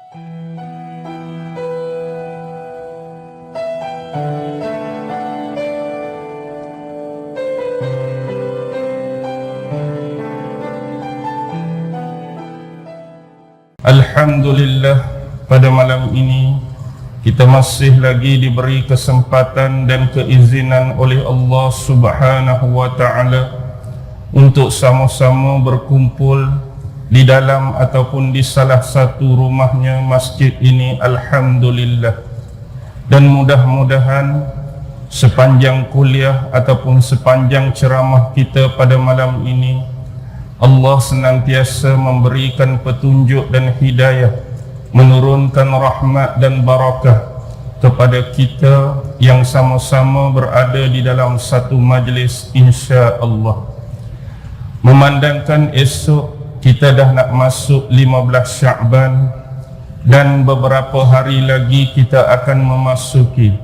Alhamdulillah, pada malam ini kita masih lagi diberi kesempatan dan keizinan oleh Allah Subhanahu wa ta'ala untuk sama-sama berkumpul di dalam ataupun di salah satu rumahnya masjid ini. Alhamdulillah. Dan mudah-mudahan sepanjang kuliah ataupun sepanjang ceramah kita pada malam ini, Allah senantiasa memberikan petunjuk dan hidayah, menurunkan rahmat dan barakah kepada kita yang sama-sama berada di dalam satu majlis, insya-Allah. Memandangkan esok kita dah nak masuk 15 Sya'ban dan beberapa hari lagi kita akan memasuki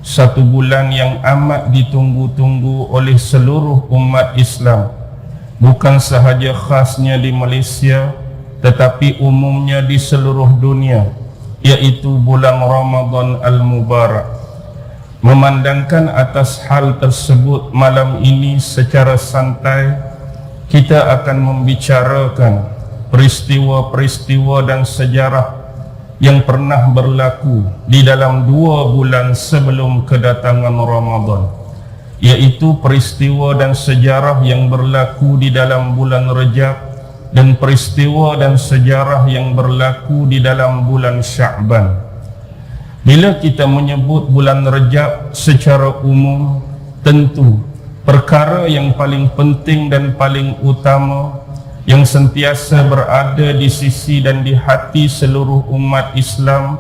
satu bulan yang amat ditunggu-tunggu oleh seluruh umat Islam. Bukan sahaja khasnya di Malaysia, tetapi umumnya di seluruh dunia, yaitu bulan Ramadan Al-Mubarak. Memandangkan atas hal tersebut, malam ini secara santai kita akan membicarakan peristiwa-peristiwa dan sejarah yang pernah berlaku di dalam 2 bulan sebelum kedatangan Ramadan, yaitu peristiwa dan sejarah yang berlaku di dalam bulan Rejab dan peristiwa dan sejarah yang berlaku di dalam bulan Sya'ban. Bila kita menyebut bulan Rejab secara umum, tentu perkara yang paling penting dan paling utama yang sentiasa berada di sisi dan di hati seluruh umat Islam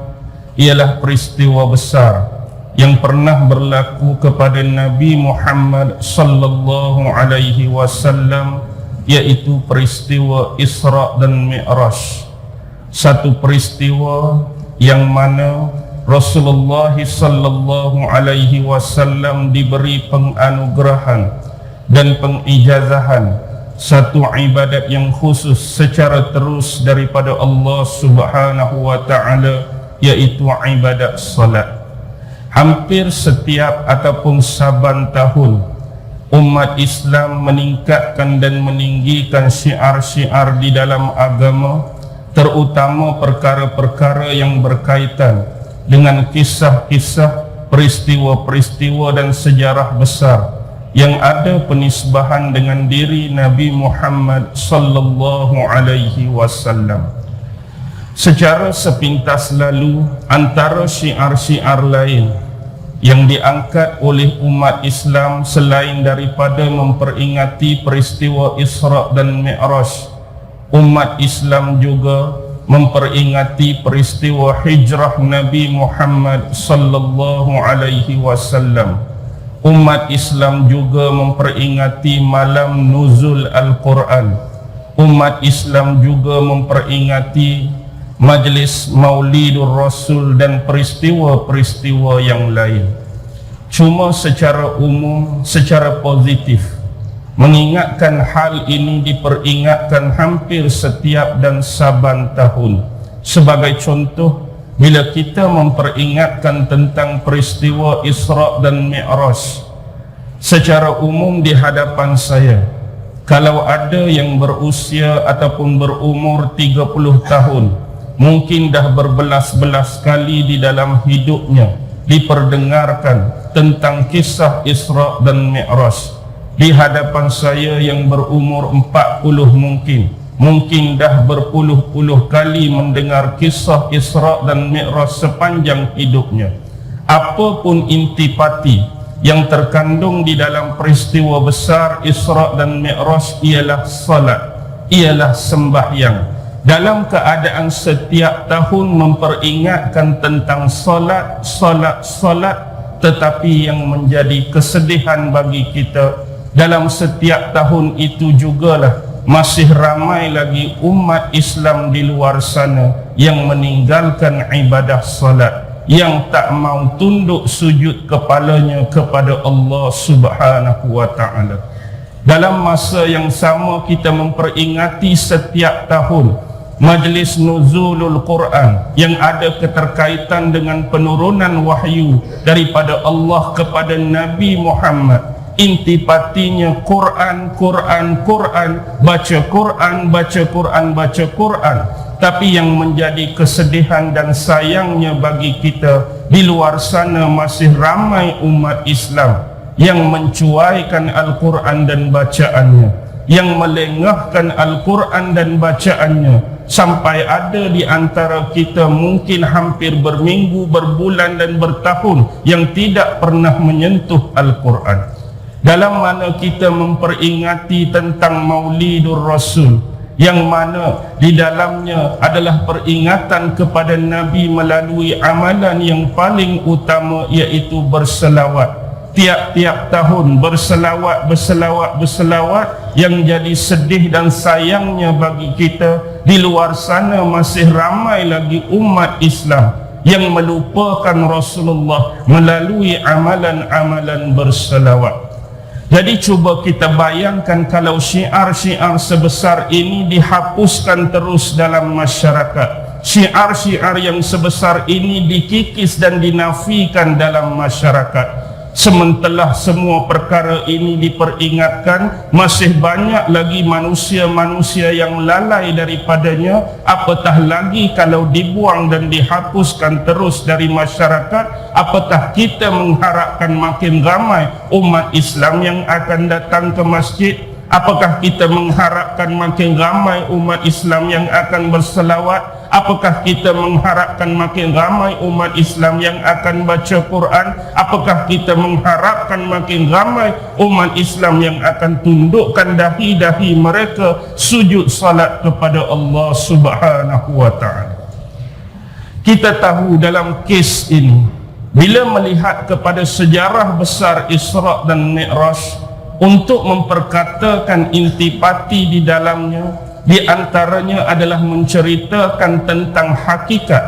ialah peristiwa besar yang pernah berlaku kepada Nabi Muhammad sallallahu alaihi wasallam, yaitu peristiwa Isra dan Mi'raj. Satu peristiwa yang mana Rasulullah sallallahu alaihi wasallam diberi penganugerahan dan pengijazahan satu ibadat yang khusus secara terus daripada Allah Subhanahu wa ta'ala, yaitu ibadat salat. Hampir setiap ataupun saban tahun umat Islam meningkatkan dan meninggikan syiar-syiar di dalam agama, terutama perkara-perkara yang berkaitan dengan kisah-kisah, peristiwa-peristiwa dan sejarah besar yang ada penisbahan dengan diri Nabi Muhammad sallallahu alaihi wasallam. Secara sepintas lalu, antara syiar-syiar lain yang diangkat oleh umat Islam selain daripada memperingati peristiwa Isra dan Mi'raj, umat Islam juga memperingati peristiwa hijrah Nabi Muhammad sallallahu alaihi wasallam. Umat Islam juga memperingati malam nuzul Al-Quran. Umat Islam juga memperingati majlis Maulidur Rasul dan peristiwa-peristiwa yang lain. Cuma secara umum, secara positif, mengingatkan hal ini diperingatkan hampir setiap dan saban tahun. Sebagai contoh, bila kita memperingatkan tentang peristiwa Isra dan Mi'raj, secara umum di hadapan saya, kalau ada yang berusia ataupun berumur 30 tahun, mungkin dah berbelas-belas kali di dalam hidupnya diperdengarkan tentang kisah Isra dan Mi'raj. Di hadapan saya yang berumur 40 mungkin dah berpuluh-puluh kali mendengar kisah Isra dan Mi'raj sepanjang hidupnya. Apapun intipati yang terkandung di dalam peristiwa besar Isra dan Mi'raj ialah salat, ialah sembahyang. Dalam keadaan setiap tahun memperingatkan tentang salat, tetapi yang menjadi kesedihan bagi kita, dalam setiap tahun itu jugalah masih ramai lagi umat Islam di luar sana yang meninggalkan ibadah salat, yang tak mau tunduk sujud kepalanya kepada Allah Subhanahu wa ta'ala. Dalam masa yang sama kita memperingati setiap tahun Majlis Nuzulul Quran yang ada keterkaitan dengan penurunan wahyu daripada Allah kepada Nabi Muhammad. Intipatinya Quran, Quran, Quran, baca Quran, baca Quran, baca Quran. Tapi yang menjadi kesedihan dan sayangnya bagi kita, di luar sana masih ramai umat Islam yang mencuaikan Al-Quran dan bacaannya, yang melengahkan Al-Quran dan bacaannya, sampai ada di antara kita mungkin hampir berminggu, berbulan dan bertahun yang tidak pernah menyentuh Al-Quran. Dalam mana kita memperingati tentang Maulidur Rasul, yang mana di dalamnya adalah peringatan kepada Nabi melalui amalan yang paling utama, iaitu berselawat. Tiap-tiap tahun berselawat, yang jadi sedih dan sayangnya bagi kita, di luar sana masih ramai lagi umat Islam yang melupakan Rasulullah melalui amalan-amalan berselawat. Jadi cuba kita bayangkan kalau syiar-syiar sebesar ini dihapuskan terus dalam masyarakat, syiar-syiar yang sebesar ini dikikis dan dinafikan dalam masyarakat. Sementara semua perkara ini diperingatkan, masih banyak lagi manusia-manusia yang lalai daripadanya. Apatah lagi kalau dibuang dan dihapuskan terus dari masyarakat, apatah kita mengharapkan makin ramai umat Islam yang akan datang ke masjid? Apakah kita mengharapkan makin ramai umat Islam yang akan berselawat? Apakah kita mengharapkan makin ramai umat Islam yang akan baca Quran? Apakah kita mengharapkan makin ramai umat Islam yang akan tundukkan dahi-dahi mereka sujud salat kepada Allah Subhanahu wa ta'ala? Kita tahu dalam kes ini, bila melihat kepada sejarah besar Isra' dan Mi'raj, untuk memperkatakan intipati di dalamnya, di antaranya adalah menceritakan tentang hakikat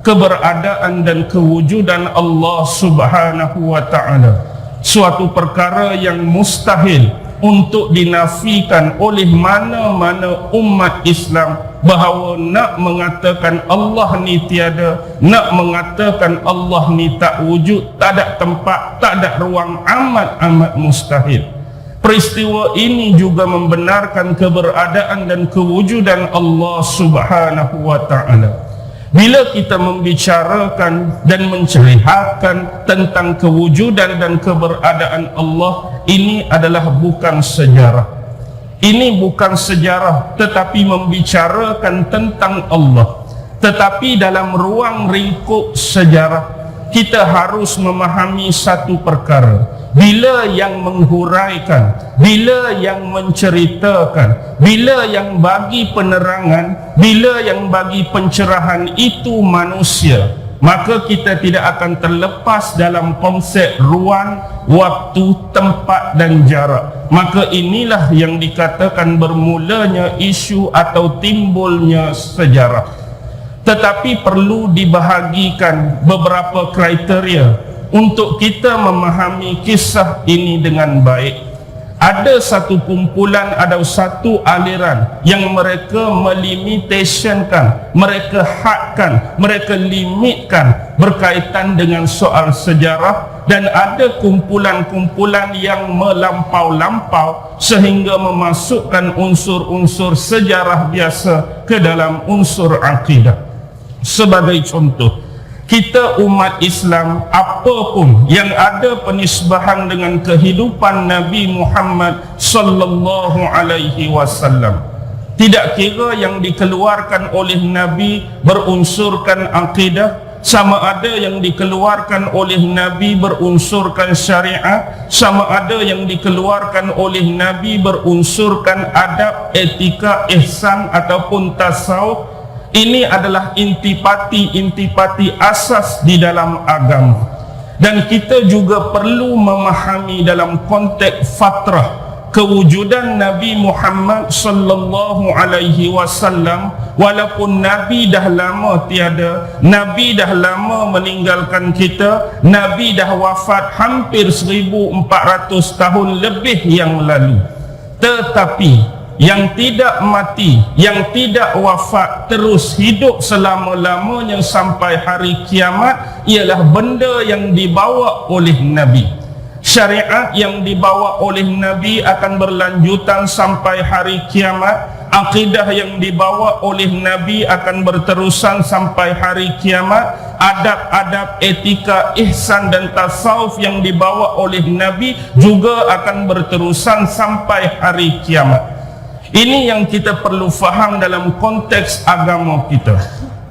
keberadaan dan kewujudan Allah Subhanahu wa ta'ala. Suatu perkara yang mustahil untuk dinafikan oleh mana-mana umat Islam, bahawa nak mengatakan Allah ni tiada, nak mengatakan Allah ni tak wujud, tak ada tempat, tak ada ruang, amat mustahil. Peristiwa ini juga membenarkan keberadaan dan kewujudan Allah Subhanahu wa ta'ala. Bila kita membicarakan dan menceritakan tentang kewujudan dan keberadaan Allah, ini adalah bukan sejarah. Ini bukan sejarah, tetapi membicarakan tentang Allah. Tetapi dalam ruang ringkup sejarah, kita harus memahami satu perkara. Bila yang menghuraikan, bila yang menceritakan, bila yang bagi penerangan, bila yang bagi pencerahan itu manusia, maka kita tidak akan terlepas dalam konsep ruang, waktu, tempat dan jarak. Maka inilah yang dikatakan bermulanya isu atau timbulnya sejarah. Tetapi perlu dibahagikan beberapa kriteria untuk kita memahami kisah ini dengan baik. Ada satu kumpulan, ada satu aliran yang mereka melimitationkan, mereka hadkan, mereka limitkan berkaitan dengan soal sejarah, dan ada kumpulan-kumpulan yang melampau-lampau sehingga memasukkan unsur-unsur sejarah biasa ke dalam unsur akidah. Sebagai contoh, kita umat Islam, apapun yang ada penisbahan dengan kehidupan Nabi Muhammad sallallahu alaihi wasallam, tidak kira yang dikeluarkan oleh Nabi berunsurkan akidah, sama ada yang dikeluarkan oleh Nabi berunsurkan syariat, sama ada yang dikeluarkan oleh Nabi berunsurkan adab, etika, ihsan ataupun tasawuf. Ini adalah intipati asas di dalam agama. Dan kita juga perlu memahami dalam konteks fatrah kewujudan Nabi Muhammad sallallahu alaihi wasallam. Walaupun Nabi dah lama tiada, Nabi dah lama meninggalkan kita, Nabi dah wafat hampir 1400 tahun lebih yang lalu, tetapi yang tidak mati, yang tidak wafat, terus hidup selama-lamanya sampai hari kiamat, ialah benda yang dibawa oleh Nabi. Syariat yang dibawa oleh Nabi akan berlanjutan sampai hari kiamat. Akidah yang dibawa oleh Nabi akan berterusan sampai hari kiamat. Adab-adab, etika, ihsan dan tasawuf yang dibawa oleh Nabi juga akan berterusan sampai hari kiamat. Ini yang kita perlu faham dalam konteks agama kita.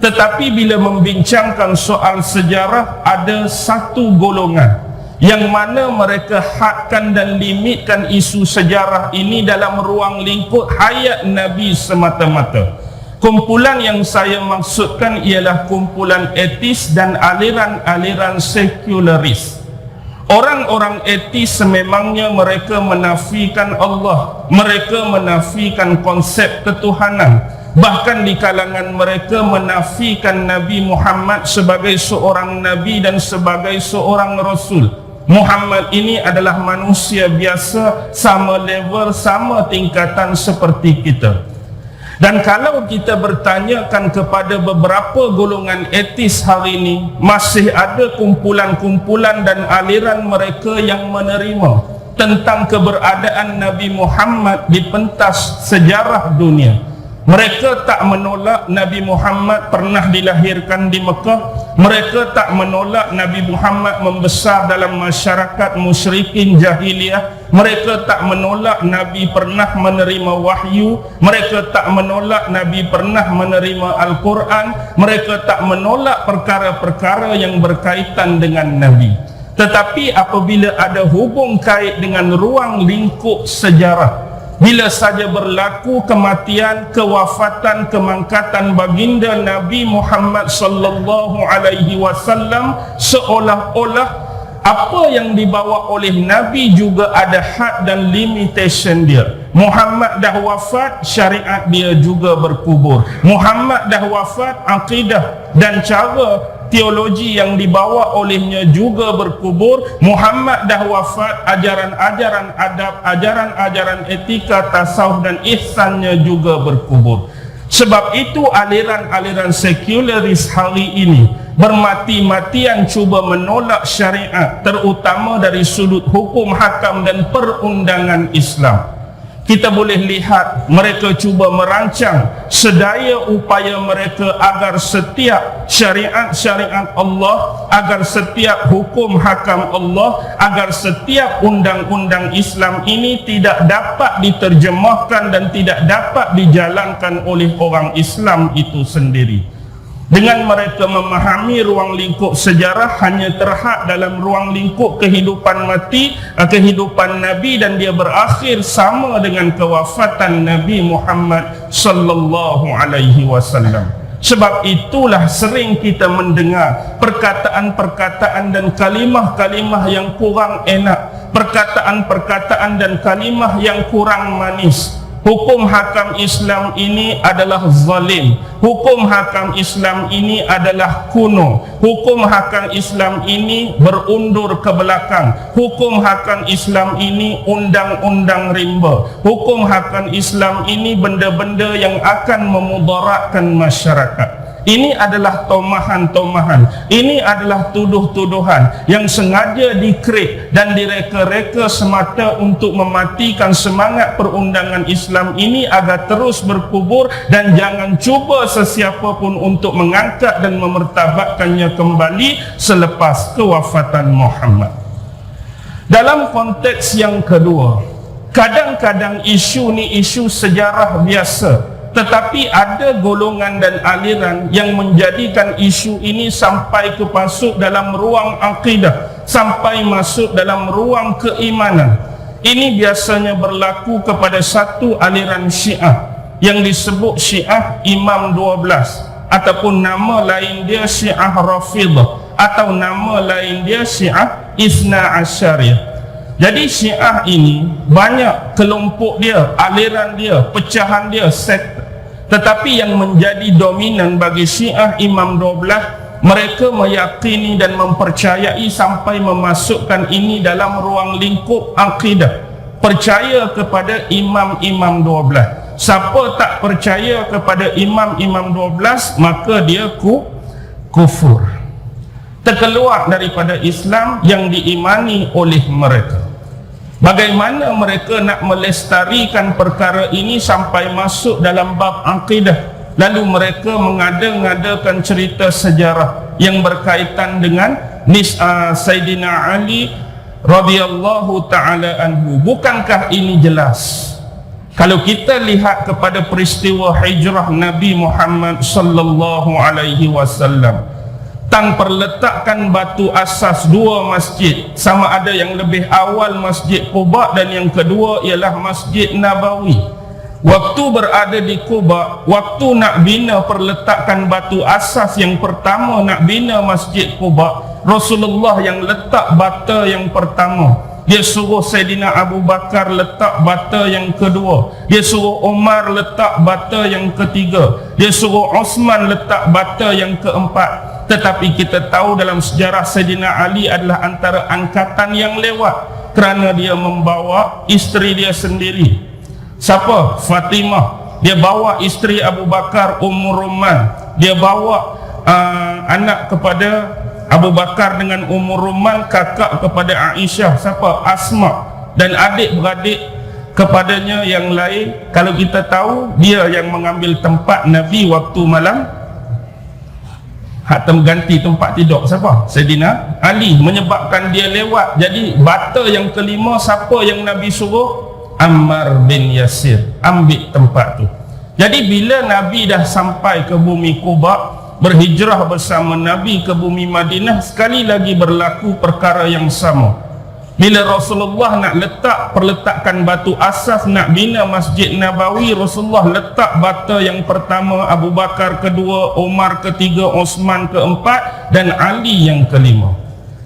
Tetapi bila membincangkan soal sejarah, ada satu golongan yang mana mereka hadkan dan limitkan isu sejarah ini dalam ruang lingkup hayat Nabi semata-mata. Kumpulan yang saya maksudkan ialah kumpulan etis dan aliran-aliran sekularis. Orang-orang etis sememangnya mereka menafikan Allah, mereka menafikan konsep ketuhanan, bahkan di kalangan mereka menafikan Nabi Muhammad sebagai seorang Nabi dan sebagai seorang Rasul. Muhammad ini adalah manusia biasa, sama level, sama tingkatan seperti kita. Dan kalau kita bertanyakan kepada beberapa golongan etis hari ini, masih ada kumpulan-kumpulan dan aliran mereka yang menerima tentang keberadaan Nabi Muhammad di pentas sejarah dunia. Mereka tak menolak Nabi Muhammad pernah dilahirkan di Mekah. Mereka tak menolak Nabi Muhammad membesar dalam masyarakat musyrikin jahiliyah. Mereka tak menolak Nabi pernah menerima wahyu. Mereka tak menolak Nabi pernah menerima Al-Quran. Mereka tak menolak perkara-perkara yang berkaitan dengan Nabi. Tetapi apabila ada hubung kait dengan ruang lingkup sejarah, bila saja berlaku kematian, kewafatan, kemangkatan baginda Nabi Muhammad sallallahu alaihi wasallam, seolah-olah apa yang dibawa oleh Nabi juga ada had dan limitation dia. Muhammad dah wafat, syariat dia juga berkubur. Muhammad dah wafat, akidah dan cara teologi yang dibawa olehnya juga berkubur. Muhammad dah wafat, ajaran-ajaran adab, ajaran-ajaran etika, tasawuf dan ihsannya juga berkubur. Sebab itu aliran-aliran sekularis hari ini bermati-matian cuba menolak syariat, terutama dari sudut hukum hakam dan perundangan Islam. Kita boleh lihat mereka cuba merancang sedaya upaya mereka agar setiap syariat-syariat Allah, agar setiap hukum hakam Allah, agar setiap undang-undang Islam ini tidak dapat diterjemahkan dan tidak dapat dijalankan oleh orang Islam itu sendiri. Dengan mereka memahami ruang lingkup sejarah hanya terhad dalam ruang lingkup kehidupan mati, kehidupan Nabi, dan dia berakhir sama dengan kewafatan Nabi Muhammad sallallahu alaihi wasallam. Sebab itulah sering kita mendengar perkataan-perkataan dan kalimah-kalimah yang kurang enak, perkataan-perkataan dan kalimah yang kurang manis. Hukum hakam Islam ini adalah zalim. Hukum hakam Islam ini adalah kuno. Hukum hakam Islam ini berundur ke belakang. Hukum hakam Islam ini undang-undang rimba. Hukum hakam Islam ini benda-benda yang akan memudaratkan masyarakat. Ini adalah tomahan-tomahan, ini adalah tuduh-tuduhan yang sengaja dikreat dan direka-reka semata untuk mematikan semangat perundangan Islam ini agar terus berkubur, dan jangan cuba sesiapa pun untuk mengangkat dan memertabatkannya kembali selepas kewafatan Muhammad. Dalam konteks yang kedua, kadang-kadang isu ni isu sejarah biasa, tetapi ada golongan dan aliran yang menjadikan isu ini sampai ke masuk dalam ruang akidah, sampai masuk dalam ruang keimanan. Ini biasanya berlaku kepada satu aliran Syiah yang disebut Syiah Imam 12, ataupun nama lain dia Syiah Rafidah, atau nama lain dia Syiah Isna Asyariyah. Jadi Syiah ini banyak kelompok dia, aliran dia, pecahan dia, sekte. Tetapi yang menjadi dominan bagi Syiah Imam 12, mereka meyakini dan mempercayai sampai memasukkan ini dalam ruang lingkup akidah. percaya kepada imam-imam 12. Siapa tak percaya kepada imam-imam 12, maka dia kufur, terkeluar daripada Islam yang diimani oleh mereka. Bagaimana mereka nak melestarikan perkara ini sampai masuk dalam bab akidah? Lalu mereka mengada-ngadakan cerita sejarah yang berkaitan dengan Sayyidina Ali radhiyallahu ta'ala anhu. Bukankah ini jelas? Kalau kita lihat kepada peristiwa hijrah Nabi Muhammad sallallahu alaihi wasallam, tang perletakkan batu asas dua masjid, sama ada yang lebih awal Masjid Quba dan yang kedua ialah Masjid Nabawi. Waktu berada di Quba, waktu nak bina perletakkan batu asas yang pertama, nak bina Masjid Quba, Rasulullah yang letak bata yang pertama. Dia suruh Sayyidina Abu Bakar letak bata yang kedua. Dia suruh Umar letak bata yang ketiga. Dia suruh Osman letak bata yang keempat. Tetapi kita tahu dalam sejarah Sayyidina Ali adalah antara angkatan yang lewat, kerana dia membawa isteri dia sendiri. Siapa? Fatimah. Dia bawa isteri Abu Bakar, Ruman. Dia bawa anak kepada Abu Bakar dengan Ruman, kakak kepada Aisyah, siapa? Asma. Dan adik-beradik kepadanya yang lain. Kalau kita tahu, dia yang mengambil tempat Nabi waktu malam, hatam ganti tempat tidur siapa? Sayyidina Ali, menyebabkan dia lewat. Jadi bata yang kelima siapa yang Nabi suruh? Ammar bin Yasir, ambil tempat tu. Jadi bila Nabi dah sampai ke bumi Quba, berhijrah bersama Nabi ke bumi Madinah, sekali lagi berlaku perkara yang sama. Bila Rasulullah nak letak perletakan batu asas, nak bina Masjid Nabawi, Rasulullah letak bata yang pertama, Abu Bakar kedua, Umar ketiga, Osman keempat, dan Ali yang kelima.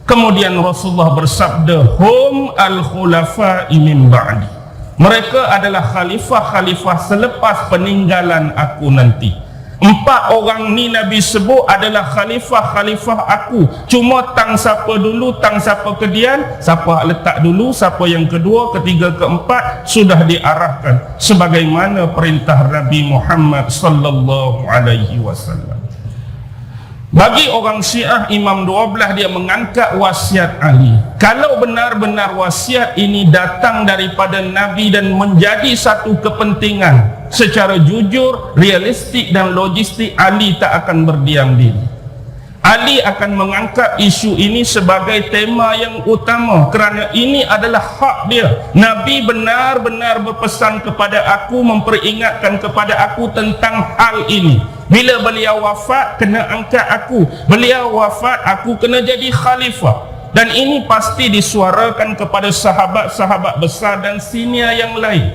Kemudian Rasulullah bersabda, hum al-khulafa'i min ba'di. Mereka adalah khalifah-khalifah selepas peninggalan aku nanti. 4 orang ni Nabi sebut adalah khalifah-khalifah aku. Cuma tang siapa dulu, tang siapa kedian, siapa letak dulu, siapa yang kedua, ketiga, keempat, sudah diarahkan sebagaimana perintah Nabi Muhammad sallallahu alaihi wasallam. Bagi orang Syiah, Imam 12 dia mengangkat wasiat Ali. Kalau benar-benar wasiat ini datang daripada Nabi dan menjadi satu kepentingan secara jujur, realistik dan logistik, Ali tak akan berdiam diri. Ali akan mengangkat isu ini sebagai tema yang utama, kerana ini adalah hak dia. Nabi benar-benar berpesan kepada aku, memperingatkan kepada aku tentang hal ini. Bila beliau wafat, kena angkat aku. Beliau wafat, aku kena jadi khalifah. Dan ini pasti disuarakan kepada sahabat-sahabat besar dan senior yang lain.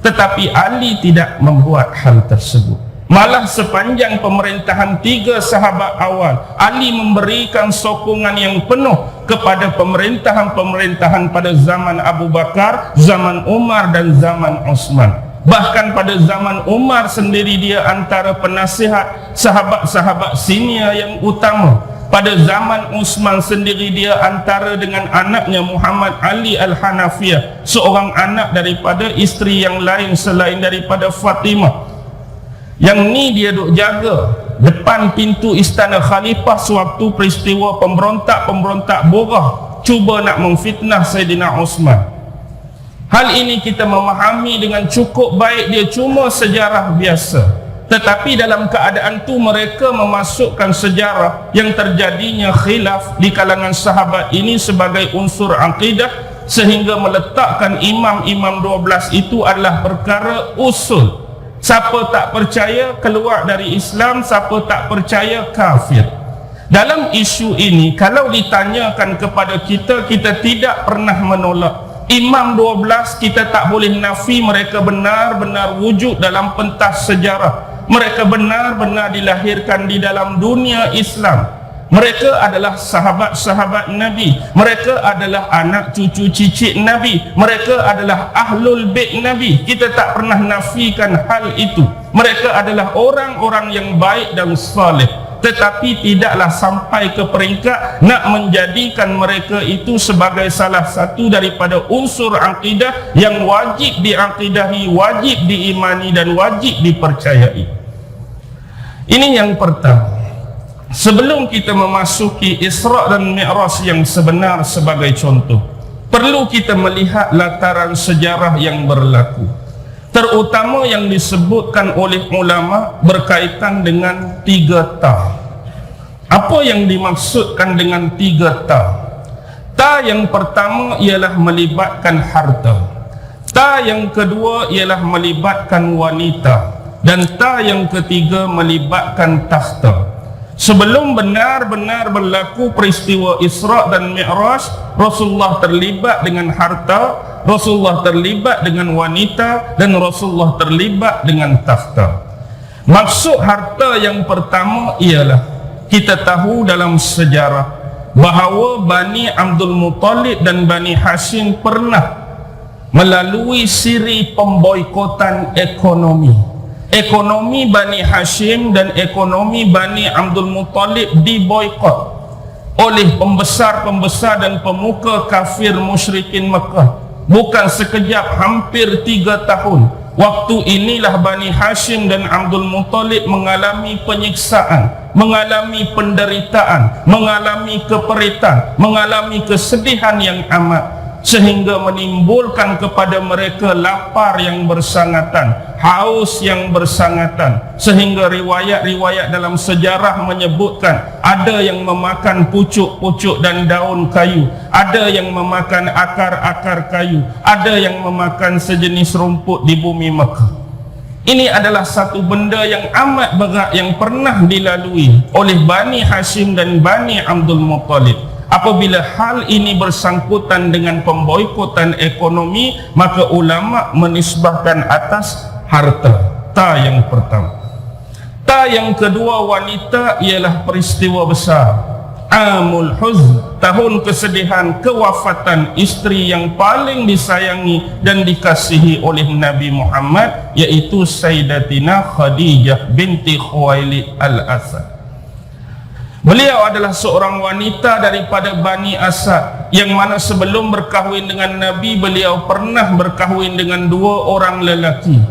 Tetapi Ali tidak membuat hal tersebut. Malah sepanjang pemerintahan 3 sahabat awal, Ali memberikan sokongan yang penuh kepada pemerintahan-pemerintahan pada zaman Abu Bakar, zaman Umar dan zaman Osman. Bahkan pada zaman Umar sendiri dia antara penasihat sahabat-sahabat senior yang utama. Pada zaman Utsman sendiri dia antara dengan anaknya Muhammad Ali Al-Hanafiyah, seorang anak daripada isteri yang lain selain daripada Fatimah. Yang ni dia duk jaga depan pintu istana khalifah sewaktu peristiwa pemberontak Borah cuba nak memfitnah Sayyidina Utsman. Hal ini kita memahami dengan cukup baik, dia cuma sejarah biasa. Tetapi dalam keadaan tu mereka memasukkan sejarah yang terjadinya khilaf di kalangan sahabat ini sebagai unsur akidah, sehingga meletakkan imam-imam 12 itu adalah perkara usul. Siapa tak percaya keluar dari Islam, siapa tak percaya kafir. Dalam isu ini kalau ditanyakan kepada kita, kita tidak pernah menolak. Imam 12 kita tak boleh nafi, mereka benar-benar wujud dalam pentas sejarah. Mereka benar-benar dilahirkan di dalam dunia Islam. Mereka adalah sahabat-sahabat Nabi. Mereka adalah anak cucu cicit Nabi. Mereka adalah ahlul bait Nabi. Kita tak pernah nafikan hal itu. Mereka adalah orang-orang yang baik dan saleh. tetapi tidaklah sampai ke peringkat nak menjadikan mereka itu sebagai salah satu daripada unsur akidah yang wajib diakidahi, wajib diimani dan wajib dipercayai. Ini yang pertama. Sebelum kita memasuki Isra' dan Mi'raj yang sebenar sebagai contoh, perlu kita melihat lataran sejarah yang berlaku, terutama yang disebutkan oleh ulama berkaitan dengan 3 ta. Apa yang dimaksudkan dengan 3 ta? Ta yang pertama ialah melibatkan harta, ta yang kedua ialah melibatkan wanita, dan ta yang ketiga melibatkan takhta. Sebelum benar-benar berlaku peristiwa Isra' dan Mi'raj, Rasulullah terlibat dengan harta, Rasulullah terlibat dengan wanita, dan Rasulullah terlibat dengan takhta. Maksud harta yang pertama ialah, kita tahu dalam sejarah bahawa Bani Abdul Muttalib dan Bani Hashim pernah melalui siri pemboikotan ekonomi. Ekonomi Bani Hashim dan ekonomi Bani Abdul Muttalib diboikot oleh pembesar-pembesar dan pemuka kafir musyrikin Mekah. Bukan sekejap, hampir 3 tahun. Waktu inilah Bani Hashim dan Abdul Muttalib mengalami penyiksaan, mengalami penderitaan, mengalami keperitan, mengalami kesedihan yang amat, sehingga menimbulkan kepada mereka lapar yang bersangatan, haus yang bersangatan, sehingga riwayat-riwayat dalam sejarah menyebutkan ada yang memakan pucuk-pucuk dan daun kayu, ada yang memakan akar-akar kayu, ada yang memakan sejenis rumput di bumi Mekah. Ini adalah satu benda yang amat berat yang pernah dilalui oleh Bani Hashim dan Bani Abdul Muttalib. Apabila hal ini bersangkutan dengan pemboikotan ekonomi, maka ulama menisbahkan atas harta. Ta yang pertama. Ta yang kedua, wanita, ialah peristiwa besar, Amul Huzn, tahun kesedihan kewafatan isteri yang paling disayangi dan dikasihi oleh Nabi Muhammad, yaitu Sayyidatina Khadijah binti Khuwailid Al-Asad. Beliau adalah seorang wanita daripada Bani Asad, yang mana sebelum berkahwin dengan Nabi, beliau pernah berkahwin dengan 2 orang lelaki.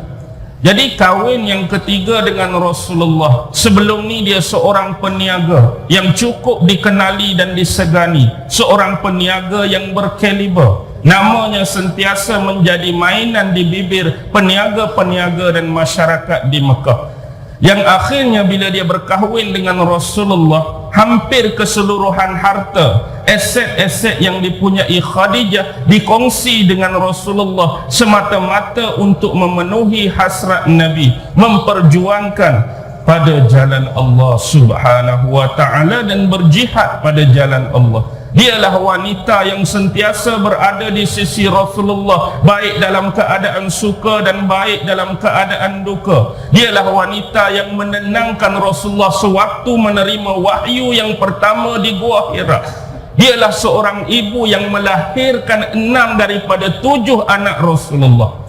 Jadi kahwin yang ketiga dengan Rasulullah. Sebelum ni dia seorang peniaga yang cukup dikenali dan disegani, seorang peniaga yang berkaliber. Namanya sentiasa menjadi mainan di bibir peniaga-peniaga dan masyarakat di Mekah. Yang akhirnya bila dia berkahwin dengan Rasulullah, hampir keseluruhan harta, aset-aset yang dipunyai Khadijah dikongsi dengan Rasulullah semata-mata untuk memenuhi hasrat Nabi, memperjuangkan pada jalan Allah Subhanahu wa ta'ala dan berjihad pada jalan Allah. Dialah wanita yang sentiasa berada di sisi Rasulullah, baik dalam keadaan suka dan baik dalam keadaan duka. Dialah wanita yang menenangkan Rasulullah sewaktu menerima wahyu yang pertama di Gua Hira. Dialah seorang ibu yang melahirkan 6 daripada 7 anak Rasulullah.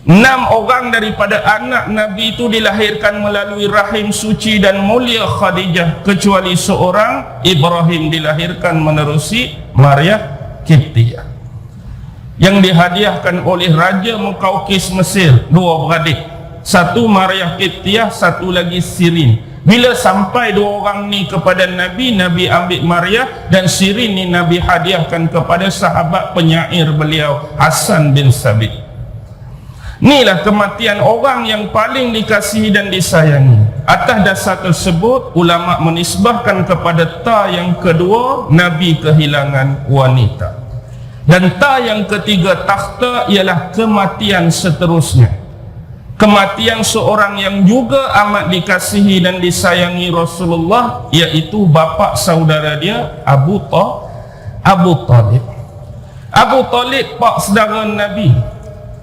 6 orang daripada anak Nabi itu dilahirkan melalui rahim suci dan mulia Khadijah, kecuali seorang, Ibrahim, dilahirkan menerusi Maryam Kiptiyah, yang dihadiahkan oleh Raja Mukaukis Mesir. 2 beradik, satu Maryam Kiptiyah, satu lagi Sirin. Bila sampai 2 orang ni kepada Nabi, Nabi ambil Maryam, dan Sirin ni Nabi hadiahkan kepada sahabat penyair beliau, Hasan bin Sabit. Inilah kematian orang yang paling dikasihi dan disayangi. Atas dasar tersebut, ulama menisbahkan kepada ta yang kedua, Nabi kehilangan wanita. Dan ta yang ketiga, takhta, ialah kematian seterusnya. Kematian seorang yang juga amat dikasihi dan disayangi Rasulullah, iaitu bapa saudara dia, Abu Talib. Abu Talib, pak saudara Nabi.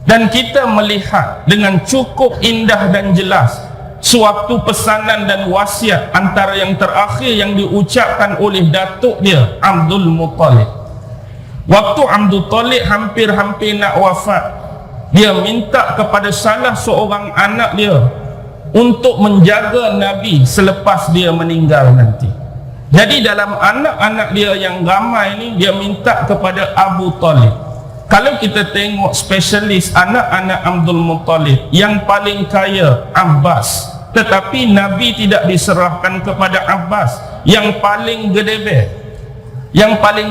Dan kita melihat dengan cukup indah dan jelas sewaktu pesanan dan wasiat antara yang terakhir yang diucapkan oleh datuk dia, Abdul Muttalib. Waktu Abdul Talib hampir-hampir nak wafat, dia minta kepada salah seorang anak dia untuk menjaga Nabi selepas dia meninggal nanti. Jadi dalam anak-anak dia yang ramai ni, dia minta kepada Abu Talib. Kalau kita tengok spesialis anak-anak Abdul Muttalib, yang paling kaya Abbas, tetapi Nabi tidak diserahkan kepada Abbas. Yang paling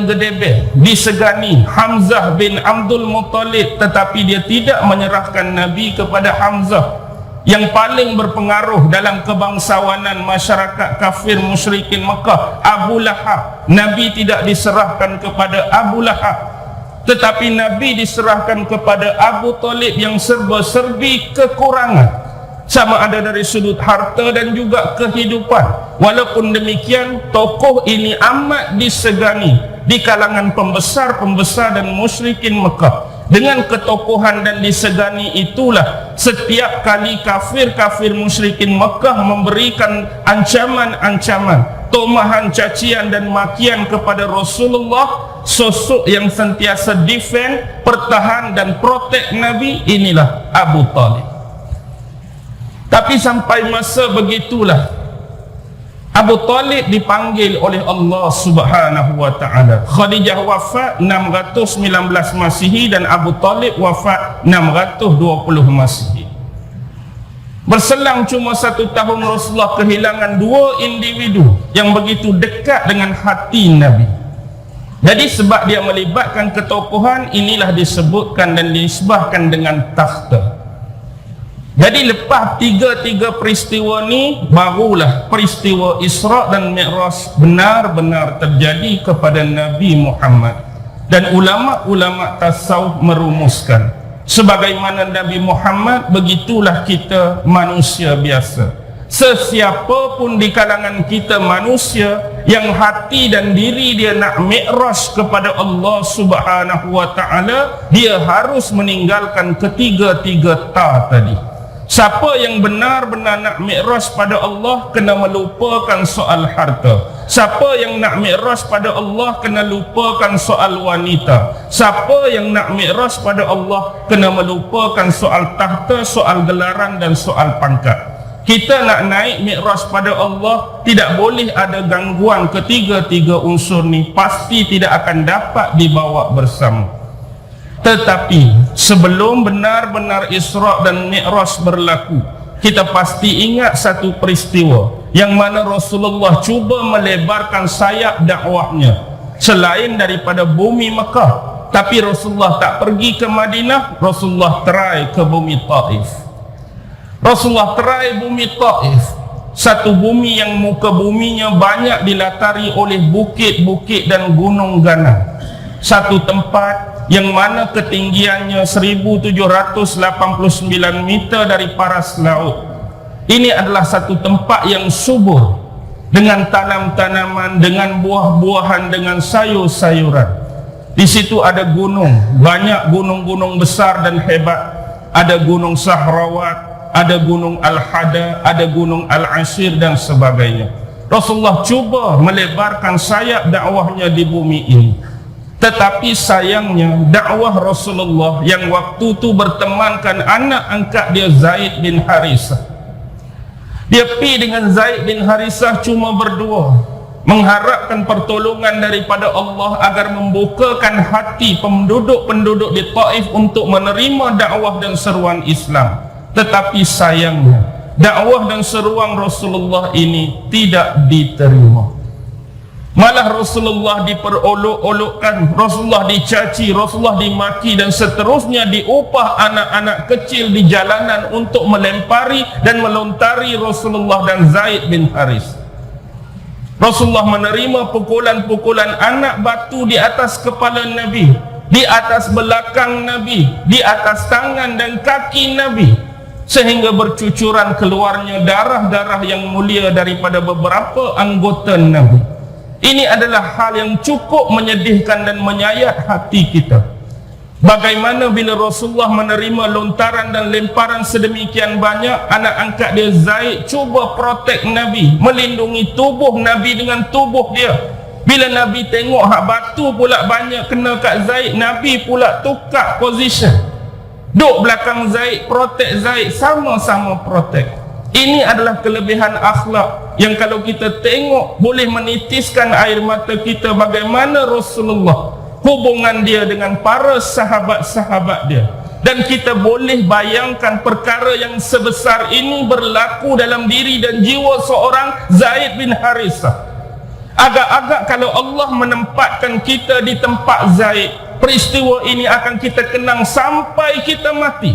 gedebe disegani Hamzah bin Abdul Muttalib, tetapi dia tidak menyerahkan Nabi kepada Hamzah. Yang paling berpengaruh dalam kebangsawanan masyarakat kafir musyrikin Mekah, Abu Lahab, Nabi tidak diserahkan kepada Abu Lahab, tetapi Nabi diserahkan kepada Abu Talib yang serba-serbi kekurangan, sama ada dari sudut harta dan juga kehidupan. Walaupun demikian, tokoh ini amat disegani di kalangan pembesar-pembesar dan musyrikin Mekah. Dengan ketokohan dan disegani itulah setiap kali kafir-kafir musyrikin Mekah memberikan ancaman-ancaman, tomahan, cacian dan makian kepada Rasulullah, sosok yang sentiasa defend, pertahan dan protek Nabi, inilah Abu Talib. Tapi sampai masa begitulah, Abu Talib dipanggil oleh Allah Subhanahu wa taala. Khadijah wafat 619 Masihi dan Abu Talib wafat 620 Masihi. Berselang cuma 1 tahun, Rasulullah kehilangan 2 individu yang begitu dekat dengan hati Nabi. Jadi sebab dia melibatkan ketokohan, inilah disebutkan dan dinisbahkan dengan takhta. Jadi lepas tiga peristiwa ni, barulah peristiwa Isra dan Mi'raj benar-benar terjadi kepada Nabi Muhammad. Dan ulama-ulama tasawuf merumuskan, sebagaimana Nabi Muhammad, begitulah kita manusia biasa. Sesiapa pun di kalangan kita manusia yang hati dan diri dia nak mi'raj kepada Allah Subhanahu wa taala, dia harus meninggalkan ketiga-tiga ta tadi. Siapa yang benar-benar nak mi'raj pada Allah, kena melupakan soal harta. Siapa yang nak mi'raj pada Allah, kena lupakan soal wanita. Siapa yang nak mi'raj pada Allah, kena melupakan soal tahta, soal gelaran dan soal pangkat. Kita nak naik mi'raj pada Allah, tidak boleh ada gangguan ketiga-tiga unsur ni, pasti tidak akan dapat dibawa bersama. Tetapi sebelum benar-benar Isra dan Mi'raj berlaku, kita pasti ingat satu peristiwa yang mana Rasulullah cuba melebarkan sayap dakwahnya selain daripada bumi Mekah. Tapi Rasulullah tak pergi ke Madinah, Rasulullah try ke bumi Taif. Rasulullah try bumi Taif, satu bumi yang muka buminya banyak dilatari oleh bukit-bukit dan gunung ganang. Satu tempat yang mana ketinggiannya 1789 meter dari paras laut. Ini adalah satu tempat yang subur dengan tanam-tanaman, dengan buah-buahan, dengan sayur-sayuran. Di situ ada gunung, banyak gunung-gunung besar dan hebat. Ada gunung Sahrawat, ada gunung Al-Hada, ada gunung Al-Ashir dan sebagainya. Rasulullah cuba melebarkan sayap dakwahnya di bumi ini. Tetapi sayangnya dakwah Rasulullah yang waktu itu bertemankan anak angkat dia Zaid bin Harisah. Dia pergi dengan Zaid bin Harisah cuma berdua, mengharapkan pertolongan daripada Allah agar membukakan hati penduduk-penduduk di Taif untuk menerima dakwah dan seruan Islam. Tetapi sayangnya dakwah dan seruan Rasulullah ini tidak diterima. Malah Rasulullah diperolok-olokkan, Rasulullah dicaci, Rasulullah dimaki dan seterusnya, diupah anak-anak kecil di jalanan untuk melempari dan melontari Rasulullah dan Zaid bin Haris. Rasulullah menerima pukulan-pukulan anak batu di atas kepala Nabi, di atas belakang Nabi, di atas tangan dan kaki Nabi, sehingga bercucuran keluarnya darah-darah yang mulia daripada beberapa anggota Nabi. Ini adalah hal yang cukup menyedihkan dan menyayat hati kita. Bagaimana bila Rasulullah menerima lontaran dan lemparan sedemikian banyak, anak angkat dia Zaid cuba protek Nabi, melindungi tubuh Nabi dengan tubuh dia. Bila Nabi tengok hak batu pula banyak kena kat Zaid, Nabi pula tukar position, duk belakang Zaid, protek Zaid, sama-sama protek. Ini adalah kelebihan akhlak yang kalau kita tengok boleh menitiskan air mata kita bagaimana Rasulullah hubungan dia dengan para sahabat-sahabat dia. Dan kita boleh bayangkan perkara yang sebesar ini berlaku dalam diri dan jiwa seorang Zaid bin Harithah. Agak-agak kalau Allah menempatkan kita di tempat Zaid, peristiwa ini akan kita kenang sampai kita mati.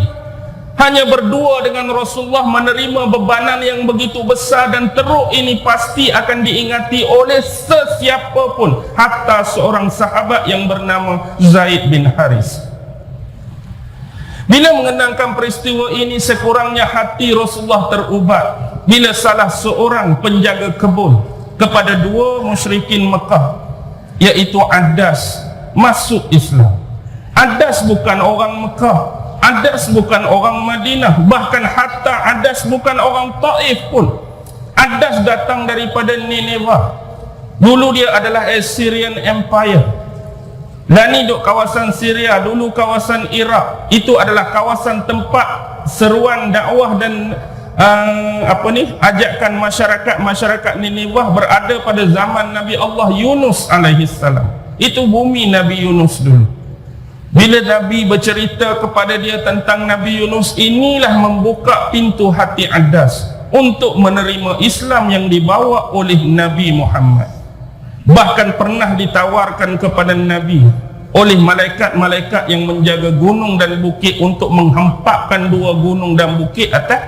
Hanya berdua dengan Rasulullah menerima bebanan yang begitu besar dan teruk ini pasti akan diingati oleh sesiapa pun, hatta seorang sahabat yang bernama Zaid bin Harithah. Bila mengenangkan peristiwa ini, sekurangnya hati Rasulullah terubat bila salah seorang penjaga kebun kepada dua musyrikin Mekah, yaitu Adas, masuk Islam. Adas bukan orang Mekah, Adas bukan orang Madinah, bahkan hatta Adas bukan orang Taif pun. Adas datang daripada Nineveh. Dulu dia adalah Assyrian Empire. Lani duk kawasan Syria, dulu kawasan Iraq. Itu adalah kawasan tempat seruan dakwah dan ajakan masyarakat Nineveh berada pada zaman Nabi Allah Yunus alaihi salam. Itu bumi Nabi Yunus dulu. Bila Nabi bercerita kepada dia tentang Nabi Yunus, inilah membuka pintu hati Adas untuk menerima Islam yang dibawa oleh Nabi Muhammad. Bahkan pernah ditawarkan kepada Nabi oleh malaikat-malaikat yang menjaga gunung dan bukit untuk menghempakkan dua gunung dan bukit atas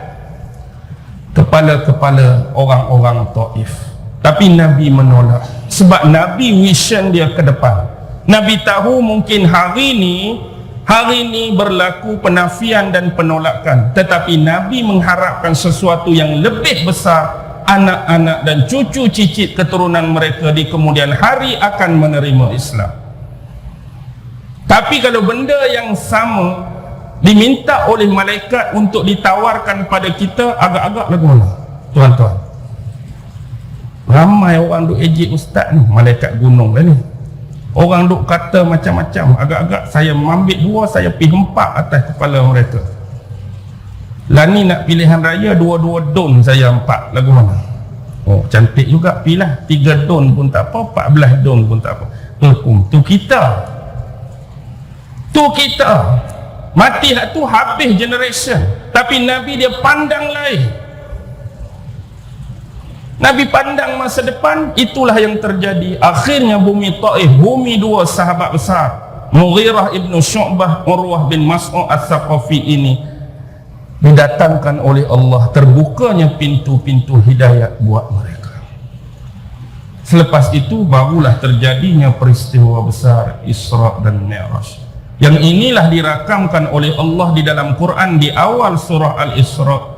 kepala-kepala orang-orang Taif. Tapi Nabi menolak, sebab Nabi vision dia ke depan. Nabi tahu mungkin hari ini berlaku penafian dan penolakan, tetapi Nabi mengharapkan sesuatu yang lebih besar. Anak-anak dan cucu cicit keturunan mereka di kemudian hari akan menerima Islam. Tapi kalau benda yang sama diminta oleh malaikat untuk ditawarkan pada kita, agak-agak lagu mana? Tuan-tuan, ramai orang duk ejek ustaz ni, malaikat gunung lah ni. Orang duk kata macam-macam, agak-agak saya ambil dua, saya pergi hempak atas kepala mereka. Lah ni nak pilihan raya, dua-dua don saya empat, lagu mana? Oh cantik juga, pilih 3 don pun tak apa, 14 don pun tak apa. Tu kita mati hak tu habis generation. Tapi Nabi dia pandang lain. Nabi pandang masa depan. Itulah yang terjadi. Akhirnya bumi Taif, bumi dua sahabat besar, Mughirah ibn Syu'bah, Urwah bin Mas'ud As-Saqafi ini didatangkan oleh Allah. Terbukanya pintu-pintu hidayat buat mereka. Selepas itu barulah terjadinya peristiwa besar Isra dan Mi'raj. Yang inilah dirakamkan oleh Allah di dalam Quran di awal surah Al-Isra.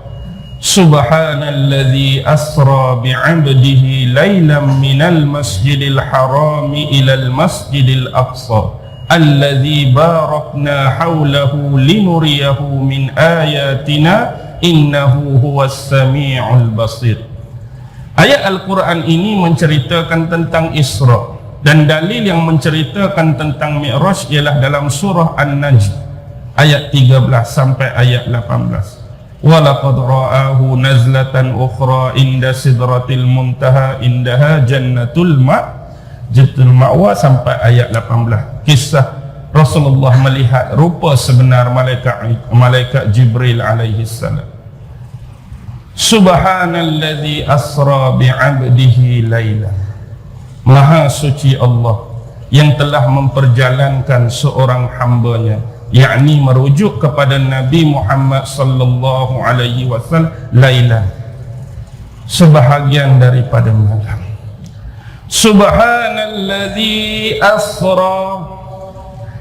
Subhanalladzi asra bi'abdihi laylan minal masjidil harami ilal masjidil aqsa alladzi barakna hawlahu linuriyahu min ayatina innahu huwas sami'ul basir. Ayat Al-Quran ini menceritakan tentang Isra, dan dalil yang menceritakan tentang Mi'raj ialah dalam surah An-Najm ayat 13 sampai ayat 18. Walaqad ra'ahu nazlatan ukhra inda sidratil muntaha indaha jannatul ma'wa sampai ayat 18. Kisah Rasulullah melihat rupa sebenar malaikat Jibril alaihi salam. Subhanalladzi asra bi'abdihi layla. Maha suci Allah yang telah memperjalankan seorang hambanya, yakni merujuk kepada Nabi Muhammad sallallahu alaihi wasallam, layla, sebahagian daripada malam. Subhanalladzi asra,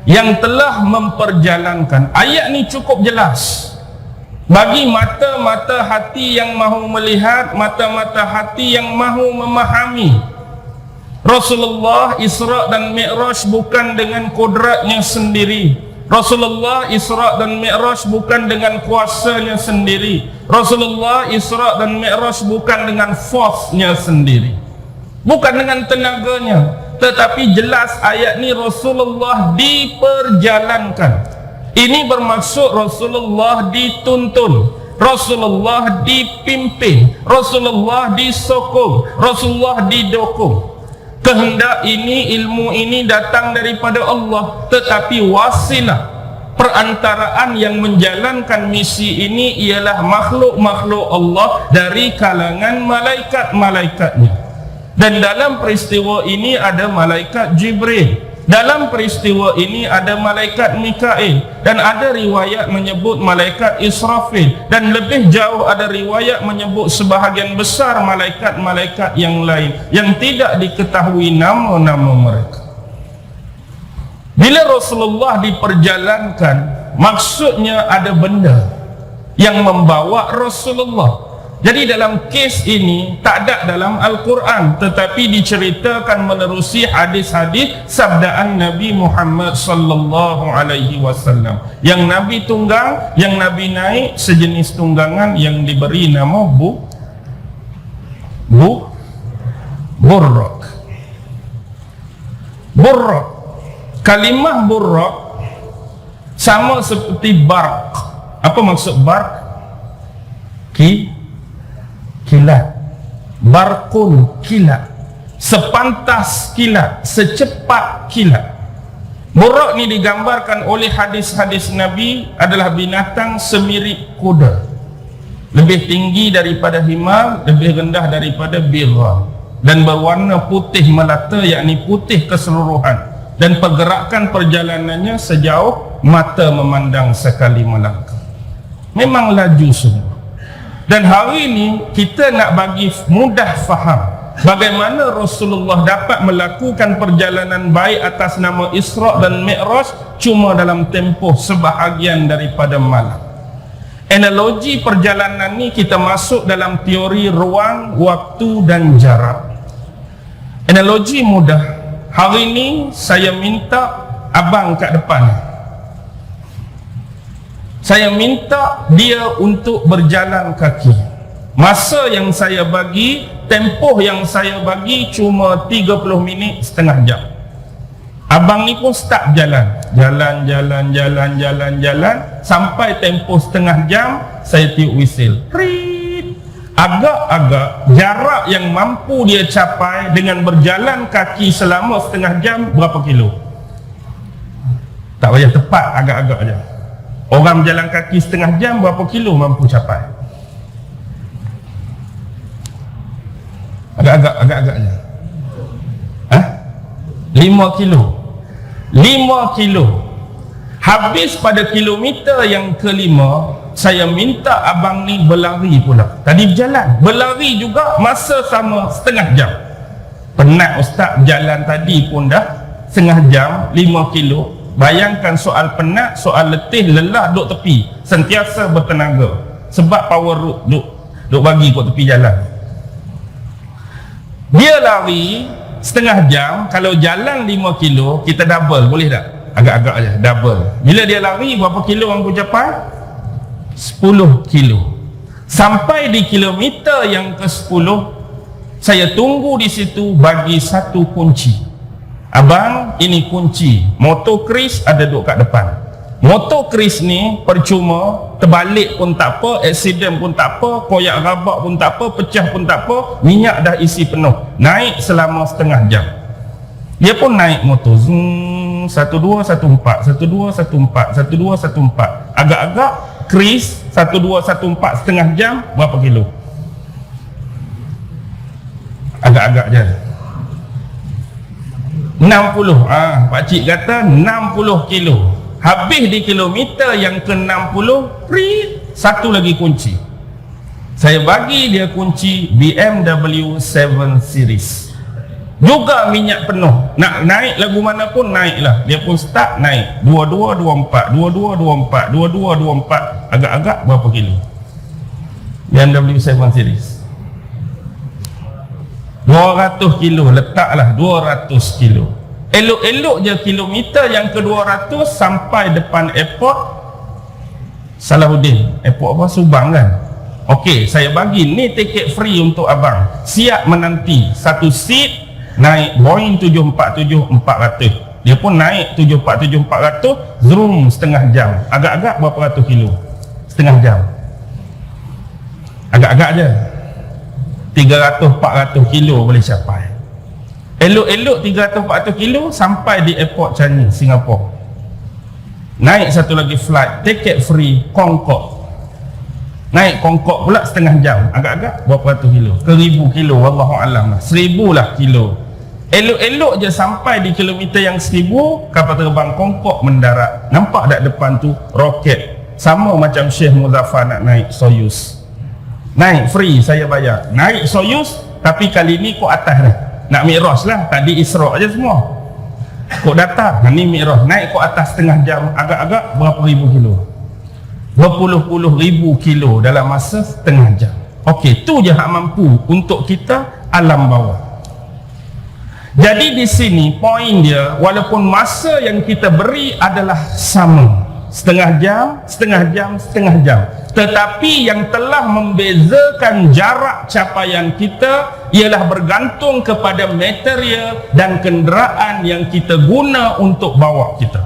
yang telah memperjalankan. Ayat ni cukup jelas bagi mata-mata hati yang mahu melihat, mata-mata hati yang mahu memahami. Rasulullah Isra dan Mi'raj bukan dengan kodratnya sendiri. Rasulullah Isra dan Mi'raj bukan dengan kuasanya sendiri. Rasulullah Isra dan Mi'raj bukan dengan force-nya sendiri, bukan dengan tenaganya, tetapi jelas ayat ni Rasulullah diperjalankan. Ini bermaksud Rasulullah dituntun. Rasulullah dipimpin, Rasulullah disokong, Rasulullah didukung. Kehendak ini, ilmu ini datang daripada Allah, tetapi wasilah perantaraan yang menjalankan misi ini ialah makhluk-makhluk Allah dari kalangan malaikat-malaikatnya. Dan dalam peristiwa ini ada malaikat Jibril, dalam peristiwa ini ada malaikat Mikail, dan ada riwayat menyebut malaikat Israfil, dan lebih jauh ada riwayat menyebut sebahagian besar malaikat-malaikat yang lain yang tidak diketahui nama-nama mereka. Bila Rasulullah diperjalankan, maksudnya ada benda yang membawa Rasulullah. Jadi dalam kes ini tak ada dalam Al-Quran, tetapi diceritakan menerusi hadis-hadis sabdaan Nabi Muhammad sallallahu alaihi wasallam. Yang Nabi tunggang, yang Nabi naik sejenis tunggangan yang diberi nama burrak. Burrak. Kalimah burrak sama seperti barq. Apa maksud barq? Kilat. Barqun kilat, sepantas kilat, secepat kilat. Buraq ni digambarkan oleh hadis-hadis Nabi adalah binatang semirip kuda, lebih tinggi daripada himar, lebih rendah daripada bighal, dan berwarna putih melata, yakni putih keseluruhan, dan pergerakan perjalanannya sejauh mata memandang sekali melangkah. Memang laju semua. Dan hari ini kita nak bagi mudah faham bagaimana Rasulullah dapat melakukan perjalanan baik atas nama Isra' dan Mi'raj cuma dalam tempoh sebahagian daripada malam. Analogi perjalanan ni kita masuk dalam teori ruang, waktu dan jarak. Analogi mudah. Hari ini saya minta abang kat depan, saya minta dia untuk berjalan kaki. Masa yang saya bagi, tempoh yang saya bagi cuma 30 minit, setengah jam. Abang ni pun start jalan, sampai tempoh setengah jam, saya tiup whistle. Agak-agak jarak yang mampu dia capai dengan berjalan kaki selama setengah jam berapa kilo? Tak payah tepat, agak-agak aja. Orang berjalan kaki setengah jam berapa kilo mampu capai? Agak-agaknya 5 kilo. 5 kilo. Habis pada kilometer yang kelima, saya minta abang ni berlari pula. Tadi berjalan, berlari juga masa sama setengah jam. Penat ustaz, jalan tadi pun dah setengah jam, 5 kilo. Bayangkan soal penat, soal letih, lelah duduk tepi, sentiasa bertenaga sebab power root duduk bagi kat tepi jalan. Dia lari setengah jam, kalau jalan 5 kilo kita double, boleh tak? Agak-agak aja double. Bila dia lari berapa kilo mampu capai? 10 kilo. Sampai di kilometer yang ke-10, saya tunggu di situ bagi satu kunci. Abang, ini kunci. Motor kris ada duduk kat depan. Motor kris ni percuma, terbalik pun tak apa, aksiden pun tak apa, koyak rabak pun tak apa, pecah pun tak apa, minyak dah isi penuh. Naik selama setengah jam. Dia pun naik motor. 1214, 1214, 1214. Agak-agak kris 1214 setengah jam berapa kilo? Agak-agak je 60. Pakcik kata 60 kilo. Habis di kilometer yang ke-60, satu lagi kunci. Saya bagi dia kunci BMW 7 Series. Juga minyak penuh. Nak naik lagu mana pun naiklah. Dia pun start naik. 2224, 2224, 2224. Agak-agak berapa kilo? BMW 7 Series. 200 kilo, letaklah 200 kilo. Elok-elok je kilometer yang ke-200 sampai depan airport Salahuddin. Airport apa? Subang kan? Okey, saya bagi ni tiket free untuk abang. Siap menanti. Satu seat naik Boeing 747-400. Dia pun naik 747-400, zoom setengah jam. Agak-agak berapa ratus kilo? Setengah jam. agak-agak je 300-400 kilo boleh capai. Elok-elok 300-400 kilo sampai di airport Changi, Singapura. Naik satu lagi flight, tiket free, Concorde. Naik Concorde pula setengah jam, agak-agak berapa ratus kilo, ke 1000 kilo, wallahualam lah, 1000 lah kilo. Elok-elok je sampai di kilometer yang 1000, kapal terbang Concorde mendarat. Nampak tak depan tu roket, sama macam Syekh Muzaffar nak naik Soyuz. Naik free, saya bayar. Naik Soyuz, tapi kali ni kok atas dah. Nak Mi'raj lah, tadi Isra' je semua. Kok datar, ni Mi'raj. Naik kok atas setengah jam, agak-agak berapa ribu kilo? Berpuluh-puluh ribu kilo dalam masa setengah jam. Okey, tu je hak mampu untuk kita alam bawah. Jadi di sini poin dia, walaupun masa yang kita beri adalah sama, setengah jam, setengah jam, setengah jam, tetapi yang telah membezakan jarak capaian kita ialah bergantung kepada material dan kenderaan yang kita guna untuk bawa kita.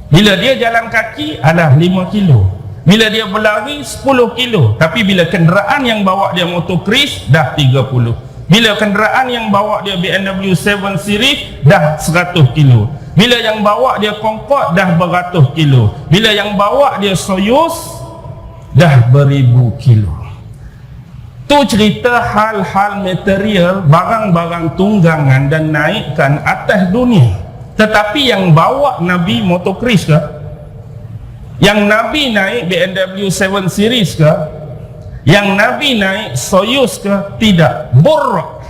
Bila dia jalan kaki adalah 5 kilo, bila dia berlari 10 kilo, tapi bila kenderaan yang bawa dia motokris dah 30, bila kenderaan yang bawa dia BMW 7 Series dah 100 kilo, bila yang bawa dia Concorde dah beratus kilo, bila yang bawa dia Soyuz dah beribu kilo. Tu cerita hal-hal material, barang-barang tunggangan dan naikkan atas dunia. Tetapi yang bawa Nabi motokris ke? Yang Nabi naik BMW 7 Series ke? Yang Nabi naik Soyuz ke? Tidak. Buraq.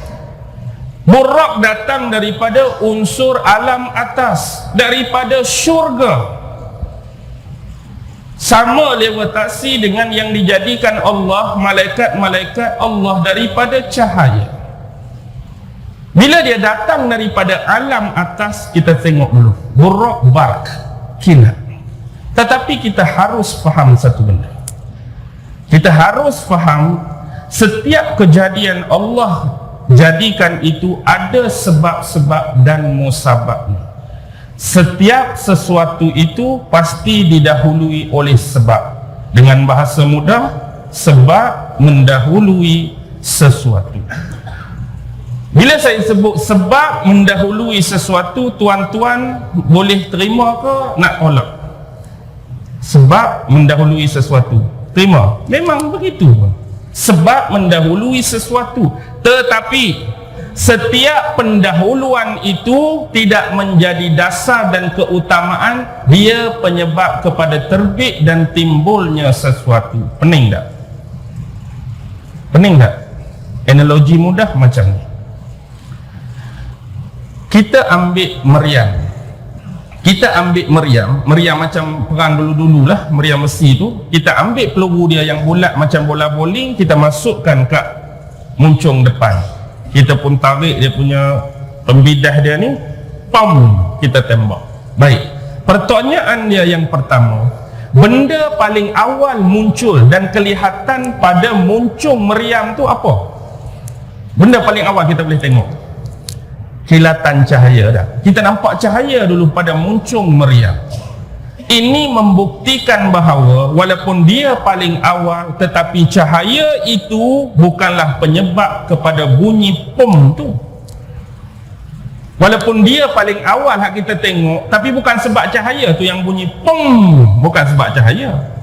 Buraq datang daripada unsur alam atas, daripada syurga. Sama levitasi dengan yang dijadikan Allah, malaikat-malaikat Allah daripada cahaya. Bila dia datang daripada alam atas, kita tengok dulu buraq, barq, kilat. Tetapi kita harus faham satu benda. Kita harus faham setiap kejadian Allah jadikan itu ada sebab-sebab dan musababnya. Setiap sesuatu itu pasti didahului oleh sebab. Dengan bahasa mudah, sebab mendahului sesuatu. Bila saya sebut sebab mendahului sesuatu, tuan-tuan boleh terima ke nak tolak? Sebab mendahului sesuatu, terima? Memang begitu. Sebab mendahului sesuatu, tetapi setiap pendahuluan itu tidak menjadi dasar dan keutamaan. Dia penyebab kepada terbit dan timbulnya sesuatu. Pening tak? Pening tak? Analogi mudah macam ni. Kita ambil meriam. Kita ambil meriam macam perang dulu-dulu lah, meriam besi tu. Kita ambil peluru dia yang bulat macam bola bowling, kita masukkan kat muncung depan. Kita pun tarik dia punya pembidah dia ni, pam, kita tembak. Baik, pertanyaan dia yang pertama, benda paling awal muncul dan kelihatan pada muncung meriam tu apa? Benda paling awal kita boleh tengok kilatan cahaya dah. Kita nampak cahaya dulu pada muncung meriam. Ini membuktikan bahawa walaupun dia paling awal, tetapi cahaya itu bukanlah penyebab kepada bunyi pom tu. Walaupun dia paling awal hak kita tengok, tapi bukan sebab cahaya tu yang bunyi pom, bukan sebab cahaya.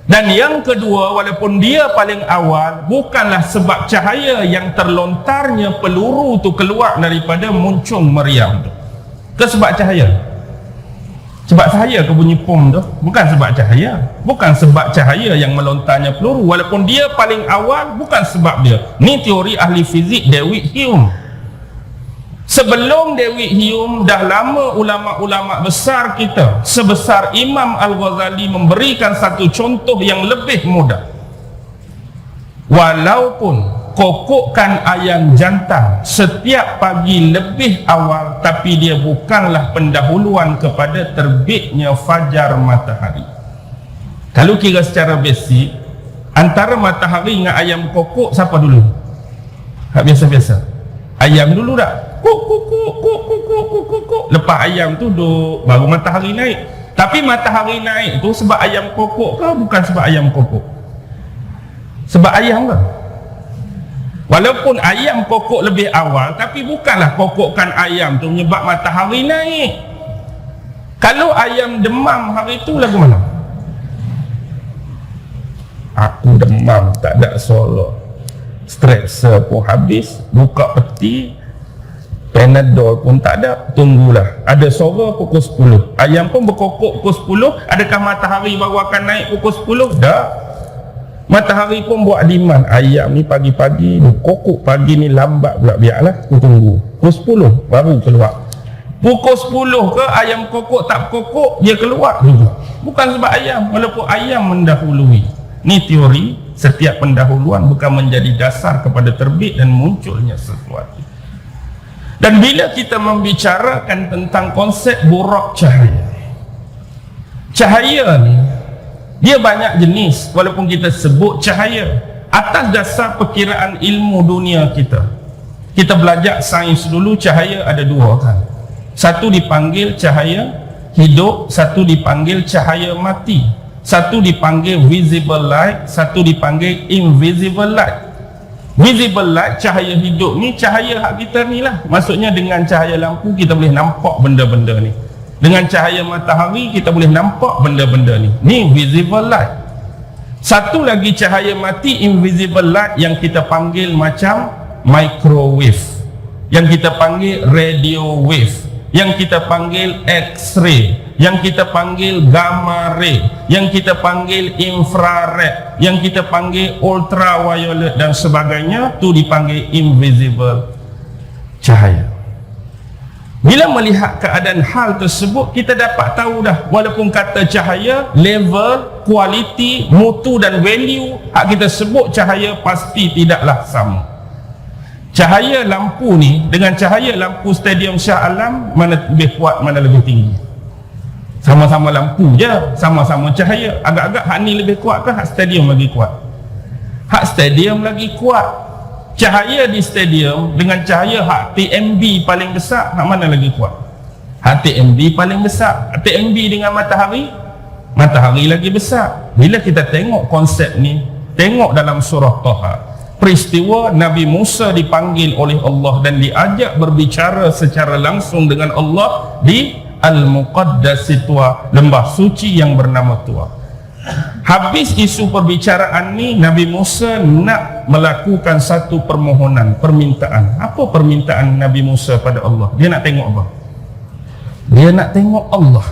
Dan yang kedua, walaupun dia paling awal, bukanlah sebab cahaya yang terlontarnya peluru tu keluar daripada muncung meriam tu. Ke sebab cahaya? Sebab cahaya ke bunyi pom tu? Bukan sebab cahaya. Bukan sebab cahaya yang melontarnya peluru. Walaupun dia paling awal, bukan sebab dia. Ni teori ahli fizik David Hume. Sebelum David Hume, dah lama ulama-ulama besar kita sebesar Imam Al-Ghazali memberikan satu contoh yang lebih mudah. Walaupun kokokkan ayam jantan setiap pagi lebih awal, tapi dia bukanlah pendahuluan kepada terbitnya fajar matahari. Kalau kira secara basic, antara matahari dengan ayam kokok, siapa dulu? Hak biasa-biasa. Ayam dulu tak? Kuk, kuk, kuk, kuk, kuk, kuk, kuk, kuk, kuk. Lepas ayam tu duduk, baru matahari naik. Tapi matahari naik tu sebab ayam kokok ke bukan sebab ayam kokok? Sebab ayam ke? Walaupun ayam pokok lebih awal, tapi bukanlah pokokkan ayam tu menyebab matahari naik. Kalau ayam demam hari tu lagu mana? Aku demam, tak ada solok, stresor pun habis, buka peti, Panadol pun tak ada, tunggulah ada suara pukul 10, ayam pun berkokok pukul 10. Adakah matahari baru akan naik pukul 10? Dah. Matahari pun buat demand, ayam ni pagi-pagi berkokok, pagi ni lambat pula, biarlah aku tunggu pukul 10 baru keluar. Pukul 10 ke ayam kokok tak kokok, dia keluar juga. Bukan sebab ayam, walaupun ayam mendahului. Ni teori, setiap pendahuluan bukan menjadi dasar kepada terbit dan munculnya sesuatu. Dan bila kita membicarakan tentang konsep burak cahaya, cahaya ni dia banyak jenis. Walaupun kita sebut cahaya atas dasar perkiraan ilmu dunia kita, kita belajar sains dulu, cahaya ada dua kan. Satu dipanggil cahaya hidup, satu dipanggil cahaya mati. Satu dipanggil visible light, satu dipanggil invisible light. Visible light, cahaya hidup ni, cahaya hak kita ni lah. Maksudnya dengan cahaya lampu kita boleh nampak benda-benda ni. Dengan cahaya matahari kita boleh nampak benda-benda ni. Ni visible light. Satu lagi cahaya mati, invisible light, yang kita panggil macam microwave, yang kita panggil radio wave, yang kita panggil X-ray, yang kita panggil gamma ray, yang kita panggil infrared, yang kita panggil ultraviolet dan sebagainya, tu dipanggil invisible cahaya. Bila melihat keadaan hal tersebut, kita dapat tahu dah, walaupun kata cahaya, level, kualiti, mutu dan value hak kita sebut cahaya pasti tidaklah sama. Cahaya lampu ni dengan cahaya lampu Stadium Shah Alam, mana lebih kuat, mana lebih tinggi? Sama-sama lampu je, sama-sama cahaya. Agak-agak hak ni lebih kuat ke hak stadium lagi kuat? Hak stadium lagi kuat. Cahaya di stadium dengan cahaya hak TMB paling besar, hak mana lagi kuat? Hak TMB paling besar. TMB dengan matahari, matahari lagi besar. Bila kita tengok konsep ni, tengok dalam surah Taha, peristiwa Nabi Musa dipanggil oleh Allah dan diajak berbicara secara langsung dengan Allah di Al-Muqaddas Tua, lembah suci yang bernama Tua. Habis isu perbicaraan ni, Nabi Musa nak melakukan satu permohonan, permintaan. Apa permintaan Nabi Musa pada Allah? Dia nak tengok apa? Dia nak tengok Allah.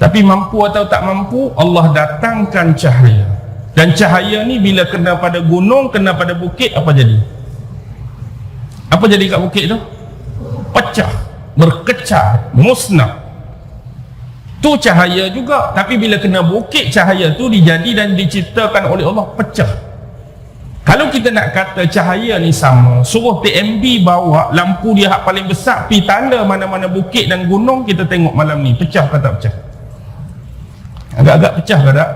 Tapi mampu atau tak mampu, Allah datangkan cahaya. Dan cahaya ni bila kena pada gunung, kena pada bukit, apa jadi? Apa jadi kat bukit tu? Pecah, berkecah, musnah. Tu cahaya juga, tapi bila kena bukit, cahaya tu dijadi dan diciptakan oleh Allah pecah. Kalau kita nak kata cahaya ni sama, suruh TMB bawa lampu dia hak paling besar, pi tanda mana-mana bukit dan gunung, kita tengok malam ni pecah ke tak pecah? Agak-agak pecah ke tak?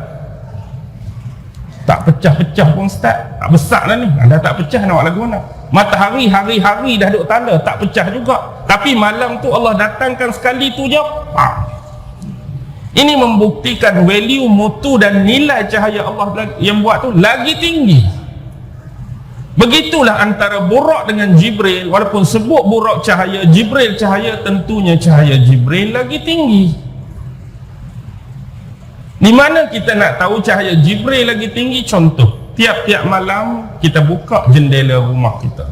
Tak pecah-pecah pun start, tak besar lah ni, dah tak pecah, nak lagu mana? Matahari hari-hari dah duk tanda, tak pecah juga. Tapi malam tu Allah datangkan sekali tu je, ini membuktikan value, mutu dan nilai cahaya Allah yang buat tu lagi tinggi. Begitulah antara burak dengan Jibril. Walaupun sebut burak cahaya, Jibril cahaya, tentunya cahaya Jibril lagi tinggi. Di mana kita nak tahu cahaya Jibril lagi tinggi? Contoh, tiap-tiap malam kita buka jendela rumah kita.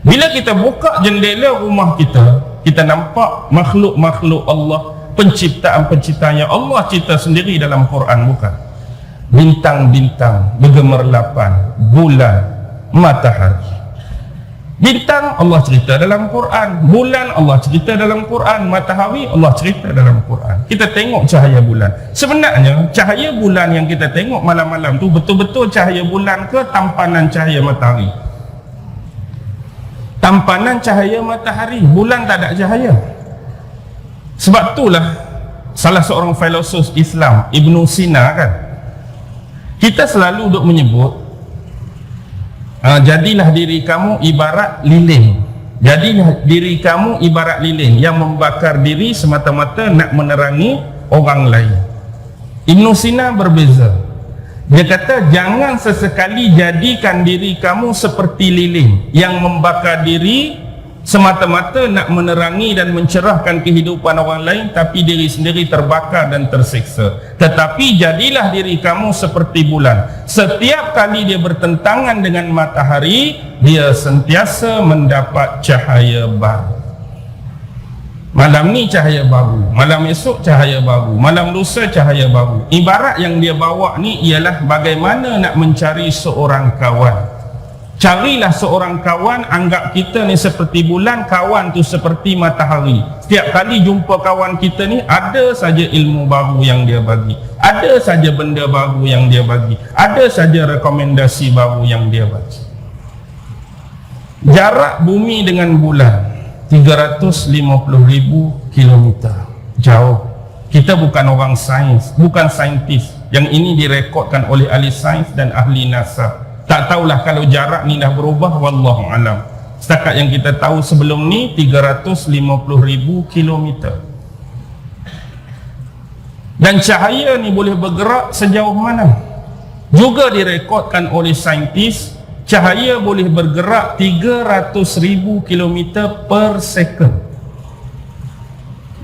Bila kita buka jendela rumah kita, kita nampak makhluk-makhluk Allah, penciptaan-penciptaan yang Allah cipta sendiri dalam Quran, bukan? Bintang-bintang bergemerlapan, bulan, matahari. Bintang Allah cerita dalam Quran, bulan Allah cerita dalam Quran, matahari Allah cerita dalam Quran. Kita tengok cahaya bulan. Sebenarnya cahaya bulan yang kita tengok malam-malam tu betul-betul cahaya bulan ke tampanan cahaya matahari? Tampanan cahaya matahari. Bulan tak ada cahaya. Sebab itulah salah seorang filosof Islam, Ibn Sina kan, kita selalu duk menyebut jadilah diri kamu ibarat lilin. Jadilah diri kamu ibarat lilin yang membakar diri semata-mata nak menerangi orang lain. Ibn Sina berbeza. Dia kata, jangan sesekali jadikan diri kamu seperti lilin yang membakar diri semata-mata nak menerangi dan mencerahkan kehidupan orang lain, tapi diri sendiri terbakar dan tersiksa. Tetapi jadilah diri kamu seperti bulan. Setiap kali dia bertentangan dengan matahari, dia sentiasa mendapat cahaya baru. Malam ni cahaya baru, malam esok cahaya baru, malam lusa cahaya baru. Ibarat yang dia bawa ni ialah bagaimana nak mencari seorang kawan. Carilah seorang kawan, anggap kita ni seperti bulan, kawan tu seperti matahari. Setiap kali jumpa kawan kita ni, ada saja ilmu baru yang dia bagi, ada saja benda baru yang dia bagi, ada saja rekomendasi baru yang dia bagi. Jarak bumi dengan bulan 350,000 kilometer. Jauh. Kita bukan orang sains, bukan saintis. Yang ini direkodkan oleh ahli sains dan ahli NASA. Tak tahulah kalau jarak ni dah berubah, wallahu alam. Setakat yang kita tahu sebelum ni 350,000 kilometer. Dan cahaya ni boleh bergerak sejauh mana? Juga direkodkan oleh saintis, cahaya boleh bergerak 300,000 kilometer per second.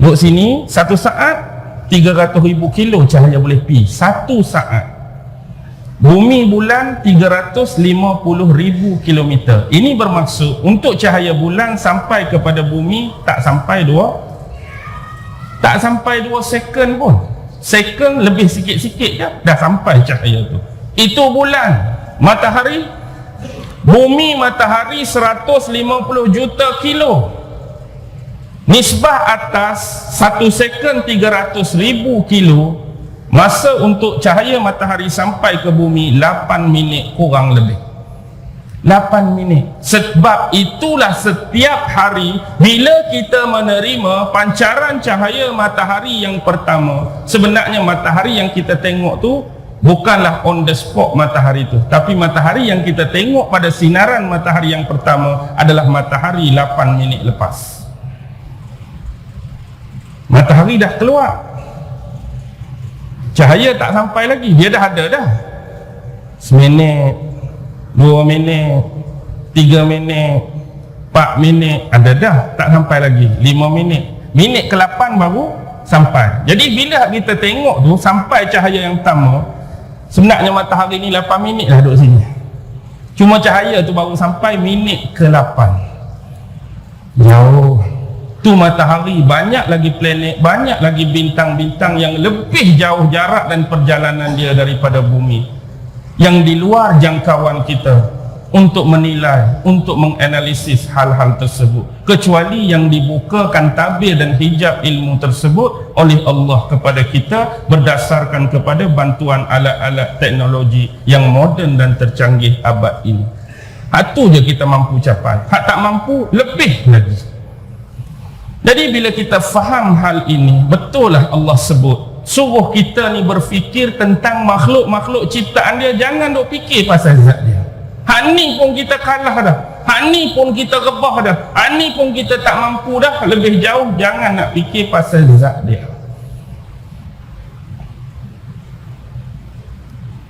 Duduk sini, satu saat 300,000 kilo cahaya boleh pergi. Satu saat. Bumi bulan 350,000 kilometer. Ini bermaksud untuk cahaya bulan sampai kepada bumi tak sampai 2 second pun. Second lebih sikit-sikit je dah sampai cahaya tu. Itu bulan. Matahari, bumi matahari 150 juta kilo. Nisbah atas 1 second 300,000 kilo. Masa untuk cahaya matahari sampai ke bumi 8 minit kurang lebih. 8 minit. Sebab itulah setiap hari bila kita menerima pancaran cahaya matahari yang pertama, sebenarnya matahari yang kita tengok tu bukanlah on the spot matahari tu, tapi matahari yang kita tengok pada sinaran matahari yang pertama adalah matahari 8 minit lepas. Matahari dah keluar, cahaya tak sampai lagi, dia dah ada dah. Seminit, 2 minit, 3 minit, 4 minit, ada dah, tak sampai lagi. 5 minit, minit ke-8 baru sampai. Jadi bila kita tengok tu sampai cahaya yang pertama, sebenarnya matahari ni 8 minit lah duduk sini. Cuma cahaya tu baru sampai minit ke-8. Jauh. Tu matahari, banyak lagi planet, banyak lagi bintang-bintang yang lebih jauh jarak dan perjalanan dia daripada bumi, yang di luar jangkauan kita untuk menilai, untuk menganalisis hal-hal tersebut, kecuali yang dibukakan tabir dan hijab ilmu tersebut oleh Allah kepada kita berdasarkan kepada bantuan alat-alat teknologi yang moden dan tercanggih abad ini. Itu je kita mampu capai. Hak tak mampu, lebih lagi. Jadi bila kita faham hal ini, betul lah Allah sebut, suruh kita ni berfikir tentang makhluk-makhluk ciptaan dia, jangan duk fikir pasal zat dia. Hak ni pun kita kalah dah, hak ni pun kita rebah dah, hak ni pun kita tak mampu dah, lebih jauh jangan nak fikir pasal zat dia.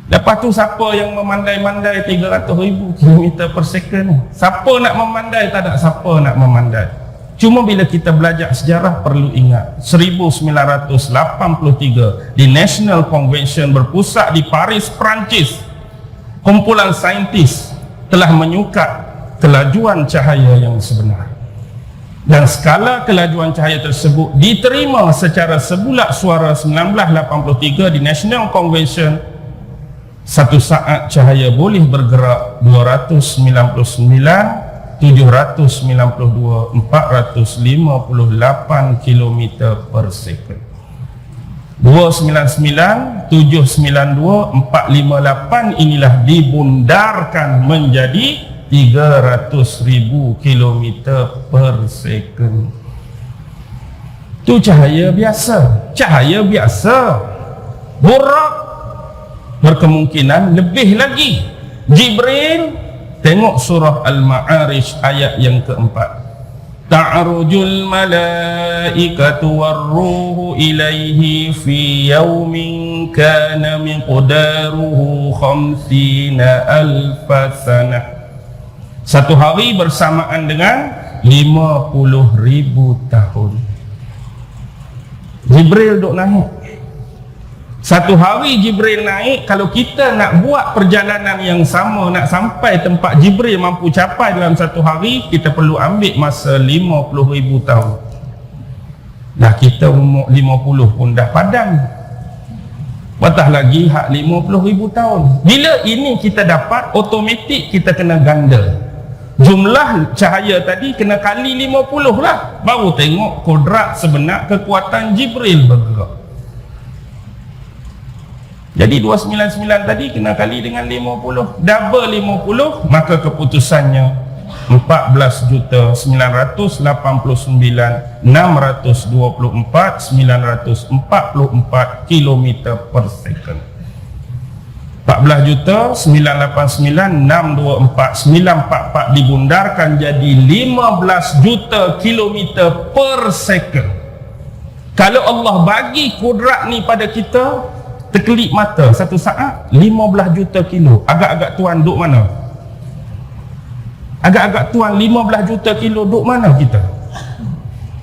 Lepas tu siapa yang memandai-mandai 300,000 km per second ni? Siapa nak memandai? Tak ada siapa nak memandai. Cuma bila kita belajar sejarah perlu ingat 1983 di National Convention berpusat di Paris, Perancis, kumpulan saintis telah menyukat kelajuan cahaya yang sebenar, dan skala kelajuan cahaya tersebut diterima secara sebulat suara 1983 di National Convention. Satu saat cahaya boleh bergerak 299, 792, 458 km per second. 299, 792, 458 inilah dibundarkan menjadi 300,000 km per second. Itu cahaya biasa. Cahaya biasa. Burak berkemungkinan lebih lagi. Jibril, tengok surah Al-Ma'arij ayat yang keempat. ta'rujul malaikatu warruhu ilaihi fi yaumin kana miqdaruhu 50,000 sanah. Satu hari bersamaan dengan 50,000 tahun. Jibril duk naik. Satu hari Jibril naik, kalau kita nak buat perjalanan yang sama, nak sampai tempat Jibril mampu capai dalam satu hari, kita perlu ambil masa 50,000 tahun. Dah kita umur 50 pun dah padam, patah lagi hak 50,000 tahun. Bila ini kita dapat, automatik kita kena ganda jumlah cahaya tadi, kena kali 50 lah, baru tengok kodrat sebenar kekuatan Jibril bergerak. Jadi 299 tadi kena kali dengan 50, double 50, maka keputusannya 14,629,944 km per second. 14,989,624,944 dibundarkan jadi 15 juta kilometer per second. Kalau Allah bagi kodrat ni pada kita, terkelip mata satu saat 15 juta kilo, agak-agak tuan duk mana? Agak-agak tuan 15 juta kilo duk mana kita?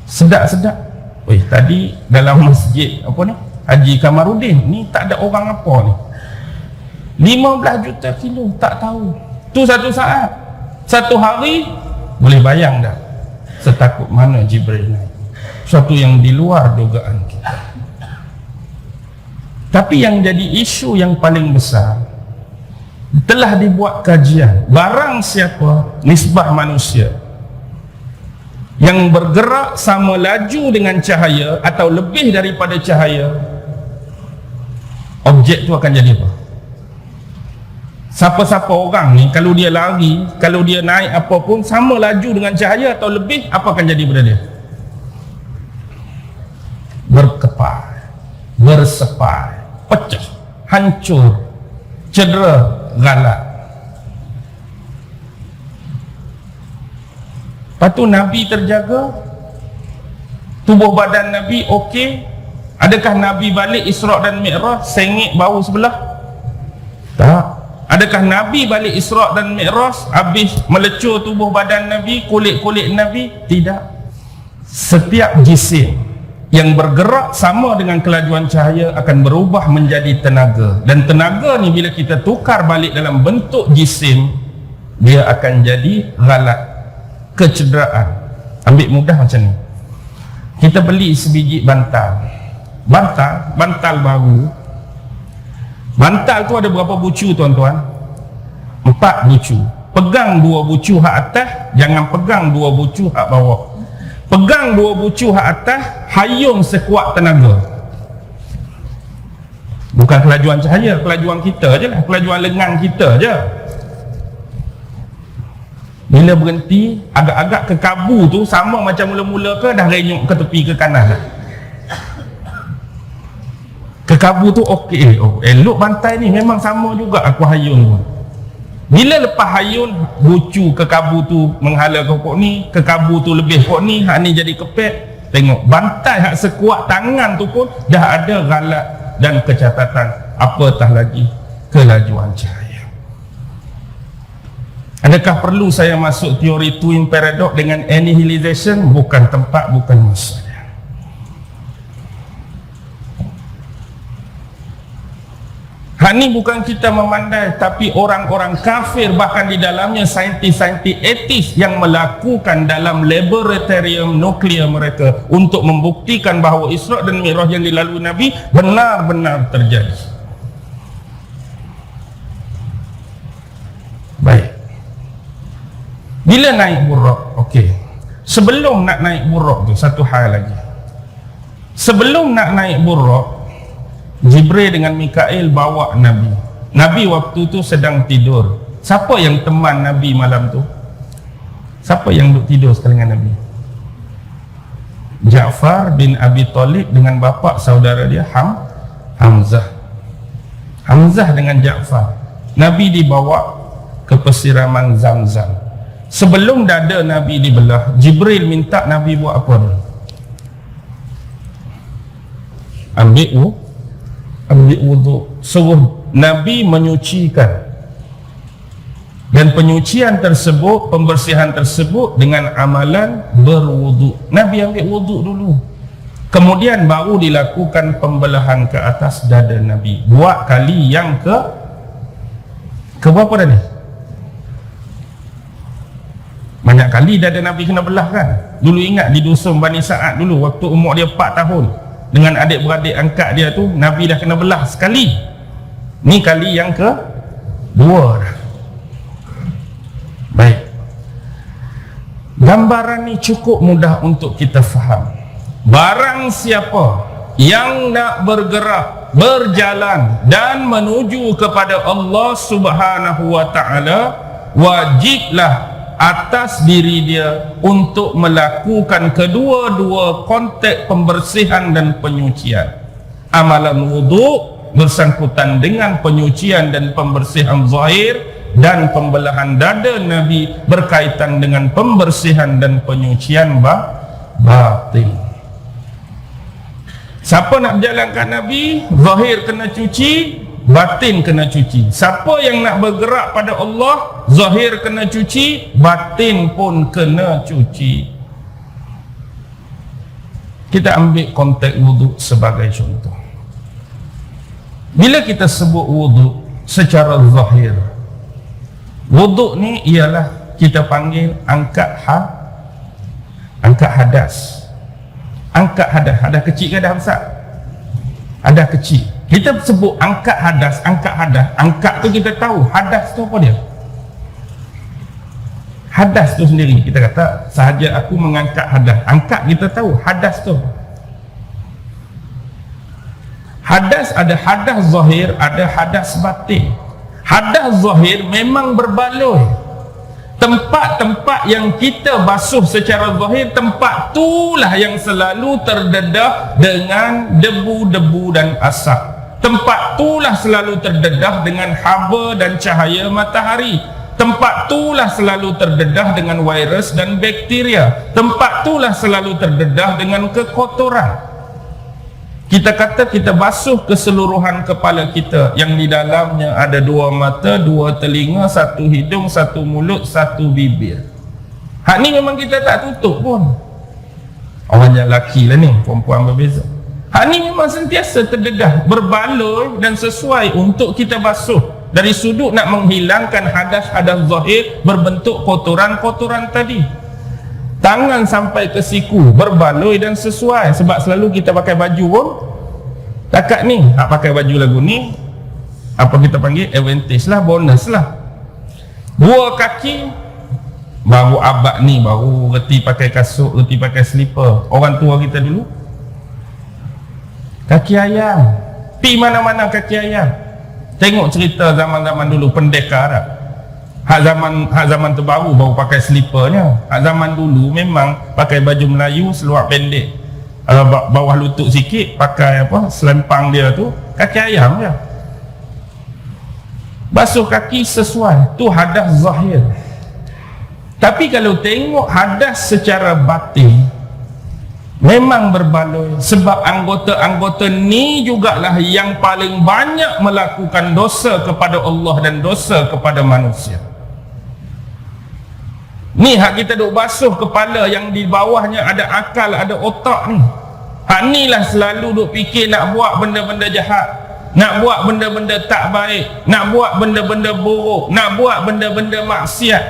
Sedap-sedap. Weh, tadi dalam masjid apa ni, Haji Kamarudin ni tak ada orang apa ni, 15 juta kilo tak tahu. Tu satu saat, satu hari, boleh bayang dah setakut mana Jibril naik. Suatu yang di luar dugaan kita. Tapi yang jadi isu yang paling besar, telah dibuat kajian, barang siapa nisbah manusia yang bergerak sama laju dengan cahaya atau lebih daripada cahaya, objek tu akan jadi apa? Siapa-siapa orang ni, kalau dia lari, kalau dia naik apa pun, sama laju dengan cahaya atau lebih, apa akan jadi pada dia? Berkepai, bersepai, pecah, hancur, cedera, galak. Lepas tu Nabi terjaga, tubuh badan Nabi okey. Adakah Nabi balik Isra' dan Mi'raj sengit bau sebelah? Tak. Adakah Nabi balik Isra' dan Mi'raj habis melecur tubuh badan Nabi, kulit-kulit Nabi? Tidak. Setiap jisim yang bergerak sama dengan kelajuan cahaya akan berubah menjadi tenaga, dan tenaga ni bila kita tukar balik dalam bentuk jisim, dia akan jadi ghalat, kecederaan. Ambil mudah macam ni, kita beli sebiji bantal baru. Bantal tu ada berapa bucu tuan-tuan? 4 bucu. Pegang 2 bucu hak atas, jangan pegang 2 bucu hak bawah. Pegang 2 bucu hak atas, hayung sekuat tenaga. Bukan kelajuan cahaya, kelajuan kita je lah, kelajuan lengan kita je. Bila berhenti, agak-agak ke kabu tu sama macam mula-mula ke dah renyuk ke tepi ke kanan lah. Ke kabu tu okey, oh elok bantai ni, memang sama juga aku hayun pun. Bila lepas hayun, bucu ke kabu tu menghala ke pokok ni, ke kabu tu lebih pokok ni, hak ni jadi kepek. Tengok, bantai hak sekuat tangan tu pun dah ada ghalat dan kecatatan, apatah lagi kelajuan cahaya. Adakah perlu saya masuk teori twin paradox dengan annihilation? Bukan tempat, bukan masa. Hak ni bukan kita memandai, tapi orang-orang kafir, bahkan di dalamnya saintis-saintis etis yang melakukan dalam laboratorium nuklear mereka untuk membuktikan bahawa Isra' dan Mi'raj yang dilalui Nabi benar-benar terjadi. Baik. Bila naik Buraq? Okey. Sebelum nak naik Buraq tu, satu hal lagi. Sebelum nak naik Buraq, Jibril dengan Mikail bawa Nabi. Nabi waktu tu sedang tidur. Siapa yang teman Nabi malam tu? Siapa yang duduk tidur sekali dengan Nabi? Ja'far bin Abi Talib dengan bapa saudara dia Hamzah. Hamzah dengan Ja'far. Nabi dibawa ke pesiraman Zamzam. sebelum dada Nabi dibelah, Jibril minta Nabi buat apa dulu? Ambil wuduk, suruh Nabi menyucikan, dan penyucian tersebut, pembersihan tersebut dengan amalan berwuduk. Nabi ambil wuduk dulu, kemudian baru dilakukan pembelahan ke atas dada Nabi. Buat kali yang ke berapa dah ni? Banyak kali dada Nabi kena belah kan. Dulu ingat di dusun Bani Sa'ad dulu, waktu umur dia 4 tahun, dengan adik-beradik angkat dia tu, Nabi dah kena belah sekali. Ni kali yang ke 2 dah. Baik, gambaran ni cukup mudah untuk kita faham. Barang siapa yang nak bergerak, berjalan dan menuju kepada Allah Subhanahu wa ta'ala, wajiblah atas diri dia untuk melakukan kedua-dua konteks pembersihan dan penyucian. Amalan wuduk bersangkutan dengan penyucian dan pembersihan zahir, dan pembelahan dada Nabi berkaitan dengan pembersihan dan penyucian batin. Siapa nak berjalankan Nabi, zahir kena cuci, batin kena cuci. Siapa yang nak bergerak pada Allah, zahir kena cuci, batin pun kena cuci. Kita ambil konteks wuduk sebagai contoh. Bila kita sebut wuduk secara zahir, wuduk ni ialah kita panggil angkat hadas. Angkat hadas. Hadas kecil ke hadas besar? Hadas kecil. Kita sebut angkat hadas. Angkat tu kita tahu. Hadas tu apa dia? Hadas tu sendiri, kita kata sahaja aku mengangkat hadas. Angkat kita tahu. Hadas tu, hadas ada hadas zahir, ada hadas batin. Hadas zahir memang berbaloi. Tempat-tempat yang kita basuh secara zahir, tempat itulah yang selalu terdedah dengan debu-debu dan asap. Tempat itulah selalu terdedah dengan haba dan cahaya matahari. Tempat itulah selalu terdedah dengan virus dan bakteria. Tempat itulah selalu terdedah dengan kekotoran. Kita kata kita basuh keseluruhan kepala kita, yang di dalamnya ada 2 mata, 2 telinga, 1 hidung, 1 mulut, 1 bibir. Hak ni memang kita tak tutup pun. Orang yang lelaki lah ni, perempuan berbeza. Hak ni memang sentiasa terdedah, berbaloi dan sesuai untuk kita basuh. Dari sudut nak menghilangkan hadas-hadas zahir berbentuk kotoran-kotoran tadi. Tangan sampai ke siku berbaloi dan sesuai. Sebab selalu kita pakai baju pun takat ni, pakai baju lagu ni, apa kita panggil, advantage lah, bonus lah. 2 kaki baru abad ni baru reti pakai kasut, reti pakai slipper. Orang tua kita dulu kaki ayam, pi mana-mana kaki ayam. Tengok cerita zaman-zaman dulu pendekar Arab. Hak zaman terbaru baru pakai slippernya. Hak zaman dulu memang pakai baju Melayu, seluar pendek, bawah lutut sikit, pakai apa, selempang dia tu kaki ayam je. Basuh kaki sesuai, tu hadas zahir. Tapi kalau tengok hadas secara batin, memang berbaloi. Sebab anggota-anggota ni jugalah yang paling banyak melakukan dosa kepada Allah dan dosa kepada manusia. Ni hak kita duk basuh kepala yang di bawahnya ada akal, ada otak ni. Hak ni lah selalu duk fikir nak buat benda-benda jahat, nak buat benda-benda tak baik, nak buat benda-benda buruk, nak buat benda-benda maksiat.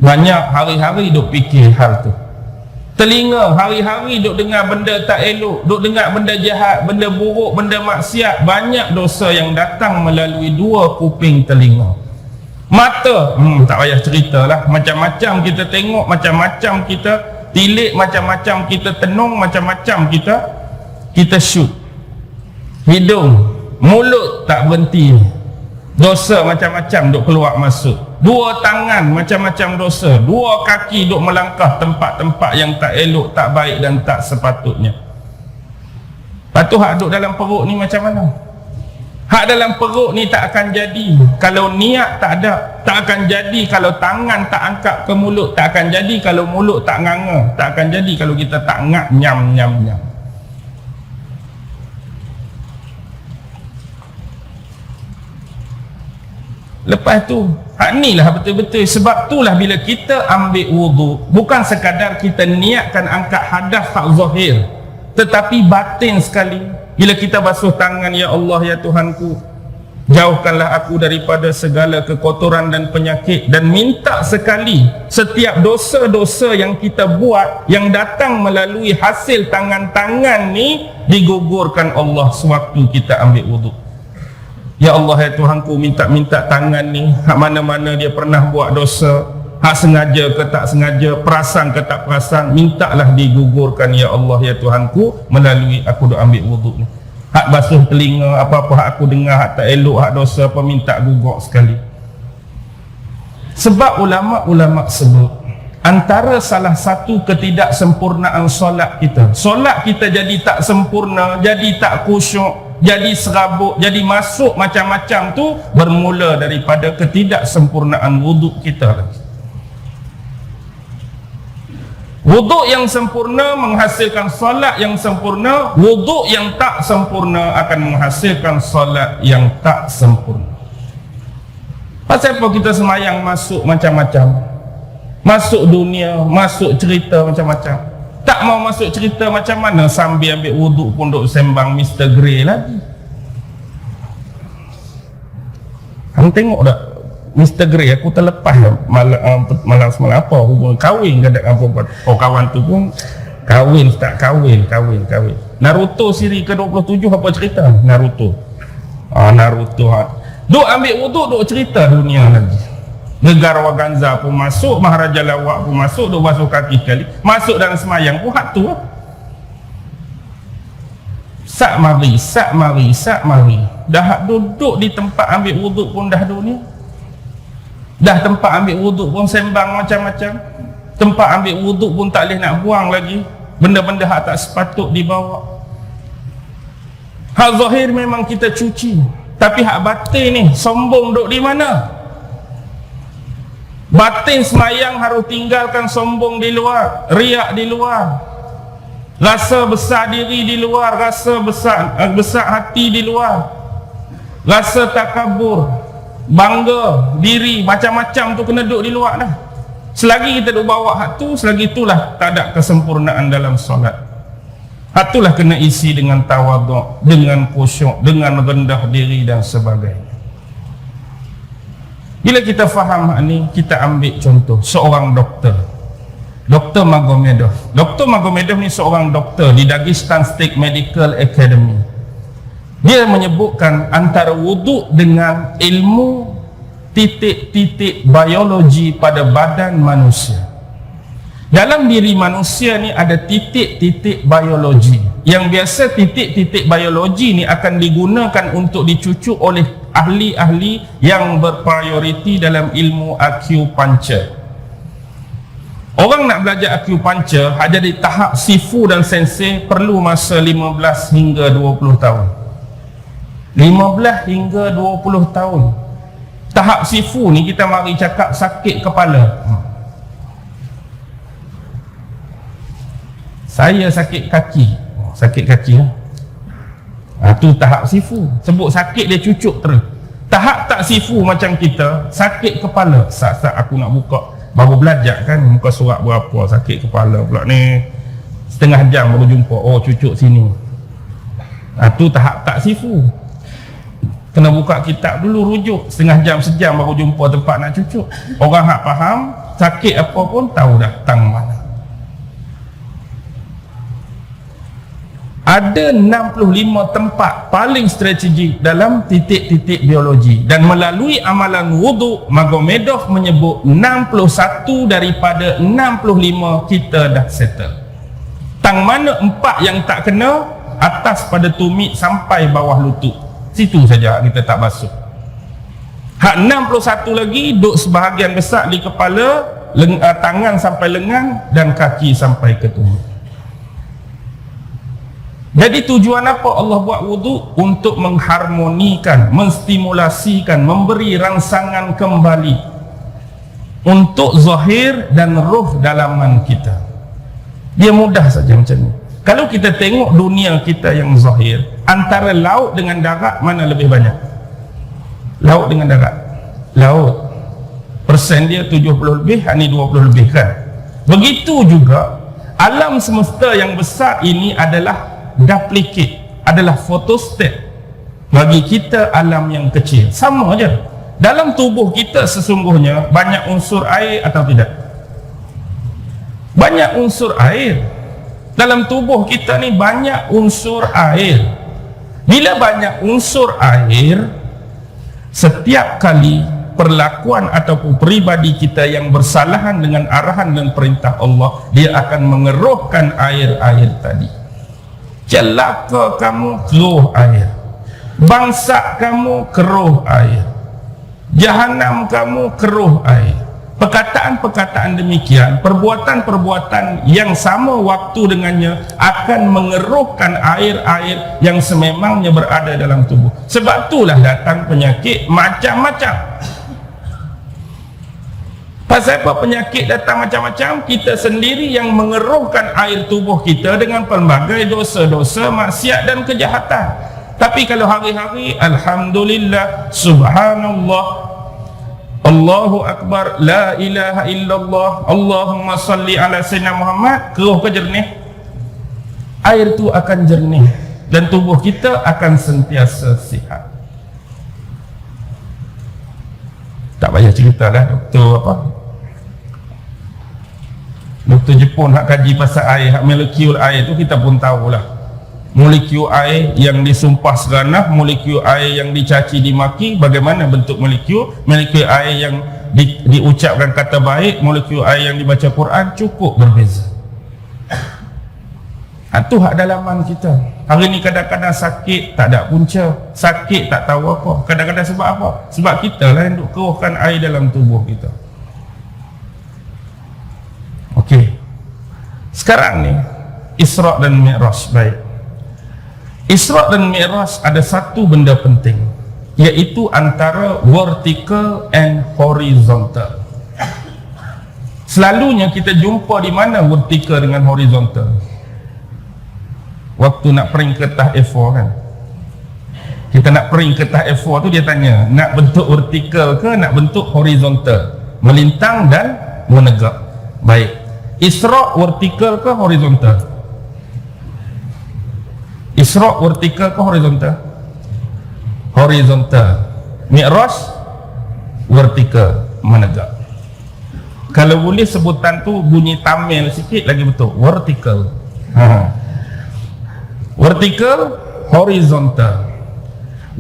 Banyak hari-hari duk fikir hal tu. Telinga hari-hari duk dengar benda tak elok, duk dengar benda jahat, benda buruk, benda maksiat. Banyak dosa yang datang melalui 2 kuping telinga. Mata, tak payah ceritalah, macam-macam kita tengok, macam-macam kita tilik, macam-macam kita tenung, macam-macam kita shoot. Hidung, mulut tak berhenti, dosa macam-macam duk keluar masuk. 2 tangan macam-macam dosa, 2 kaki duk melangkah tempat-tempat yang tak elok, tak baik dan tak sepatutnya. Lepas tu hak duk dalam perut ni macam mana? Hak dalam perut ni tak akan jadi kalau niat tak ada, tak akan jadi kalau tangan tak angkat ke mulut, tak akan jadi kalau mulut tak nganga, tak akan jadi kalau kita tak ngak nyam. Lepas tu, hak ni lah betul-betul. Sebab itulah bila kita ambil wudu, bukan sekadar kita niatkan angkat hadas hak zahir, tetapi batin sekali. Bila kita basuh tangan, ya Allah, ya Tuhanku, jauhkanlah aku daripada segala kekotoran dan penyakit, dan minta sekali setiap dosa-dosa yang kita buat yang datang melalui hasil tangan-tangan ni digugurkan Allah sewaktu kita ambil wudu. Ya Allah, ya Tuhanku, minta tangan ni, hak mana-mana dia pernah buat dosa, hak sengaja ke tak sengaja, perasan ke tak perasan, mintalah digugurkan ya Allah, ya Tuhanku, melalui aku dah ambil wuduk ni. Hak basuh telinga, apa-apa hak aku dengar hak tak elok, hak dosa apa, minta gugur sekali. Sebab ulama-ulama sebut, antara salah satu ketidaksempurnaan solat kita jadi tak sempurna, jadi tak khusyuk, jadi serabut, jadi masuk macam-macam tu bermula daripada ketidaksempurnaan wuduk kita. Wuduk yang sempurna menghasilkan solat yang sempurna, wuduk yang tak sempurna akan menghasilkan solat yang tak sempurna. Pasal apa kita semayang masuk macam-macam, masuk dunia, masuk cerita macam-macam. Tak mau masuk cerita macam mana sambil ambil wuduk pun duk sembang Mr. Grey lagi. Kamu tengok tak Mr. Grey, aku terlepas malam semalam apa hubungan kahwin ke dengan perempuan. Oh, kawan tu pun kahwin tak kahwin. Naruto siri ke-27 apa cerita Naruto? Naruto duk ambil wuduk duk cerita dunia lagi. Negara Waganza pun masuk, Maharaja Lawak pun masuk, duk basuh kaki sekali, masuk dalam semayang pun hak tu. Sak mari dah duduk di tempat ambil wuduk pun dah dunia. Dah tempat ambil wuduk pun sembang macam-macam, tempat ambil wuduk pun tak boleh nak buang lagi benda-benda hak tak sepatut dibawa. Hak zahir memang kita cuci, tapi hak batin ni sombong duk di mana? Batin semayang harus tinggalkan sombong di luar, riak di luar, rasa besar diri di luar, rasa besar hati di luar, rasa takabur, bangga diri macam-macam tu kena duduk di luar dah. Selagi kita duk bawa hak tu, selagi itulah tak ada kesempurnaan dalam solat. Hak itulah kena isi dengan tawaduk, dengan khusyuk, dengan rendah diri dan sebagainya. Bila kita faham hak ni, kita ambil contoh seorang doktor, Dr. Magomedov. Dr. Magomedov ni seorang doktor di Dagestan State Medical Academy. Dia menyebutkan antara wuduk dengan ilmu titik-titik biologi pada badan manusia. Dalam diri manusia ni ada titik-titik biologi, yang biasa titik-titik biologi ni akan digunakan untuk dicucuk oleh ahli-ahli yang berprioriti dalam ilmu acupuncture. Orang nak belajar acupuncture jadi tahap sifu dan sensei perlu masa 15 hingga 20 tahun. 15 hingga 20 tahun. Tahap sifu ni kita mari cakap sakit kepala. Saya sakit kaki. Sakit kaki tu tahap sifu. Sebut sakit dia cucuk terus. Tahap tak sifu macam kita, sakit kepala. Saat-saat aku nak buka, baru belajar kan, muka surat berapa, sakit kepala pula ni, setengah jam baru jumpa, oh cucuk sini. Tu tahap tak sifu. Kena buka kitab dulu, rujuk, setengah jam, sejam baru jumpa tempat nak cucuk. Orang hak faham sakit apa pun tahu datang mana. Ada 65 tempat paling strategik dalam titik-titik biologi, dan melalui amalan wuduk, Magomedov menyebut 61 daripada 65 kita dah settle. Tang mana 4 yang tak kena, atas pada tumit sampai bawah lutut, situ saja kita tak basuh. Hak 61 lagi duk sebahagian besar di kepala, tangan sampai lengan dan kaki sampai ke tumit. Jadi tujuan apa Allah buat wudu? Untuk mengharmonikan, menstimulasikan, memberi rangsangan kembali untuk zahir dan ruh dalaman kita. Dia mudah saja macam ni. Kalau kita tengok dunia kita yang zahir, antara laut dengan darat mana lebih banyak? Laut dengan darat. Laut. Persen dia 70 lebih, ini 20 lebih kan? Begitu juga alam semesta yang besar ini adalah duplicate, adalah photostat bagi kita alam yang kecil. Sama aja. Dalam tubuh kita sesungguhnya banyak unsur air atau tidak? Banyak unsur air. Dalam tubuh kita ni banyak unsur air. Bila banyak unsur air, setiap kali perlakuan ataupun peribadi kita yang bersalahan dengan arahan dan perintah Allah, dia akan mengeruhkan air-air tadi. Celaka kamu, keruh air. Bangsa kamu, keruh air. Jahanam kamu, keruh air. Perkataan-perkataan demikian, perbuatan-perbuatan yang sama waktu dengannya akan mengeruhkan air-air yang sememangnya berada dalam tubuh. Sebab itulah datang penyakit macam-macam. Pasal apa penyakit datang macam-macam? Kita sendiri yang mengeruhkan air tubuh kita dengan pelbagai dosa-dosa, maksiat dan kejahatan. Tapi kalau hari-hari, alhamdulillah, subhanallah, Allahu Akbar, la ilaha illallah, Allahumma salli ala sayyidina Muhammad, keruh ke jernih? Air tu akan jernih dan tubuh kita akan sentiasa sihat. Tak payah ceritalah doktor Jepun hak kaji pasal air, hak molekul air tu kita pun tahulah. Molekul air yang disumpah seranah, molekul air yang dicaci dimaki, bagaimana bentuk molekul air yang diucapkan kata baik, molekul air yang dibaca Quran cukup berbeza. Itu hak dalaman kita. Hari ni kadang-kadang sakit tak ada punca, sakit tak tahu apa. Kadang-kadang sebab apa? Sebab kita lah yang duk keruhkan air dalam tubuh kita. Okey. Sekarang ni Isra' dan Mi'raj. Baik. Isra' dan Mi'raj ada satu benda penting, iaitu antara vertical and horizontal. Selalunya kita jumpa di mana vertical dengan horizontal? Waktu nak print kertas A4 kan, kita nak print kertas A4 tu dia tanya, nak bentuk vertikal ke nak bentuk horizontal, melintang dan menegak. Baik, Isra' vertikal ke horizontal? Isra' vertikal ke horizontal? Horizontal. Mi'raj vertikal, menegak. Kalau boleh sebutan tu bunyi Tamil sikit lagi betul, vertikal. Vertikal, horizontal.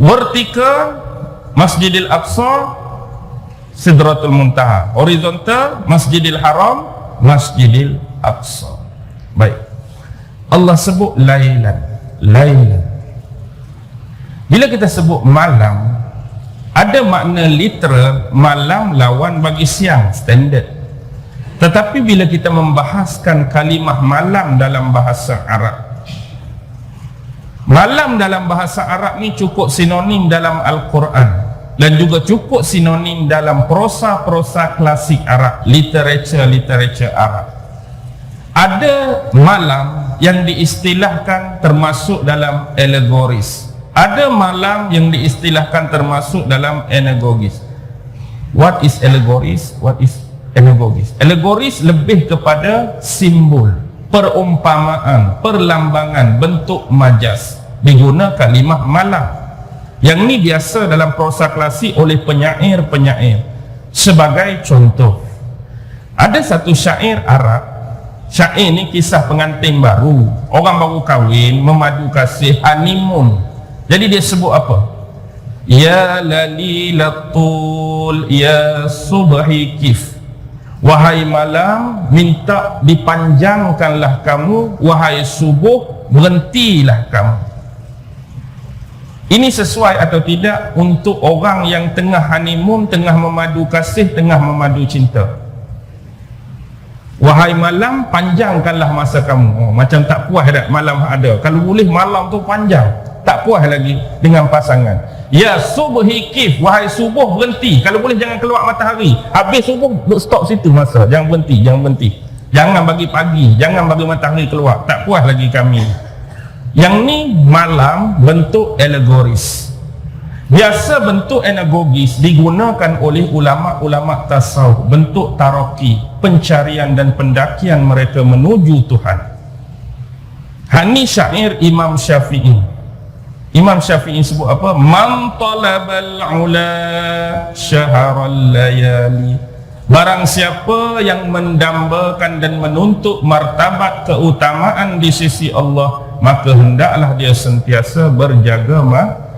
Vertikal Masjidil Aqsa, Sidratul Muntaha. Horizontal Masjidil Haram, Masjidil Aqsa. Baik. Allah sebut lailan. Lailan. Bila kita sebut malam, ada makna literal, malam lawan bagi siang, standard. Tetapi bila kita membahaskan kalimah malam dalam bahasa Arab, malam dalam bahasa Arab ni cukup sinonim dalam Al-Quran dan juga cukup sinonim dalam prosa-prosa klasik Arab, literature Arab. Ada malam yang diistilahkan termasuk dalam allegoris, ada malam yang diistilahkan termasuk dalam anagogis. What is allegoris? What is anagogis? Allegoris lebih kepada simbol, perumpamaan, perlambangan, bentuk majas, diguna kalimah malam. Yang ni biasa dalam prosa klasik oleh penyair-penyair. Sebagai contoh, ada satu syair Arab. Syair ni kisah pengantin baru, orang baru kahwin, memadu kasih, honeymoon. Jadi dia sebut apa? Ya lalilatul ya subhi kif, wahai malam minta dipanjangkanlah kamu, wahai subuh berhentilah kamu. Ini sesuai atau tidak untuk orang yang tengah honeymoon, tengah memadu kasih, tengah memadu cinta? Wahai malam, panjangkanlah masa kamu. Macam tak puas dah malam ada. Kalau boleh malam tu panjang, tak puas lagi dengan pasangan. Ya subhi kif, wahai subuh berhenti. Kalau boleh jangan keluar matahari. Habis subuh duk stop situ masa. Jangan berhenti, jangan berhenti. Jangan bagi pagi, jangan bagi matahari keluar. Tak puas lagi kami. Yang ni malam bentuk alegoris. Biasa bentuk anagogis digunakan oleh ulama-ulama tasawuf, bentuk taraki, pencarian dan pendakian mereka menuju Tuhan. Hani syair Imam Syafi'i. Imam Syafi'i sebut apa? Man talabal ula syaharal layali. Barang siapa yang mendambakan dan menuntut martabat keutamaan di sisi Allah, maka hendaklah dia sentiasa berjaga malam.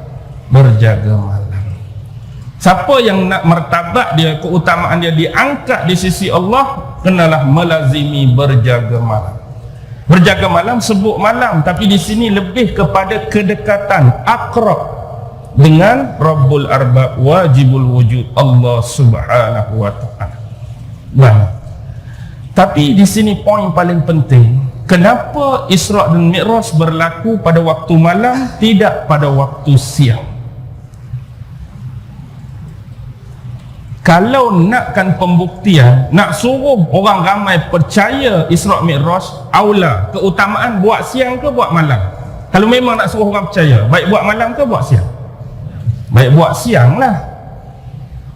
Siapa yang nak martabat dia, keutamaan dia diangkat di sisi Allah, kenalah melazimi berjaga malam. Berjaga malam sebut malam, tapi di sini lebih kepada kedekatan, akrab dengan Rabbul Arbab, wajibul wujud, Allah Subhanahu wa taala. Nah, tapi di sini poin paling penting, kenapa Isra' dan Mi'raj berlaku pada waktu malam, tidak pada waktu siang? Kalau nakkan pembuktian, nak suruh orang ramai percaya Isra' Mi'raj, aula keutamaan buat siang ke buat malam? Kalau memang nak suruh orang percaya, baik buat malam ke buat siang? Baik buat siang lah.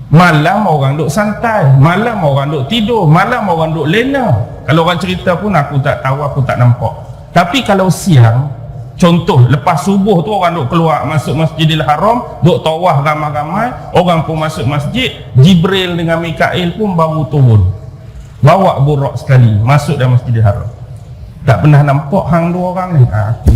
Malam orang duk santai, malam orang duk tidur, malam orang duk lena. Kalau orang cerita pun aku tak tahu, aku tak nampak. Tapi kalau siang, contoh lepas subuh tu orang duk keluar masuk Masjidil Haram, duk tawaf ramai-ramai, orang pun masuk masjid, Jibril dengan Mikail pun baru turun, bawa burak sekali masuk dalam Masjidil Haram. Tak pernah nampak hang dua orang ni.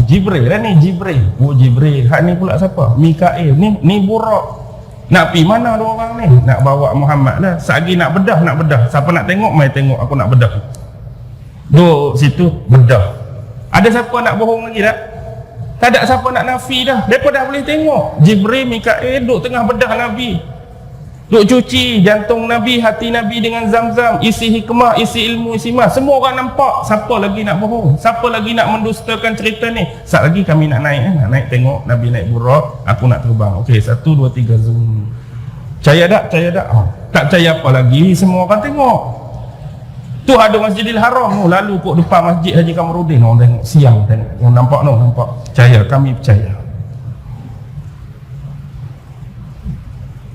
Jibril lah ni, Jibril. Oh Jibril, hak ni pula siapa? Mikail. Ni burak. Nak pergi mana dua orang ni? Nak bawa Muhammad lah. Sagi nak bedah. Siapa nak tengok, mai tengok, aku nak bedah. Duduk situ, bedah. Ada siapa nak bohong lagi tak? Tak ada siapa nak nafi dah. Mereka dah boleh tengok Jibril, Mikail duduk tengah bedah Nabi, duduk cuci jantung Nabi, hati Nabi dengan zam-zam, isi hikmah, isi ilmu, isi mah. Semua orang nampak. Siapa lagi nak bohong? Siapa lagi nak mendustakan cerita ni? Sat lagi kami nak naik, nak naik tengok Nabi naik burak, aku nak terbang. Okey, 1, 2, 3 zoom. Percaya tak? Tak percaya apa lagi? Semua orang tengok. Tu ada Masjidil Haram tu, lalu kok depan Masjid Haji Kamarudin, orang tengok siang, tengok. Orang nampak no, nampak. Percaya, kami percaya.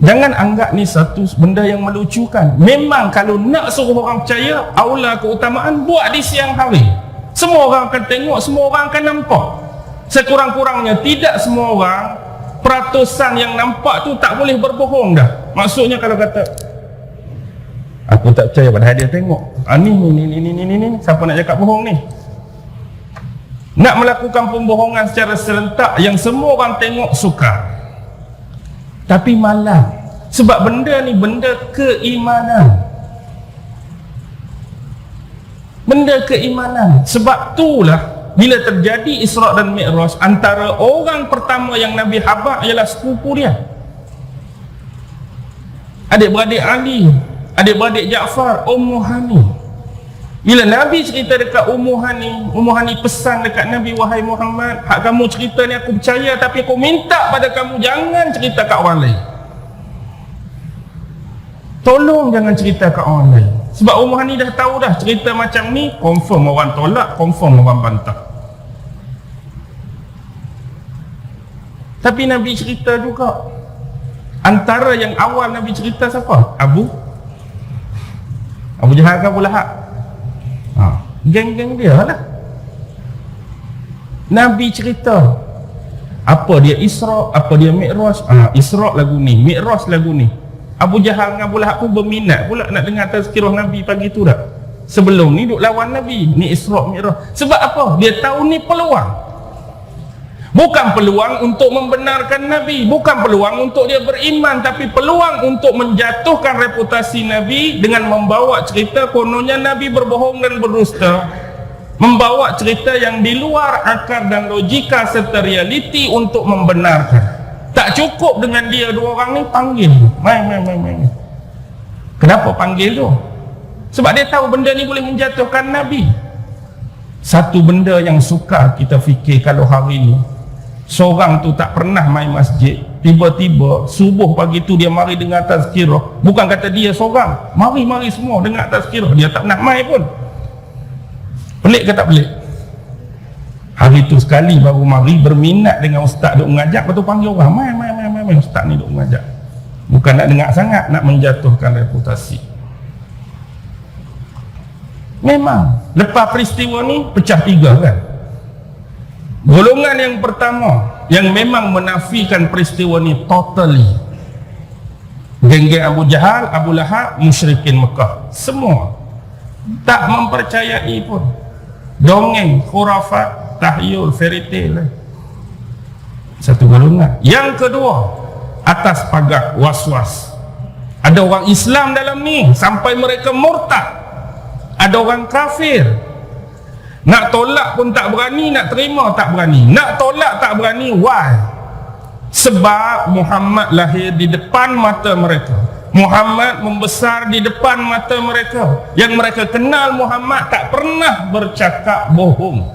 Jangan anggap ni satu benda yang melucukan. Memang kalau nak suruh orang percaya, aula keutamaan buat di siang hari. Semua orang akan tengok, semua orang akan nampak. Sekurang-kurangnya tidak semua orang, peratusan yang nampak tu tak boleh berbohong dah. Maksudnya kalau kata aku tak percaya padahal dia tengok. Ni siapa nak cakap bohong ni? Nak melakukan pembohongan secara serentak yang semua orang tengok, sukar. Tapi malam, sebab benda ni benda keimanan. Benda keimanan. Sebab itulah bila terjadi Isra' dan Mi'raj, antara orang pertama yang Nabi habaq ialah sepupu dia, adik-beradik Ali, adik-beradik Ja'far, Ummu Hani. Bila Nabi cerita dekat Ummu Hani pesan dekat Nabi, wahai Muhammad, hak kamu cerita ni aku percaya, tapi aku minta pada kamu jangan cerita kat orang lain. Tolong jangan cerita kat orang lain. Sebab Ummu Hani dah tahu dah cerita macam ni, confirm orang tolak, confirm orang bantah. Tapi Nabi cerita juga. Antara yang awal Nabi cerita siapa? Abu Jahal ke Abu Lahab? Geng-geng dia lah. Nabi cerita apa dia Isra', apa dia Mi'raj. Isra' lagu ni, Mi'raj lagu ni. Abu Jahal dengan Abu Lahab pun berminat pula nak dengar tazkirah Nabi pagi tu dah. Sebelum ni duk lawan Nabi, ni Isra' Mi'raj. Sebab apa? Dia tahu ni peluang. Bukan peluang untuk membenarkan Nabi, bukan peluang untuk dia beriman, tapi peluang untuk menjatuhkan reputasi Nabi dengan membawa cerita kononnya Nabi berbohong dan berdusta, membawa cerita yang di luar akal dan logika serta realiti untuk membenarkan. Tak cukup dengan dia dua orang ni, panggil mai. Kenapa panggil tu? Sebab dia tahu benda ni boleh menjatuhkan Nabi. Satu benda yang sukar kita fikir kalau hari ni seorang tu tak pernah main masjid, tiba-tiba subuh pagi tu dia mari dengar tazkirah. Bukan kata dia seorang, mari semua dengar tazkirah, dia tak nak main pun. Pelik ke tak pelik? Hari tu sekali baru mari berminat dengan ustaz duk mengajar, lepas tu panggil orang, main ustaz ni duk mengajar. Bukan nak dengar sangat, nak menjatuhkan reputasi. Memang lepas peristiwa ni pecah tiga kan. Golongan yang pertama yang memang menafikan peristiwa ni totally, geng-geng Abu Jahal, Abu Lahab, musyrikin Mekah, semua tak mempercayai pun. Dongeng, khurafat, tahyul, fairy tale. Satu golongan. Yang kedua, atas pagar was-was. Ada orang Islam dalam ni sampai mereka murtad. Ada orang kafir, nak tolak pun tak berani, nak terima tak berani. Nak tolak tak berani. Why? Sebab Muhammad lahir di depan mata mereka, Muhammad membesar di depan mata mereka. Yang mereka kenal Muhammad tak pernah bercakap bohong.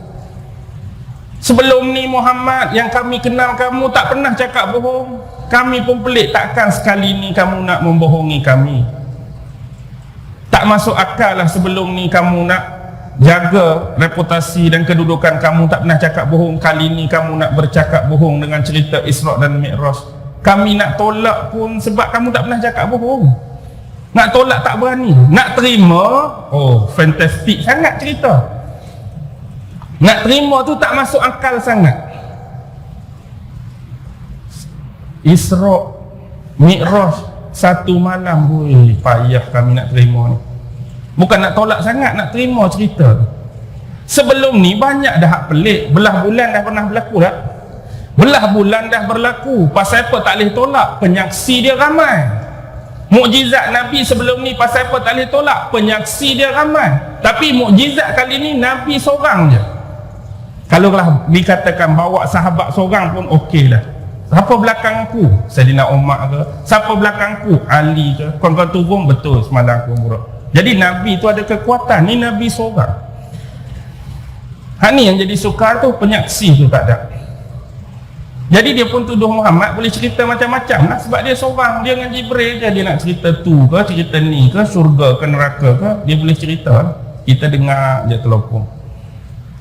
Sebelum ni Muhammad yang kami kenal kamu tak pernah cakap bohong. Kami pun pelik, takkan sekali ni kamu nak membohongi kami. Tak masuk akal lah sebelum ni kamu nak jaga reputasi dan kedudukan kamu, tak pernah cakap bohong. Kali ni kamu nak bercakap bohong dengan cerita Isra' dan Mi'raj. Kami nak tolak pun sebab kamu tak pernah cakap bohong. Nak tolak tak berani, nak terima, oh fantastik sangat cerita. Nak terima tu tak masuk akal sangat. Isra' Mi'raj satu malam, boleh payah kami nak terima ni. Bukan nak tolak sangat, nak terima cerita tu. Sebelum ni banyak dah hak pelik. Belah bulan dah pernah berlaku tak? Belah bulan dah berlaku. Pasal apa tak boleh tolak? Penyaksi dia ramai. Mukjizat Nabi sebelum ni pasal apa tak boleh tolak? Penyaksi dia ramai. Tapi mukjizat kali ni Nabi seorang je. Kalau lah dikatakan bawa sahabat seorang pun okey lah. Siapa belakangku? Saidina Umar ke? Siapa belakangku? Ali ke? Kau turun betul semalam aku murah. Jadi Nabi tu ada kekuatan. Ni Nabi seorang. Ni yang jadi sukar tu, penyaksi tu tak ada. Jadi dia pun tuduh Muhammad boleh cerita macam-macam lah. Sebab dia seorang, dia dengan Jibril je. Dia nak cerita tu ke, cerita ni ke, syurga ke, neraka ke, dia boleh cerita. Kita dengar je telopong.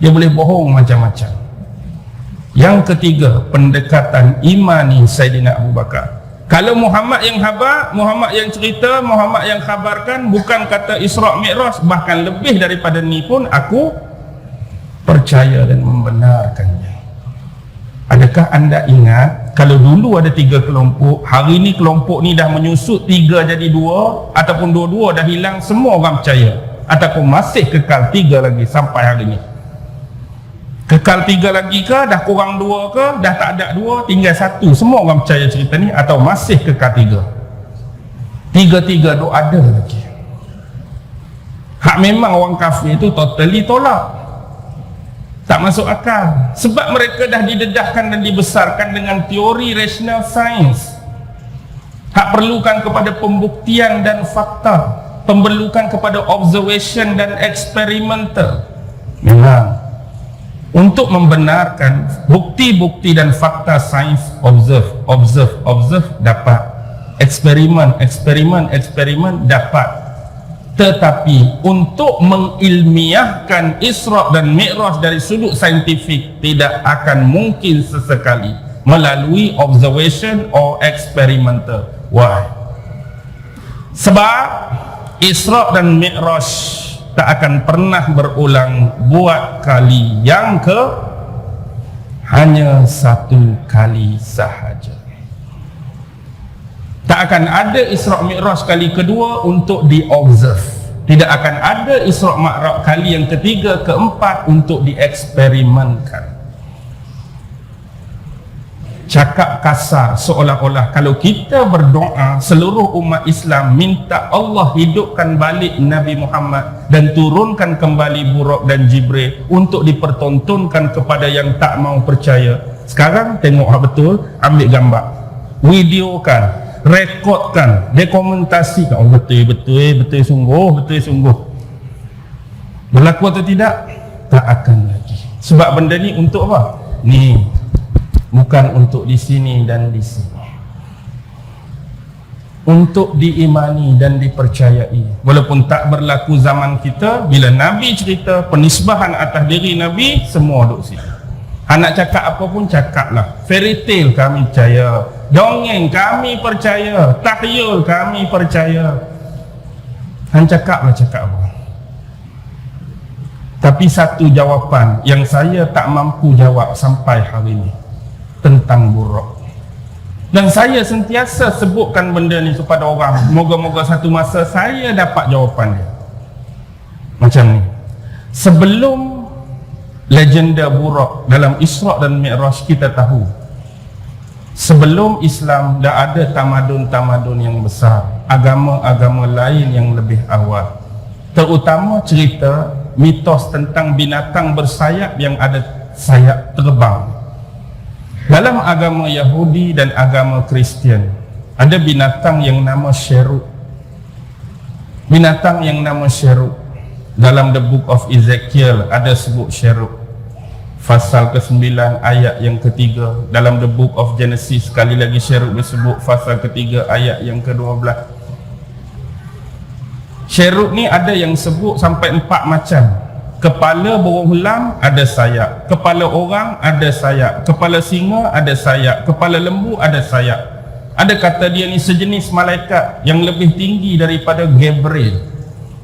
Dia boleh bohong macam-macam. Yang ketiga, pendekatan imani Saidina Abu Bakar. Kalau Muhammad yang khabar, Muhammad yang cerita, Muhammad yang khabarkan, bukan kata Isra' Mi'raj, bahkan lebih daripada ni pun aku percaya dan membenarkannya. Adakah anda ingat kalau dulu ada 3 kelompok, hari ni kelompok ni dah menyusut 3 jadi 2, ataupun 2-2 dah hilang, semua orang percaya, ataupun masih kekal 3 lagi sampai hari ni? Kekal 3 lagi ke? Dah kurang 2 ke? Dah tak ada 2, tinggal 1? Semua orang percaya cerita ni, atau masih kekal 3? 3-3 duk ada lagi. Hak memang orang kafir tu totally tolak. Tak masuk akal. Sebab mereka dah didedahkan dan dibesarkan dengan teori rational science. Hak perlukan kepada pembuktian dan fakta, pemberlukan kepada observation dan experimental. Memang untuk membenarkan bukti-bukti dan fakta sains, observe dapat, eksperimen dapat. Tetapi untuk mengilmiahkan Isra' dan Mi'raj dari sudut saintifik tidak akan mungkin sesekali melalui observation or experimental. Why? Sebab Isra' dan Mi'raj tak akan pernah berulang buat kali yang hanya 1 kali sahaja. Tak akan ada Isra' Mi'raj kali kedua untuk di-observe. Tidak akan ada Isra' Mi'raj kali yang ketiga, keempat untuk dieksperimenkan. Cakap kasar seolah-olah kalau kita berdoa seluruh umat Islam minta Allah hidupkan balik Nabi Muhammad dan turunkan kembali Buraq dan Jibril untuk dipertontonkan kepada yang tak mau percaya. Sekarang tengok betul, ambil gambar, videokan, rekodkan, dokumentasikan. Oh, betul sungguh. Berlaku atau tidak? Tak akan lagi. Sebab benda ni untuk apa? Ni bukan untuk di sini dan di sini, untuk diimani dan dipercayai. Walaupun tak berlaku zaman kita, bila Nabi cerita penisbahan atas diri Nabi, semua duduk sini. Nak cakap apa pun cakaplah. Fairy tale kami percaya, dongeng kami percaya, tahyul kami percaya. Cakaplah cakap apa. Tapi satu jawapan yang saya tak mampu jawab sampai hari ini tentang buruk. Dan saya sentiasa sebutkan benda ni kepada orang. Moga-moga satu masa saya dapat jawapan dia. Macam ni. Sebelum legenda buruk dalam Isra' dan Mi'raj, kita tahu sebelum Islam dah ada tamadun-tamadun yang besar, agama-agama lain yang lebih awal. Terutama cerita mitos tentang binatang bersayap yang ada sayap terbang. Dalam agama Yahudi dan agama Kristian ada binatang yang nama syeruk. Binatang yang nama syeruk, dalam the book of Ezekiel ada sebut syeruk. Pasal ke-9 ayat yang ke-3. Dalam the book of Genesis sekali lagi syeruk disebut, pasal ke-3 ayat yang ke-12. Syeruk ni ada yang sebut sampai 4 macam. Kepala burung hulam ada sayap, kepala orang ada sayap, kepala singa ada sayap, kepala lembu ada sayap. Ada kata dia ni sejenis malaikat yang lebih tinggi daripada Gabriel.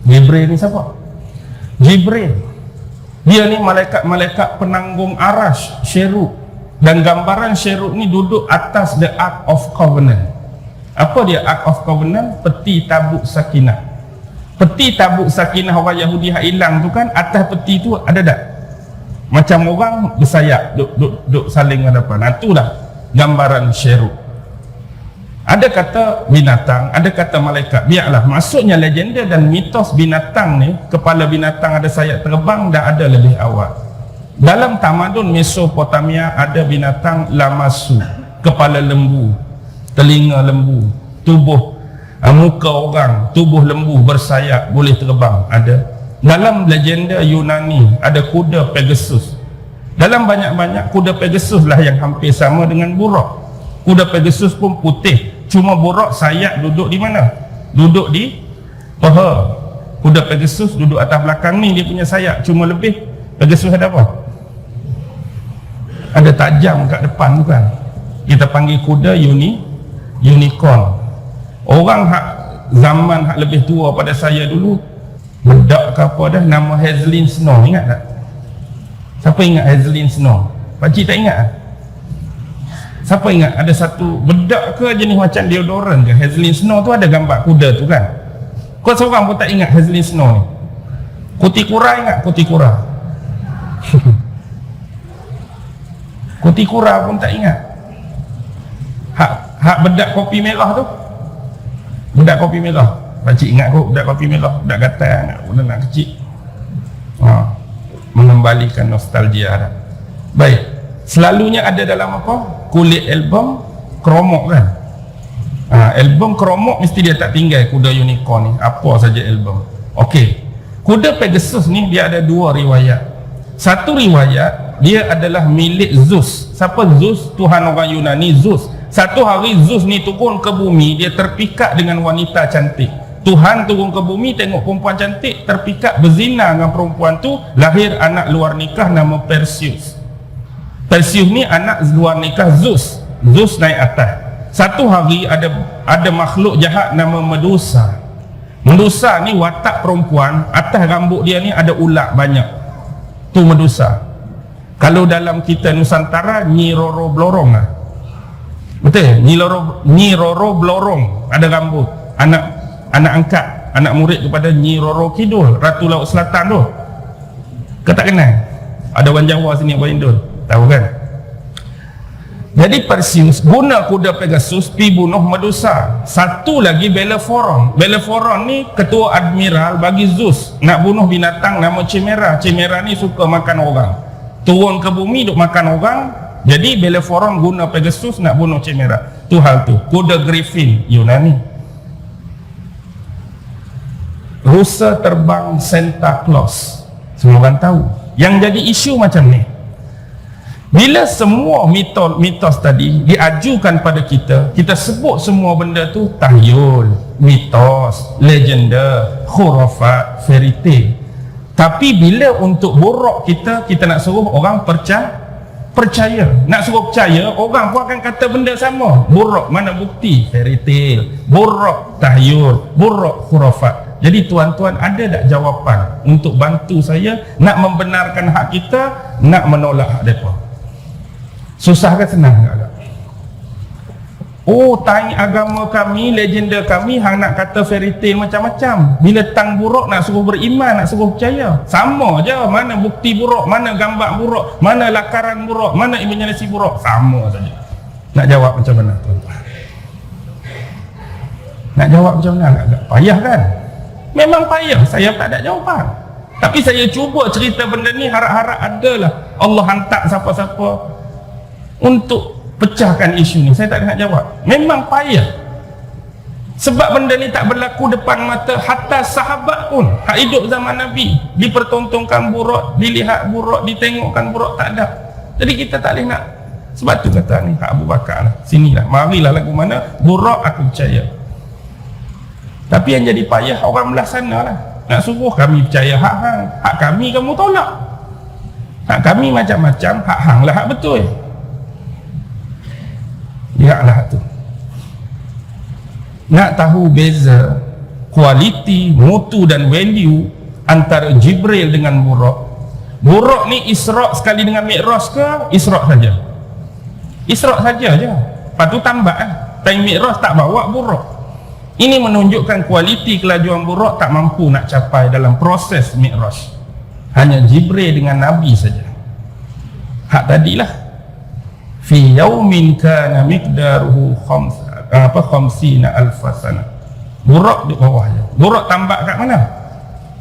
Gabriel ni siapa? Jibril. Dia ni malaikat-malaikat penanggung arash, syeruk. Dan gambaran syeruk ni duduk atas the Ark of Covenant. Apa dia Ark of Covenant? Peti tabut sakinah. Peti tabut sakinah orang Yahudi yang hilang tu kan, atas peti tu ada tak? Macam orang bersayap, duk saling hadapan. Itulah gambaran syeruk. Ada kata binatang, ada kata malaikat. Biarlah, maksudnya legenda dan mitos binatang ni, kepala binatang ada sayap terbang, dah ada lebih awal. Dalam tamadun Mesopotamia ada binatang lamasu, kepala lembu, telinga lembu, tubuh muka orang, tubuh lembu bersayap, boleh terbang, ada. Dalam legenda Yunani ada kuda Pegasus. Dalam banyak-banyak kuda Pegasus lah yang hampir sama dengan buruk. Kuda Pegasus pun putih, cuma buruk sayap duduk di mana? Duduk di paha. Kuda Pegasus duduk atas belakang ni, dia punya sayap cuma lebih. Pegasus ada apa? Ada tajam kat depan bukan? Kita panggil kuda unicorn. Orang zaman lebih tua pada saya dulu, bedak ke apa dah, nama Hazelin Snow, ingat tak? Siapa ingat Hazelin Snow? Pakcik tak ingat? Siapa ingat? Ada satu bedak ke jenis macam deodoran ke? Hazelin Snow tu ada gambar kuda tu kan? Kau seorang pun tak ingat Hazelin Snow ni? Kutikura ingat? Kutikura. Kutikura pun tak ingat. Hak bedak kopi merah tu, budak kopi merah. Pakcik ingat kot budak kopi merah, budak gatal, budak kecil. Mengembalikan nostalgia dah. Baik, selalunya ada dalam apa? Kulit album kromok kan? Album kromok mesti dia tak tinggal kuda unicorn ni, apa saja album. Okey, kuda Pegasus ni dia ada dua riwayat. Satu riwayat dia adalah milik Zeus. Siapa Zeus? Tuhan orang Yunani, Zeus. Satu hari Zeus ni turun ke bumi, dia terpikat dengan wanita cantik. Tuhan turun ke bumi, tengok perempuan cantik, terpikat, berzina dengan perempuan tu, lahir anak luar nikah nama Perseus. Perseus ni anak luar nikah Zeus. Zeus naik atas. Satu hari ada makhluk jahat nama Medusa. Medusa ni watak perempuan, atas rambut dia ni ada ulat banyak. Tu Medusa. Kalau dalam kita Nusantara, Nyi Roro Blorong lah. Betul? Nyi Roro Blorong ada rambut. Anak angkat, anak murid kepada Nyi Roro Kidul, Ratu Laut Selatan tu. Kau tak kenal? Ada orang Jawa sini, orang Indon. Tahu kan? Jadi Perseus guna kuda Pegasus pi bunuh Medusa. Satu lagi Bellerophon. Bellerophon ni ketua admiral bagi Zeus, nak bunuh binatang nama Chimera. Chimera ni suka makan orang. Turun ke bumi duk makan orang. Jadi Bellerophon guna Pegasus nak bunuh Chimera. Tu hal tu. Kuda Griffin Yunani. Rusa terbang Santa Claus. Semua orang tahu. Yang jadi isu macam ni, bila semua mitos tadi diajukan pada kita, kita sebut semua benda tu tahyul, mitos, legenda, khurafat, fairy tale. Tapi bila untuk buruk kita nak suruh orang percaya. Nak suruh percaya, orang pun akan kata benda sama. Buruk, mana bukti? Fairy tale. Buruk, tahyul. Buruk, khurafat. Jadi tuan-tuan, ada tak jawapan untuk bantu saya nak membenarkan hak kita, nak menolak hak mereka? Susah ke senang tak? Oh, tang agama kami, legenda kami hang nak kata fairy tale macam-macam. Bila tang buruk nak suruh beriman, nak suruh percaya. Sama je, mana bukti buruk, mana gambar buruk, mana lakaran buruk, mana imajinasi buruk, sama saja. Nak jawab macam mana tuan-tuan? Nak jawab macam mana? Agak payah kan? Memang payah, saya tak ada jawapan. Tapi saya cuba cerita benda ni, harap-harap adalah Allah hantar siapa-siapa untuk pecahkan isu ni. Saya tak nak jawab. Memang payah. Sebab benda ni tak berlaku depan mata hatta sahabat pun. Hak hidup zaman Nabi dipertontonkan buruk, dilihat buruk, ditengokkan buruk, tak ada. Jadi kita tak boleh nak. Sebab tu kata ni hak Abu Bakar lah. Sinilah, marilah lagu mana buruk aku percaya. Tapi yang jadi payah orang belah sana lah. Nak suruh kami percaya hak hang. Hak kami kamu tolak. Hak kami macam-macam, hak hang lah hak betul. Lihatlah tu. Nak tahu beza kualiti, mutu dan value antara Jibril dengan Buraq. Buraq ni Isra' sekali dengan Mi'raj ke? Isra' saja. Isra' saja je. Lepas tu tambah time Mi'raj tak bawa Buraq. Ini menunjukkan kualiti kelajuan Buraq tak mampu nak capai dalam proses Mi'raj. Hanya Jibril dengan Nabi saja. Hak tadilah fi yaumin kana miqdaruhu khamsina alfa sana. Buraq di bawahnya. Buraq tambak kat mana?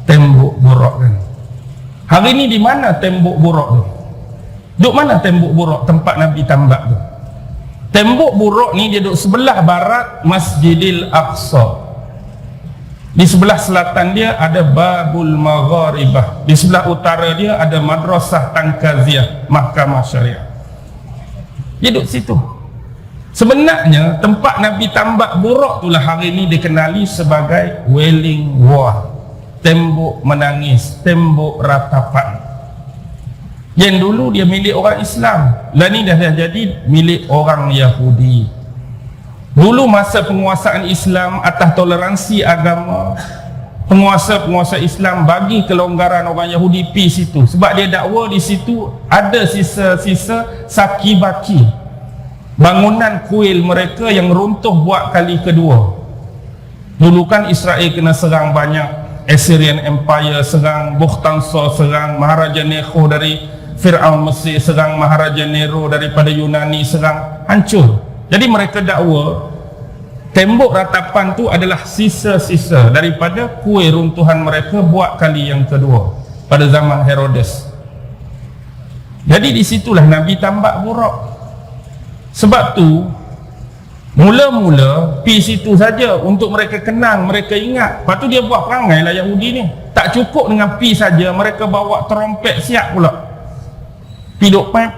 Tembok Buraq kan. Hari ni di mana tembok Buraq tu? Duk mana tembok Buraq tempat Nabi tambak tu? Tembok Buraq ni dia duduk sebelah barat Masjidil Aqsa. Di sebelah selatan dia ada Babul Magharibah. Di sebelah utara dia ada Madrasah Tankaziyah, Mahkamah Syariah. Dia duduk situ. Sebenarnya tempat Nabi tambak Buraq itulah hari ini dikenali sebagai Wailing Wall, tembok menangis, tembok ratapan. Yang dulu dia milik orang Islam, lah ni dah jadi milik orang Yahudi. Dulu masa penguasaan Islam atas toleransi agama, penguasa-penguasa Islam bagi kelonggaran orang Yahudi pi situ, sebab dia dakwa di situ ada sisa-sisa saki-baki bangunan kuil mereka yang runtuh buat kali kedua. Dulu kan Israel kena serang banyak, Assyrian Empire serang, Bukhtansa serang, Maharaja Necho dari Fir'aun Mesir serang, Maharaja Nero daripada Yunani serang, hancur. Jadi mereka dakwa tembok ratapan tu adalah sisa-sisa daripada kuil runtuhan mereka buat kali yang kedua pada zaman Herodes. Jadi disitulah Nabi tambak Buraq. Sebab tu mula-mula pi situ saja untuk mereka kenang, mereka ingat. Lepas tu dia buat perangai lah Yahudi ni. Tak cukup dengan pi saja, mereka bawa trompet siap pula. Pi duk peng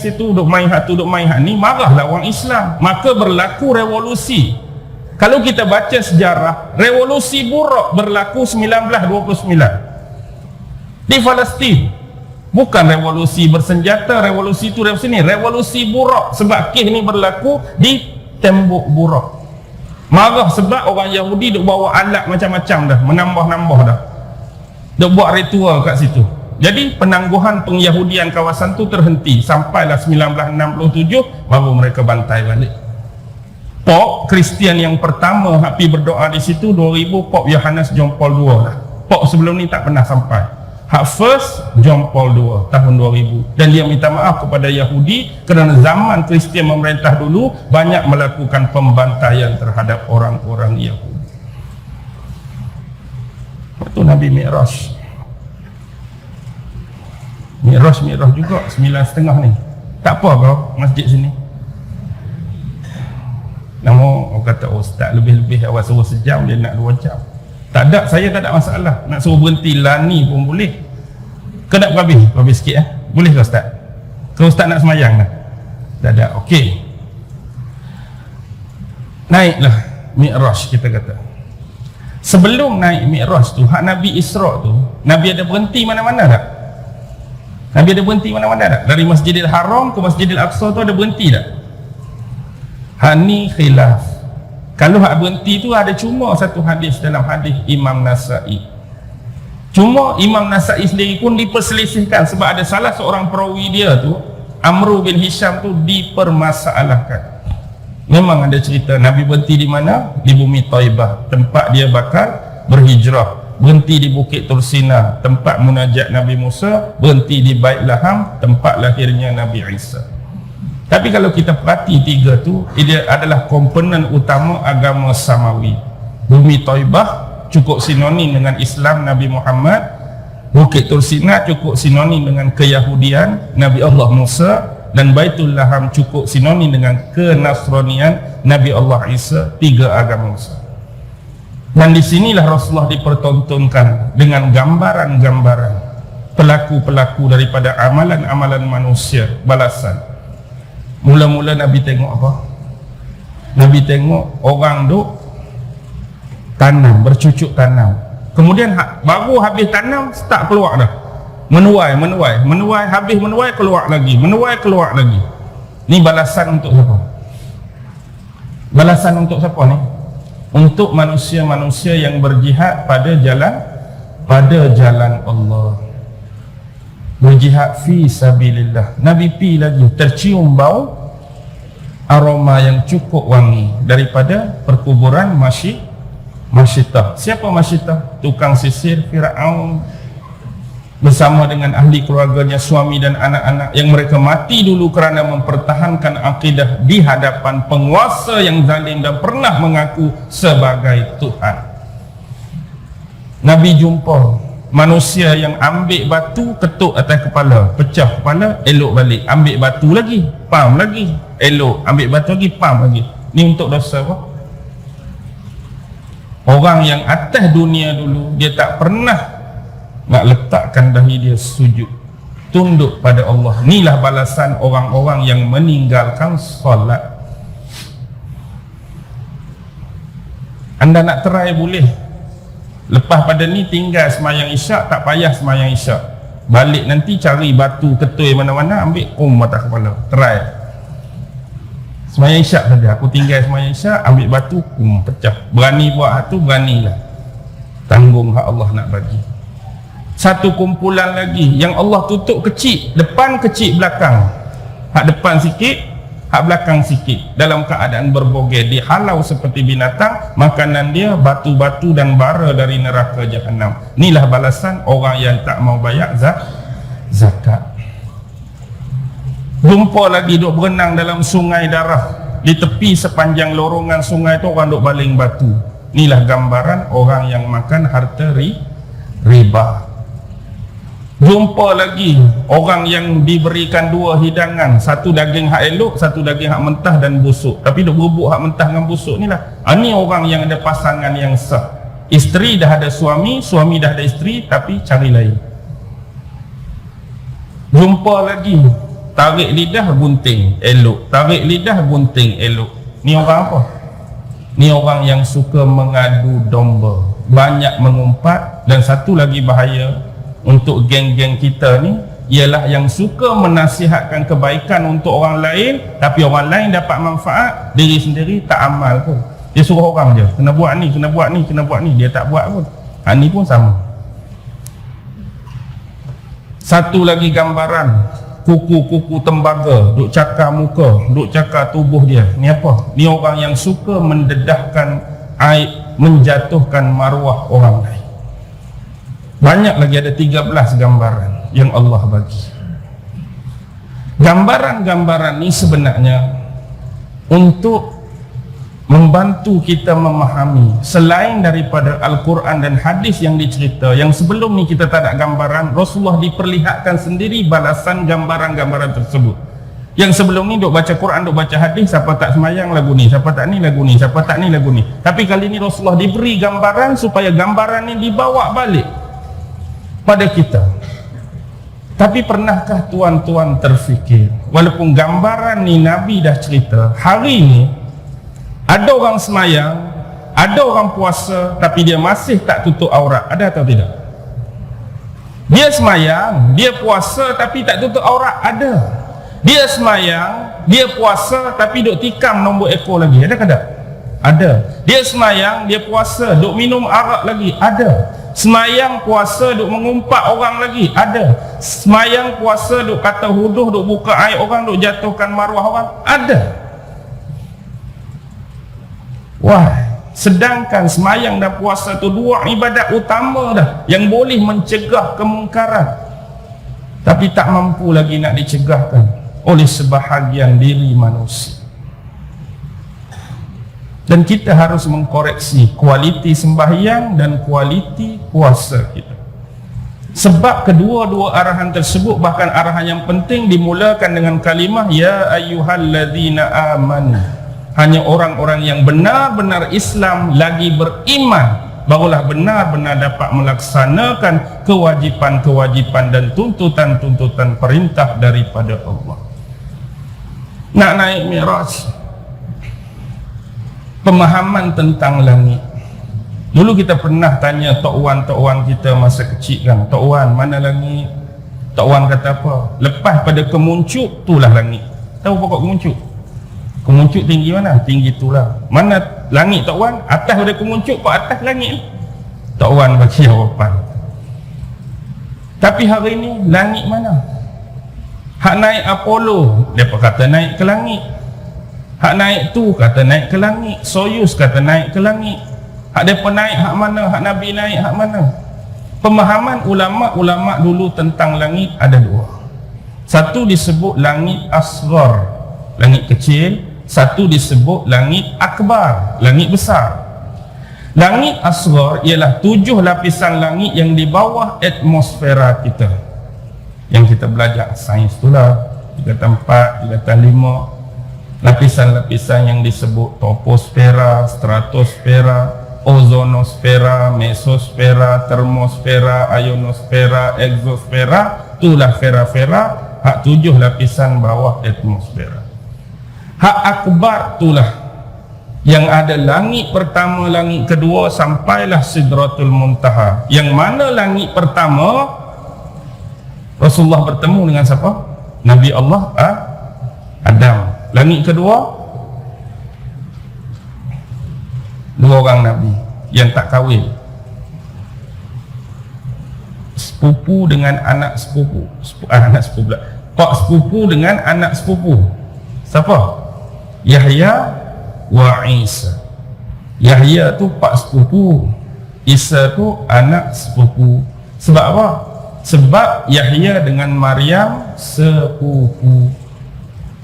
situ, duk main hak tu, duk main hak ni, marahlah orang Islam. Maka berlaku revolusi. Kalau kita baca sejarah, revolusi Buraq berlaku 1929 di Palestin. Bukan revolusi bersenjata, revolusi itu revolusi ni, revolusi Buraq. Sebab kes ni berlaku di tembok Buraq. Marah sebab orang Yahudi duk bawa alat macam-macam dah, menambah-nambah dah, duk buat ritual kat situ. Jadi penangguhan pengyahudian kawasan tu terhenti sampailah 1967 baru mereka bantai balik. Pop Kristian yang pertama happy berdoa di situ 2000 Pop Yohanes John Paul II lah. Pop sebelum ni tak pernah sampai. Hak first John Paul II tahun 2000, dan dia minta maaf kepada Yahudi kerana zaman Kristian memerintah dulu banyak melakukan pembantaian terhadap orang-orang Yahudi. Waktu Nabi Mi'raj juga 9.30 ni. Tak apa kau masjid sini. Nama orang kata ustaz lebih-lebih awak suruh sejam, dia nak 2 jam. Tak ada, saya tak ada masalah. Nak suruh berhenti lani pun boleh. Kau nak habis sikit Boleh ke Ustaz? Kalau Ustaz nak semayang dah? Tak ada, okey. Naiklah Mi'raj kita kata. Sebelum naik Mi'raj tu, hak Nabi Isra tu, Nabi ada berhenti mana-mana tak? Nabi ada berhenti mana-mana tak? Dari Masjidil Haram ke Masjidil Aqsa tu ada berhenti tak? Hak ni khilaf. Kalau hak berhenti tu ada cuma satu hadis dalam hadis Imam Nasa'i. Cuma Imam Nasa'i sendiri pun diperselisihkan sebab ada salah seorang perawi dia tu, Amru bin Hisham tu dipermasalahkan. Memang ada cerita Nabi berhenti di mana? Di bumi Taibah, tempat dia bakal berhijrah. Berhenti di Bukit Tursina, tempat munajat Nabi Musa. Berhenti di Bait Laham, tempat lahirnya Nabi Isa. Tapi kalau kita perhati tiga tu, dia adalah komponen utama agama Samawi. Bumi Taibah cukup sinonim dengan Islam Nabi Muhammad. Bukit Tursina cukup sinonim dengan keyahudian Nabi Allah Musa. Dan Baitul Laham cukup sinonim dengan kenasranian Nabi Allah Isa. Tiga agama besar. Dan di sinilah Rasulullah dipertontonkan dengan gambaran-gambaran pelaku-pelaku daripada amalan-amalan manusia, balasan. Mula-mula Nabi tengok apa? Nabi tengok orang duk tanam, bercucuk tanam. Kemudian baru habis tanam, start keluar dah. Menuai, habis menuai, keluar lagi, menuai, keluar lagi. Ni balasan untuk siapa? Balasan untuk siapa ni? Untuk manusia-manusia yang berjihad pada jalan Allah. Berjihad fi sabilillah. Nabi pi lagi, tercium bau aroma yang cukup wangi daripada perkuburan Masyitah. Siapa Masyitah? Tukang sisir Firaun bersama dengan ahli keluarganya, suami dan anak-anak yang mereka mati dulu kerana mempertahankan akidah di hadapan penguasa yang zalim dan pernah mengaku sebagai Tuhan. Nabi jumpa manusia yang ambil batu ketuk atas kepala, pecah kepala, elok balik, ambil batu lagi, pam lagi, elok, ambil batu lagi, pam lagi. Ni untuk dosa apa? Orang yang atas dunia dulu, dia tak pernah nak letakkan dahi dia sujud, tunduk pada Allah. Inilah balasan orang-orang yang meninggalkan solat. Anda nak try boleh. Lepas pada ni tinggal semayang isyak, tak payah semayang isyak. Balik nanti cari batu ketui mana-mana, ambil atas kepala. Try. Semayang isyak saja. Aku tinggal semayang isyak, ambil batu, pecah. Berani buat hak tu, beranilah. Tanggung hak Allah nak bagi. Satu kumpulan lagi yang Allah tutup kecil, depan kecil belakang. Hak depan sikit, hak belakang sikit, dalam keadaan berbogel, dihalau seperti binatang. Makanan dia batu-batu dan bara dari neraka Jahannam. Inilah balasan orang yang tak mau bayar zakat. Jumpa lagi duk berenang dalam sungai darah. Di tepi sepanjang lorongan sungai tu orang duk baling batu. Inilah gambaran orang yang makan harta riba. Jumpa lagi orang yang diberikan dua hidangan, satu daging hak elok, satu daging hak mentah dan busuk. Tapi duk berebut hak mentah dengan busuk ni lah. Ini orang yang ada pasangan yang sah. Isteri dah ada suami, suami dah ada isteri, tapi cari lain. Jumpa lagi, tarik lidah gunting elok, tarik lidah gunting elok. Ni orang apa? Ni orang yang suka mengadu domba, banyak mengumpat. Dan satu lagi bahaya untuk geng-geng kita ni, ialah yang suka menasihatkan kebaikan untuk orang lain, tapi orang lain dapat manfaat, diri sendiri tak amal pun. Dia suruh orang je, kena buat ni, kena buat ni, kena buat ni, dia tak buat pun. Ni pun sama. Satu lagi gambaran, kuku-kuku tembaga duk cakar muka, duk cakar tubuh dia. Ni apa? Ni orang yang suka mendedahkan aib, menjatuhkan maruah orang lain. Banyak lagi, ada 13 gambaran yang Allah bagi. Gambaran-gambaran ni sebenarnya untuk membantu kita memahami, selain daripada Al-Quran dan hadis yang dicerita, yang sebelum ni kita tak ada gambaran, Rasulullah diperlihatkan sendiri balasan gambaran-gambaran tersebut. Yang sebelum ni duk baca Quran, duk baca hadis, siapa tak semayang lagu ni, siapa tak ni lagu ni, siapa tak ni lagu ni. Tapi kali ni Rasulullah diberi gambaran supaya gambaran ni dibawa balik pada kita. Tapi pernahkah tuan-tuan terfikir, walaupun gambaran ni Nabi dah cerita, hari ni ada orang semayang, ada orang puasa, tapi dia masih tak tutup aurat. Ada atau tidak? Dia semayang, dia puasa, tapi tak tutup aurat. Ada. Dia semayang, dia puasa, tapi duk tikam nombor ekor lagi. Ada tak? Ada. Dia semayang, dia puasa, duk minum arak lagi. Ada. Semayang puasa duk mengumpat orang lagi. Ada. Semayang puasa duk kata huduh, duk buka air orang, duk jatuhkan maruah orang. Ada. Wah, sedangkan semayang dan puasa tu dua ibadat utama dah yang boleh mencegah kemungkaran, tapi tak mampu lagi nak dicegahkan oleh sebahagian diri manusia. Dan kita harus mengkoreksi kualiti sembahyang dan kualiti puasa kita. Sebab kedua-dua arahan tersebut, bahkan arahan yang penting, dimulakan dengan kalimah ya ayyuhalladzina amanu. Hanya orang-orang yang benar-benar Islam lagi beriman barulah benar-benar dapat melaksanakan kewajipan-kewajipan dan tuntutan-tuntutan perintah daripada Allah. Nak naik Mi'raj, pemahaman tentang langit. Dulu kita pernah tanya Tok Wan kita masa kecil kan, Tok Wan, mana langit? Tok Wan kata apa? Lepas pada kemuncuk, itulah langit. Tahu pokok kemuncuk? Kemuncuk tinggi mana? Tinggi itulah. Mana langit Tok Wan? Atas pada kemuncuk, kok atas langit? Tok Wan bagi jawapan. Tapi hari ini langit mana? Hak naik Apollo, mereka kata naik ke langit. Hak naik tu kata naik ke langit. Soyuz kata naik ke langit. Hak mereka naik hak mana? Hak Nabi naik hak mana? Pemahaman ulama-ulama dulu tentang langit ada dua. Satu disebut langit asghar, langit kecil. Satu disebut langit akbar, langit besar. Langit asghar ialah 7 lapisan langit yang di bawah atmosfera kita, yang kita belajar sains itulah, 3/4, 3/5 lapisan-lapisan yang disebut troposfera, stratosfera, ozonosfera, mesosfera, termosfera, ionosfera, exosfera. Itulah fera-fera, hak 7 lapisan bawah atmosfera. Hak akbar itulah yang ada langit pertama, langit kedua, sampailah Sidratul Muntaha. Yang mana langit pertama Rasulullah bertemu dengan siapa? Nabi Allah Adam. Langit kedua, 2 orang Nabi yang tak kahwin, sepupu dengan anak sepupu, anak sepupu pula, pak sepupu dengan anak sepupu. Siapa? Yahya wa Isa. Yahya tu pak sepupu, Isa tu anak sepupu. Sebab apa? Sebab Yahya dengan Maryam sepupu.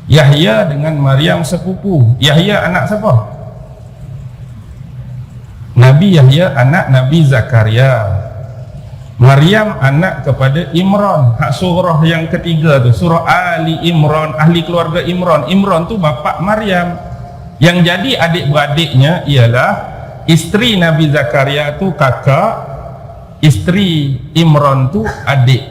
Yahya dengan Maryam sepupu. Yahya anak siapa? Nabi Yahya anak Nabi Zakaria. Maryam anak kepada Imran. Hak surah yang ketiga tu, surah Ali Imran, ahli keluarga Imran. Imran tu bapa Maryam. Yang jadi adik-beradiknya ialah isteri Nabi Zakaria tu kakak, isteri Imran tu adik.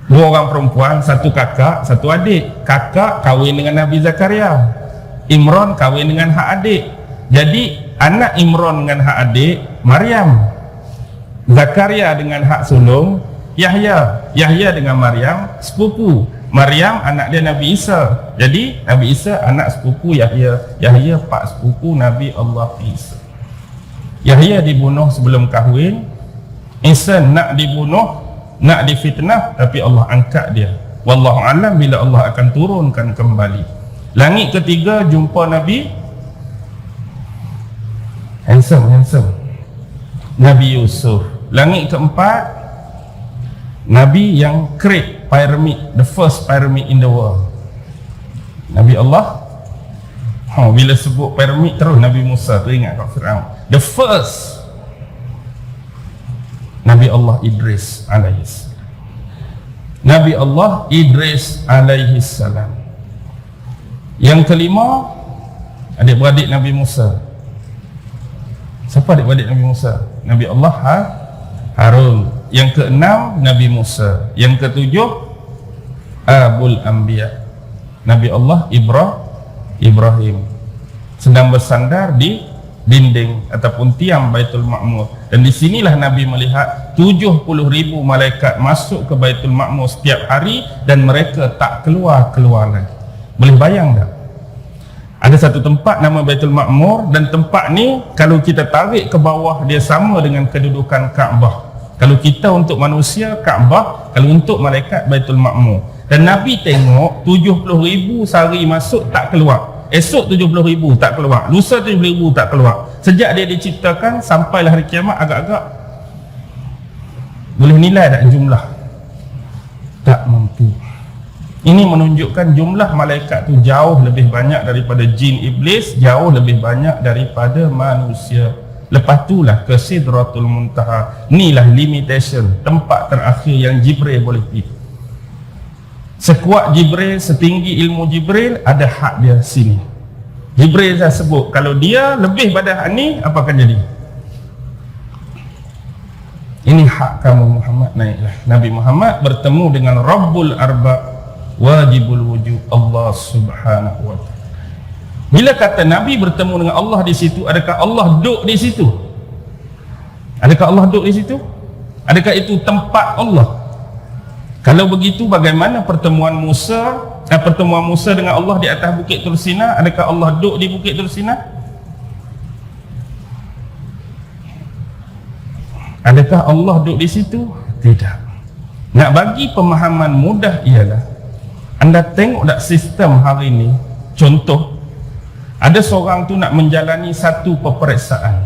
2 orang perempuan, 1 kakak, 1 adik. Kakak kahwin dengan Nabi Zakaria, Imran kahwin dengan hak adik. Jadi anak Imran dengan hak adik Maryam, Zakaria dengan hak sulung Yahya, Yahya dengan Maryam sepupu. Maryam anak dia Nabi Isa. Jadi Nabi Isa anak sepupu Yahya, Yahya pak sepupu Nabi Allah Isa. Yahya dibunuh sebelum kahwin, Isa nak dibunuh, nak difitnah, tapi Allah angkat dia. Wallahu alam bila Allah akan turunkan kembali. Langit ketiga jumpa Nabi handsome Nabi Yusuf. Langit keempat Nabi yang create pyramid, the first pyramid in the world, Nabi Allah. Bila sebut pyramid terus Nabi Musa teringat kat Firaun. The first Nabi Allah Idris alaihis. Nabi Allah Idris alaihis salam. Yang kelima adik-beradik Nabi Musa. Siapa adik-beradik Nabi Musa? Nabi Allah Harun. Yang keenam Nabi Musa. Yang ketujuh Abul Anbiya, Nabi Allah Ibrahim sedang bersandar di dinding ataupun tiang Baitul Ma'mur. Dan di sinilah Nabi melihat 70,000 malaikat masuk ke Baitul Ma'mur setiap hari dan mereka tak keluar lagi. Boleh bayang tak? Ada satu tempat nama Baitul Ma'mur, dan tempat ni kalau kita tarik ke bawah dia sama dengan kedudukan Kaabah. Kalau kita untuk manusia Kaabah, kalau untuk malaikat Baitul Ma'mur. Dan Nabi tengok 70,000 sehari masuk tak keluar. Esok 70,000 tak keluar, lusa 70,000 tak keluar. Sejak dia diciptakan sampailah hari kiamat, agak-agak boleh nilai tak jumlah? Tak mampu. Ini menunjukkan jumlah malaikat tu jauh lebih banyak daripada jin iblis, jauh lebih banyak daripada manusia. Lepas itulah ke Sidratul Muntaha. Inilah limitation, tempat terakhir yang Jibril boleh pergi. Sekuat Jibril, setinggi ilmu Jibril, ada hak dia sini. Jibril dah sebut, kalau dia lebih pada hak ni, apa akan jadi? Ini hak kamu Muhammad, naiklah. Nabi Muhammad bertemu dengan Rabbul Arba, wajibul wujud, Allah Subhanahu wa ta'ala. Bila kata Nabi bertemu dengan Allah di situ, adakah Allah duduk di situ? Adakah Allah duduk di situ? Adakah itu tempat Allah? Kalau begitu, bagaimana pertemuan Musa dengan Allah di atas Bukit Tur Sina? Adakah Allah duduk di Bukit Tur Sina? Adakah Allah duduk di situ? Tidak. Nak bagi pemahaman mudah ialah, anda tengok tak sistem hari ini. Contoh, ada seorang tu nak menjalani satu peperiksaan.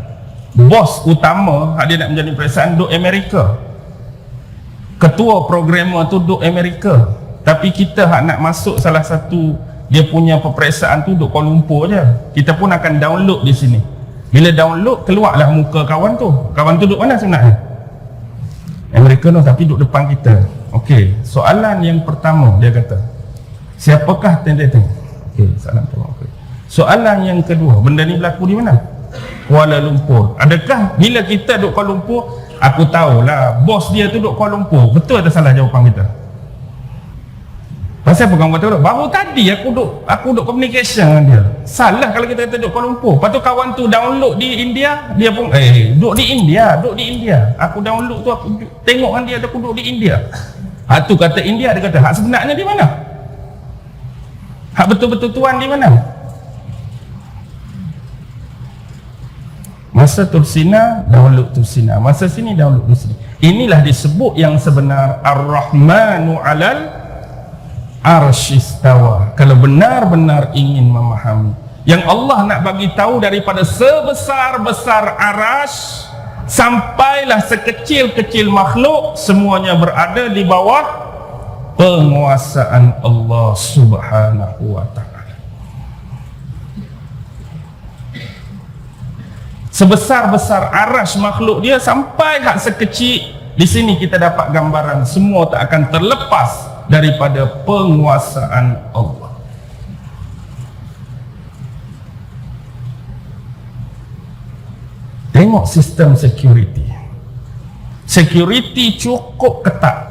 Bos utama dia nak menjalani peperiksaan duduk Amerika. Ketua programmer tu duduk Amerika, tapi kita nak masuk salah satu dia punya peperiksaan tu duduk Kuala Lumpur je. Kita pun akan download di sini. Bila download, keluarlah muka kawan tu. Kawan tu duduk mana sebenarnya? Amerika tu, tapi duduk depan kita. Okey, soalan yang pertama dia kata, siapakah tenda-tenda? Okey, soalan pertama. Okay. Soalan yang kedua, benda ni berlaku di mana? Kuala Lumpur. Adakah bila kita duduk Kuala Lumpur, aku tahulah bos dia tu duduk Kuala Lumpur, betul atau salah jawapan kita? Pasal apa kamu kata duduk? Baru tadi aku duduk communication dengan dia. Salah kalau kita kata duduk Kuala Lumpur. Lepas tu kawan tu download di India, dia pun duduk di India. Aku download tu, aku tengok kan dia, aku duduk di India. Hak tu kata India, dia kata hak sebenarnya di mana? Hak betul-betul tuan di mana? Masa Tur Sina, download Tur Sina. Masa sini, download Tur Sina. Inilah disebut yang sebenar Ar-Rahmanu 'alal arsyistawa. Kalau benar-benar ingin memahami yang Allah nak bagi tahu, daripada sebesar-besar arasy sampailah sekecil-kecil makhluk, semuanya berada di bawah penguasaan Allah Subhanahu wa ta'ala. Sebesar-besar arasy makhluk dia sampai hak sekecil. Di sini kita dapat gambaran semua tak akan terlepas daripada penguasaan Allah. Tengok sistem security. Security cukup ketat.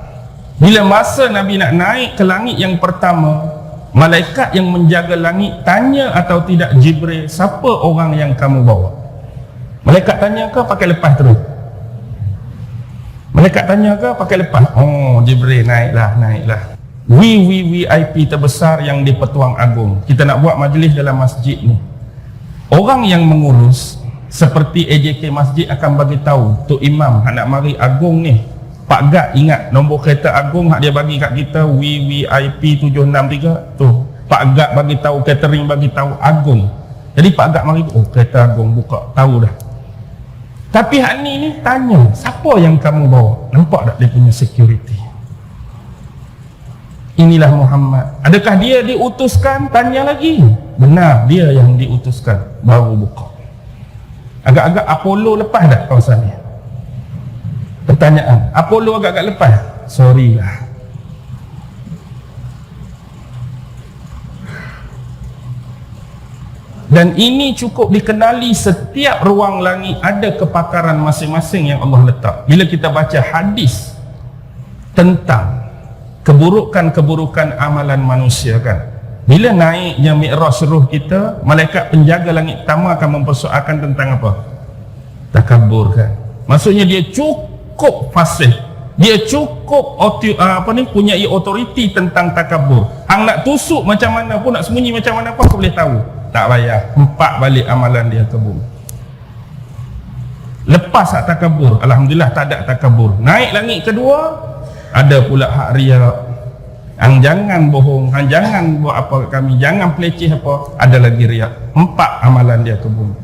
Bila masa Nabi nak naik ke langit yang pertama, malaikat yang menjaga langit tanya atau tidak Jibril, siapa orang yang kamu bawa? Malaikat tanya ke pakai lepas terus? Malaikat tanya ke pakai lepas? Oh, Jibril, naiklah. VIP terbesar yang di Petuang Agong. Kita nak buat majlis dalam masjid ni. Orang yang mengurus seperti AJK Masjid akan bagi tahu, Tok Imam nak mari Agong ni. Pak Gad ingat nombor kereta Agong hak dia bagi kat kita VIP 763 tu. Pak Gad bagi tahu, catering bagi tahu Agong. Jadi Pak Gad mari, oh kereta Agong buka, tahu dah. Tapi hak ni tanya, siapa yang kamu bawa? Nampak tak dia punya security? Inilah Muhammad. Adakah dia diutuskan? Tanya lagi. Benar, dia yang diutuskan. Baru buka. Agak-agak Apollo lepas tak kawasan ni? Pertanyaan, Apollo agak-agak lepas? Sorry lah. Dan ini cukup dikenali, setiap ruang langit ada kepakaran masing-masing yang Allah letak. Bila kita baca hadis tentang keburukan-keburukan amalan manusia kan, bila naiknya mi'raj ruh kita, malaikat penjaga langit pertama akan mempersoalkan tentang apa? Takabur kan. Maksudnya dia cukup fasih, dia cukup punyai otoriti tentang takabur. Hang nak tusuk macam mana pun, nak sembunyi macam mana pun, kau boleh tahu. Tak payah, 4 balik amalan dia ke bumi. Lepas hak takabur, alhamdulillah tak ada takabur. Naik langit kedua, ada pula hak riak. Hang jangan bohong, hang jangan buat apa kat kami, jangan peleceh apa, ada lagi riak. 4 amalan dia ke bumi.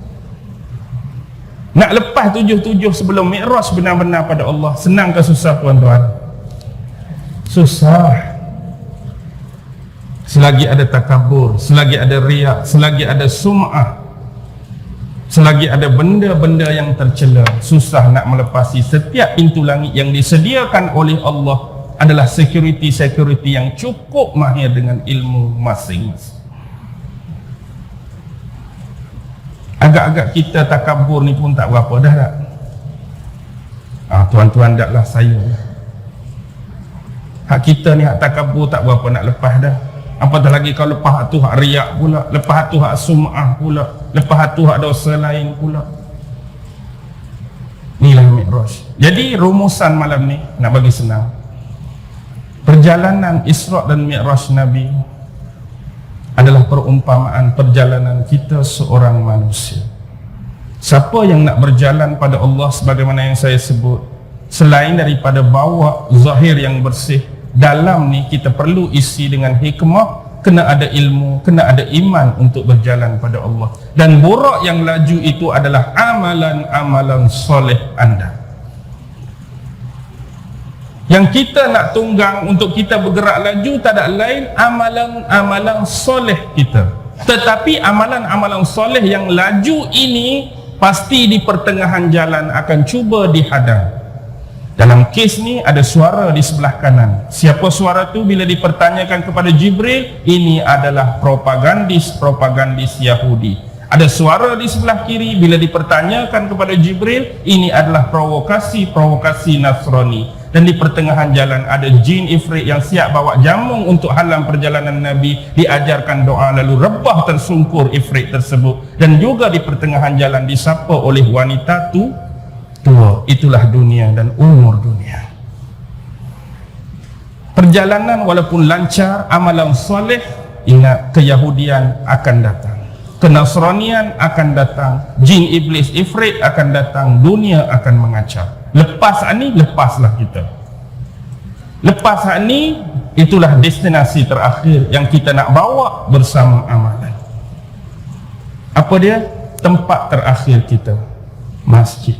Nak lepas 7 sebelum mi'raj benar-benar pada Allah, senang ke susah tuan-tuan? Susah. Selagi ada takabur, selagi ada riak, selagi ada sum'ah, selagi ada benda-benda yang tercela, susah nak melepasi. Setiap pintu langit yang disediakan oleh Allah adalah security yang cukup mahir dengan ilmu masing-masing. Agak-agak kita takabur ni pun tak berapa dah tak? Tuan-tuan taklah saya. Hak kita ni hak takabur tak berapa nak lepas dah. Apatah lagi kalau lepas tu hak riak pula, lepas tu hak sum'ah pula, lepas tu hak dosa lain pula. Inilah mi'raj. Jadi rumusan malam ni nak bagi senang. Perjalanan Isra' dan Mi'raj Nabi adalah perumpamaan perjalanan kita seorang manusia. Siapa yang nak berjalan pada Allah sebagaimana yang saya sebut, selain daripada bawa zahir yang bersih, dalam ni kita perlu isi dengan hikmah, kena ada ilmu, kena ada iman untuk berjalan pada Allah. Dan borak yang laju itu adalah amalan-amalan soleh anda. Yang kita nak tunggang untuk kita bergerak laju tak ada lain amalan-amalan soleh kita. Tetapi amalan-amalan soleh yang laju ini pasti di pertengahan jalan akan cuba dihadang. Dalam kes ni ada suara di sebelah kanan. Siapa suara tu? Bila dipertanyakan kepada Jibril, ini adalah propagandis Yahudi. Ada suara di sebelah kiri. Bila dipertanyakan kepada Jibril, ini adalah provokasi Nasrani. Dan di pertengahan jalan ada jin ifrit yang siap bawa jamung untuk halang perjalanan Nabi. Diajarkan doa lalu rebah tersungkur ifrit tersebut. Dan juga di pertengahan jalan disapa oleh wanita tua. Itulah dunia dan umur dunia. Perjalanan walaupun lancar, amalan soleh, ingat keyahudian akan datang, kenasranian akan datang, jin iblis ifrit akan datang, dunia akan mengacau. Lepas ni, lepaslah kita. Lepas ni, itulah destinasi terakhir yang kita nak bawa bersama amalan. Apa dia? Tempat terakhir kita, masjid.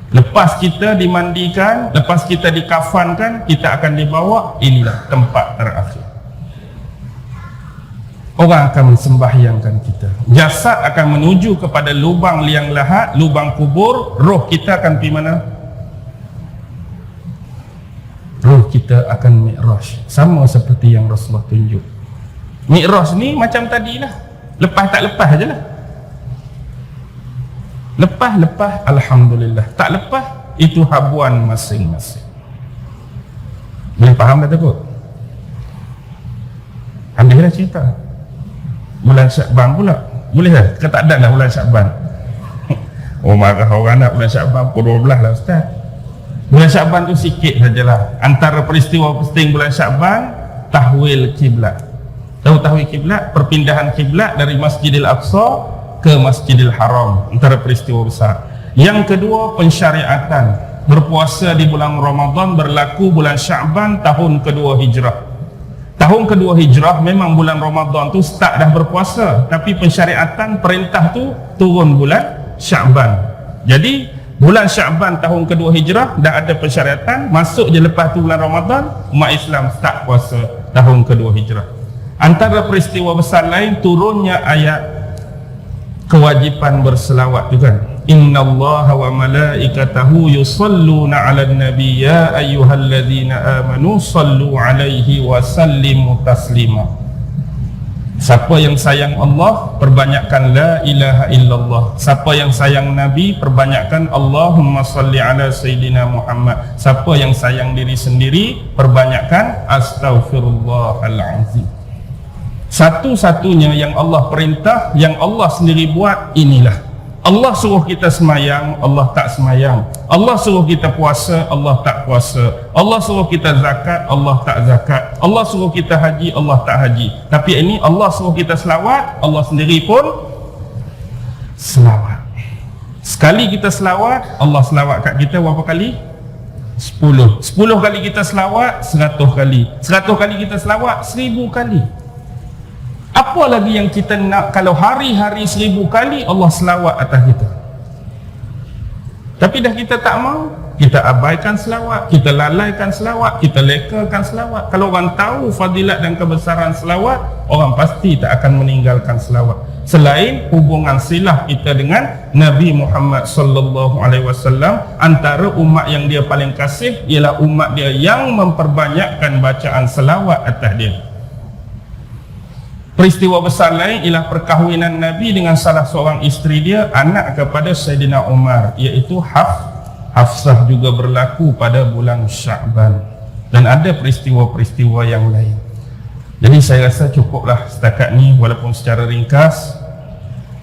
Lepas kita dimandikan, lepas kita dikafankan, kita akan dibawa, inilah tempat terakhir. Orang akan sembahyangkan kita. Jasad akan menuju kepada lubang liang lahat, lubang kubur. Roh kita akan pergi mana? Roh kita akan mi'raj. Sama seperti yang Rasulullah tunjuk. Mi'raj ni macam tadilah. Lepas tak lepas je lah. Lepas alhamdulillah. Tak lepas, itu habuan masing-masing. Boleh faham tak takut? Habislah cerita. Bulan Syakban pula. Boleh tak? Ke tak ada dah bulan Syakban? Oh, marah orang nak bulan Syakban pukul 12 lah Ustaz. Bulan Syakban tu sikit sajalah. Antara peristiwa penting bulan Syakban, tahwil kiblat. Tahu tahwil kiblat? Perpindahan kiblat dari Masjidil Aqsa ke Masjidil Haram. Antara peristiwa besar. Yang kedua, pensyariatan. Berpuasa di bulan Ramadan berlaku bulan Syakban tahun kedua hijrah. Tahun kedua hijrah memang bulan Ramadan tu start dah berpuasa, tapi pensyariatan perintah tu turun bulan Syakban. Jadi bulan Syakban tahun kedua hijrah dah ada pensyariatan, masuk je lepas tu bulan Ramadan, umat Islam start puasa tahun kedua hijrah. Antara peristiwa besar lain turunnya ayat kewajipan berselawat tu kan. Innallaha wa malaikatahu yusalluna 'alan nabi ya ayyuhalladzina amanu sallu 'alaihi wa sallimu taslima. Siapa yang sayang Allah, perbanyakkan la ilaha illallah. Siapa yang sayang Nabi, perbanyakkan Allahumma salli ala Sayyidina Muhammad. Siapa yang sayang diri sendiri, perbanyakkan astaghfirullahalazim. Satu-satunya yang Allah perintah, yang Allah sendiri buat, inilah. Allah suruh kita semayang, Allah tak semayang. Allah suruh kita puasa, Allah tak puasa. Allah suruh kita zakat, Allah tak zakat. Allah suruh kita haji, Allah tak haji. Tapi ini Allah suruh kita selawat, Allah sendiri pun selawat. Sekali kita selawat, Allah selawat kat kita berapa kali? 10. 10 kali kita selawat, 100 kali. 100 kali kita selawat, 1000 kali. Apa lagi yang kita nak kalau hari-hari 1000 kali Allah selawat atas kita? Tapi dah kita tak mau, kita abaikan selawat, kita lalaikan selawat, kita lekakan selawat. Kalau orang tahu fadilat dan kebesaran selawat, orang pasti tak akan meninggalkan selawat. Selain hubungan silah kita dengan Nabi Muhammad sallallahu alaihi wasallam, antara umat yang dia paling kasih ialah umat dia yang memperbanyakkan bacaan selawat atas dia. Peristiwa besar lain ialah perkahwinan Nabi dengan salah seorang isteri dia, anak kepada Sayyidina Umar, iaitu Hafsah, juga berlaku pada bulan Sya'ban. Dan ada peristiwa-peristiwa yang lain. Jadi saya rasa cukuplah setakat ni, walaupun secara ringkas.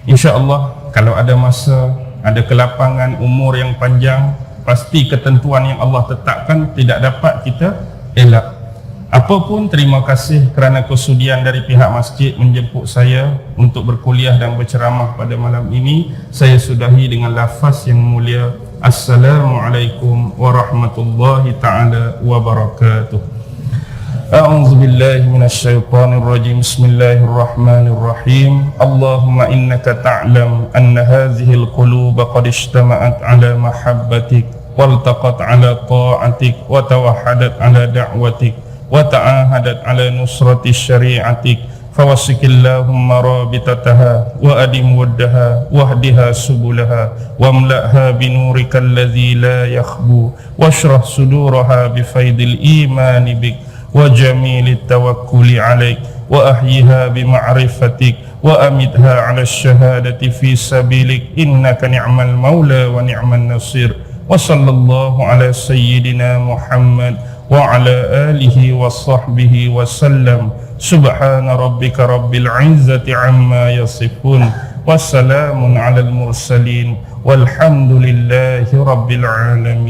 InsyaAllah kalau ada masa, ada kelapangan umur yang panjang, pasti ketentuan yang Allah tetapkan tidak dapat kita elak. Apapun, terima kasih kerana kesudian dari pihak masjid menjemput saya untuk berkuliah dan berceramah pada malam ini. Saya sudahi dengan lafaz yang mulia. Assalamualaikum warahmatullahi ta'ala wabarakatuh. A'udzu billahi minasyaitonir rajim. Bismillahirrahmanirrahim. Allahumma innaka ta'lam anna hadhil quluba qad ijtama'at 'ala mahabbatik waltaqat 'ala ta'atik wa tawahhadat 'ala da'watik وتعاهدت على نصرة شريعتك فوسك اللهم رابطتها وأدم ودها واهدها سبلها واملأها بنورك الذي لا يخبو واشرح صدورها بفيض الإيمان بك وجميل التوكل عليك وأحيها بمعرفتك وأمتها على الشهادة في سبيلك إنك نعم المولى ونعم النصير وصلى الله على سيدنا محمد وعلى آله وصحبه وسلم سبحان ربك رب العزة عما يصفون وسلام على المرسلين والحمد لله رب العالمين.